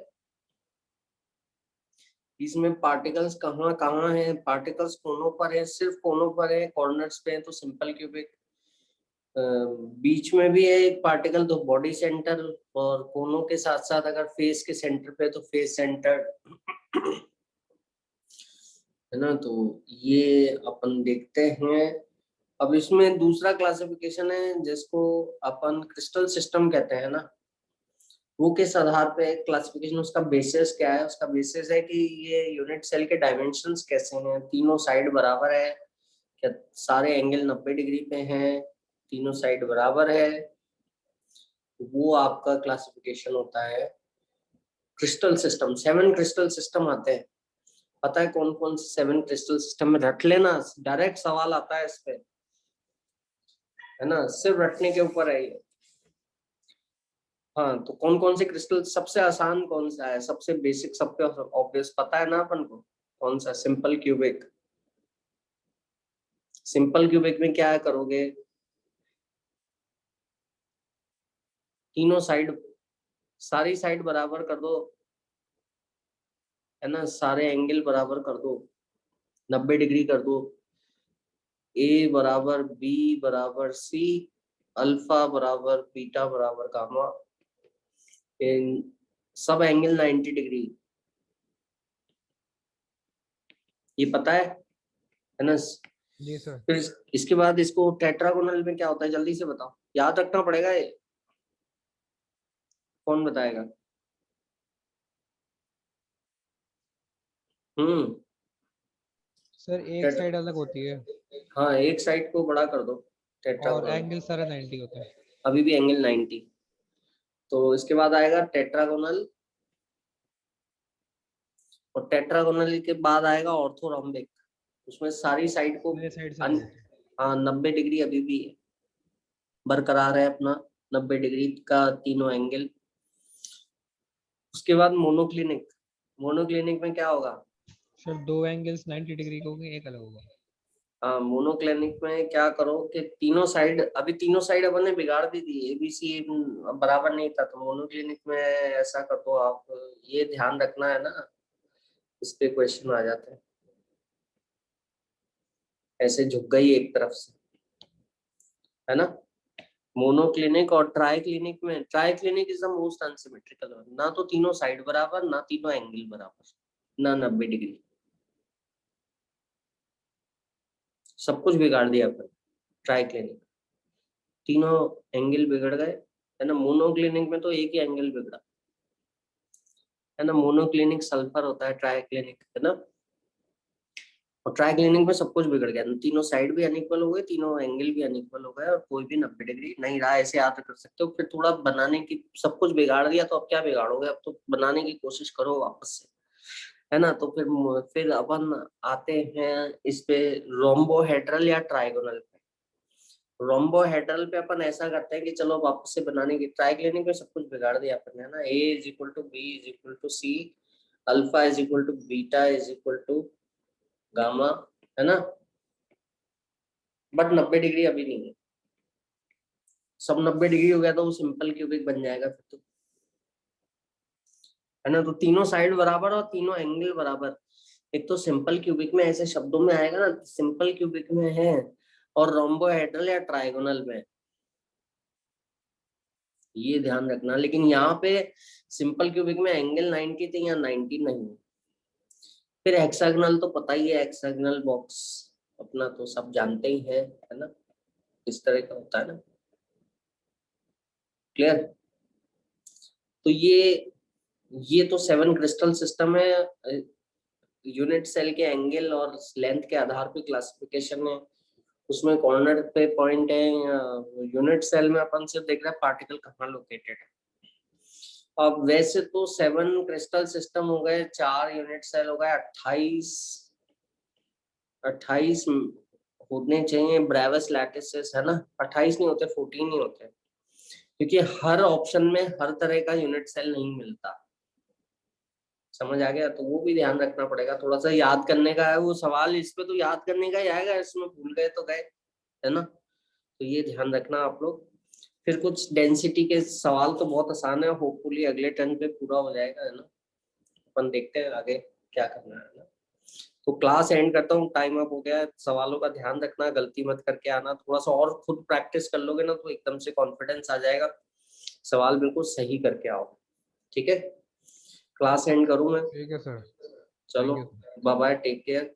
इसमें पार्टिकल्स कहाँ कहाँ है, पार्टिकल्स कोनों पर है, सिर्फ कोनों पर है, कॉर्नर्स पे है तो सिंपल क्यूबिक, बीच में भी है एक पार्टिकल तो बॉडी सेंटर, और कोनों के साथ साथ अगर फेस के सेंटर पे तो फेस सेंटर, है ना। तो ये अपन देखते हैं। अब इसमें दूसरा क्लासिफिकेशन है जिसको अपन क्रिस्टल सिस्टम कहते हैं ना। वो किस आधार पे क्लासिफिकेशन, उसका बेसिस क्या है? उसका बेसिस है कि ये यूनिट सेल के डायमेंशंस कैसे हैं, तीनों साइड बराबर है क्या, सारे एंगल 90 डिग्री पे हैं, तीनों साइड बराबर है, वो आपका क्लासिफिकेशन होता है क्रिस्टल सिस्टम। 7 क्रिस्टल सिस्टम आते हैं, पता है कौन कौन से 7 क्रिस्टल सिस्टम में? रट लेना, डायरेक्ट सवाल आता है इस पे, है ना, सिर्फ रटने के ऊपर है ये। हाँ, तो कौन कौन से क्रिस्टल, सबसे आसान कौन सा है, सबसे बेसिक, सबसे ऑब्वियस पता है ना अपन को, कौन सा? Simple cubic. सिंपल क्यूबिक में क्या करोगे, तीनों साइड, सारी साइड बराबर कर दो, है ना, सारे एंगल बराबर कर दो, 90 डिग्री कर दो, ए बराबर बी बराबर सी, अल्फा बराबर बीटा बराबर गामा, इन सब एंगल 90 डिग्री, ये पता है ना। जी सर। फिर इसके बाद इसको टेट्रागोनल में क्या होता है, जल्दी से बताओ, याद रखना पड़ेगा ये, कौन बताएगा? हम्म। सर एक साइड अलग होती है हाँ, एक साइड को बड़ा कर दो, और टेट्रागोनल, एंगल सारा 90 होता है। अभी भी एंगल 90। तो इसके बाद आएगा टेट्रागोनल, और टेट्रागोनल के बाद आएगा ऑर्थोरोम्बिक, उसमें सारी साइड को मेरे साइड से अलग होता है। हाँ 90 डिग्री अभी भी बरकरार है अपना, 90 डिग्री का तीनों एंगल। उसके बाद मोनोक्लिनिक, मोनोक्लिनिक में क्या होगा? सर दो एंगल्स 90 डिग्री के होंगे, एक अलग होगा। हाँ, मोनोक्लिनिक में क्या करो कि तीनों साइड, अभी तीनों साइड अपन ने बिगाड़ दी थी, एबीसी बराबर नहीं था, तो मोनोक्लिनिक में ऐसा कर दो आप, ये ध्यान रखना है ना, इस पे क्वेश्चन आ जाते हैं, ऐसे झुक गई एक तरफ से, है ना। मोनोक्लिनिक और ट्राई क्लिनिक में, try clinic is the most unsymmetrical, ना तो तीनों साइड बराबर, ना तीनों एंगल बराबर, ना 90 डिग्री, सब कुछ बिगाड़ दिया अपन। ट्राई क्लिनिक, तीनों एंगल बिगड़ गए, है ना। मोनोक्लिनिक में तो एक ही एंगल बिगड़ा, है ना। मोनोक्लिनिक सल्फर होता है, ट्राई क्लिनिक, है ना। और ट्राई क्लिनिक में सब कुछ बिगड़ गया, तीनों साइड भी अनइक्वल हो गए, तीनों एंगल भी अनइक्वल हो गए, और कोई भी 90 डिग्री नहीं रहा, ऐसे याद कर सकते हो। फिर थोड़ा बनाने की, सब कुछ बिगाड़ दिया तो अब क्या बिगाड़ोगे, अब तो बनाने की कोशिश करो वापस से, है ना। तो फिर अपन आते हैं इस पे, रोम्बोहेड्रल या ट्राइगोनल पे। रोम्बोहेड्रल पे अपन ऐसा करते हैं कि चलो वापस से बनाने की, ट्राई क्लिनिक में सब कुछ बिगाड़ दिया अपन ने, है ना। A is equal to B is equal to C, alpha is equal to beta is equal to gamma, है ना। बट 90 डिग्री अभी नहीं है, सब 90 डिग्री हो गया तो वो सिंपल क्यूबिक बन जाएगा फिर तो, है ना। तो तीनों साइड बराबर और तीनों एंगल बराबर, एक तो सिंपल क्यूबिक में ऐसे शब्दों में आएगा ना, सिंपल क्यूबिक में है, और रोम्बोहेड्रल या ट्राइगोनल में, ये ध्यान रखना। लेकिन यहाँ पे सिंपल क्यूबिक में एंगल 90 थे, या 90 नहीं। फिर हेक्सागोनल तो पता ही है, हेक्सागोनल बॉक्स अपना तो सब जानते ही है ना, इस तरह का होता है ना, क्लियर। तो ये तो 7 क्रिस्टल सिस्टम है, यूनिट सेल के एंगल और लेंथ के आधार पे क्लासिफिकेशन है, उसमें कॉर्नर पे पॉइंट है। यूनिट सेल में अपन सिर्फ देख रहे हैं पार्टिकल कहाँ लोकेटेड है। अब वैसे तो 7 क्रिस्टल सिस्टम हो गए, 4 यूनिट सेल हो गए, 28 होने चाहिए ब्रेविस लैटिसेस, है ना। 28 नहीं होते, 14 ही होते, क्योंकि हर ऑप्शन में हर तरह का यूनिट सेल नहीं मिलता, समझ आ गया। तो वो भी ध्यान रखना पड़ेगा, थोड़ा सा याद करने का है वो सवाल, इस पे तो याद करने का ही आएगा, इसमें भूल गए तो गए, है ना। तो ये ध्यान रखना आप लोग। फिर कुछ डेंसिटी के सवाल तो बहुत आसान है, होपफुली अगले टर्न पे पूरा हो जाएगा, है ना। अपन देखते हैं आगे क्या करना है ना। तो क्लास एंड करता हूँ, टाइम अप हो गया है। सवालों का ध्यान रखना, गलती मत करके आना। थोड़ा सा और खुद प्रैक्टिस कर लोगे ना तो एकदम से कॉन्फिडेंस आ जाएगा। सवाल बिल्कुल सही करके आओ, ठीक है। क्लास एंड करूँ मैं? ठीक है सर। चलो, thank you. Bye bye, take care.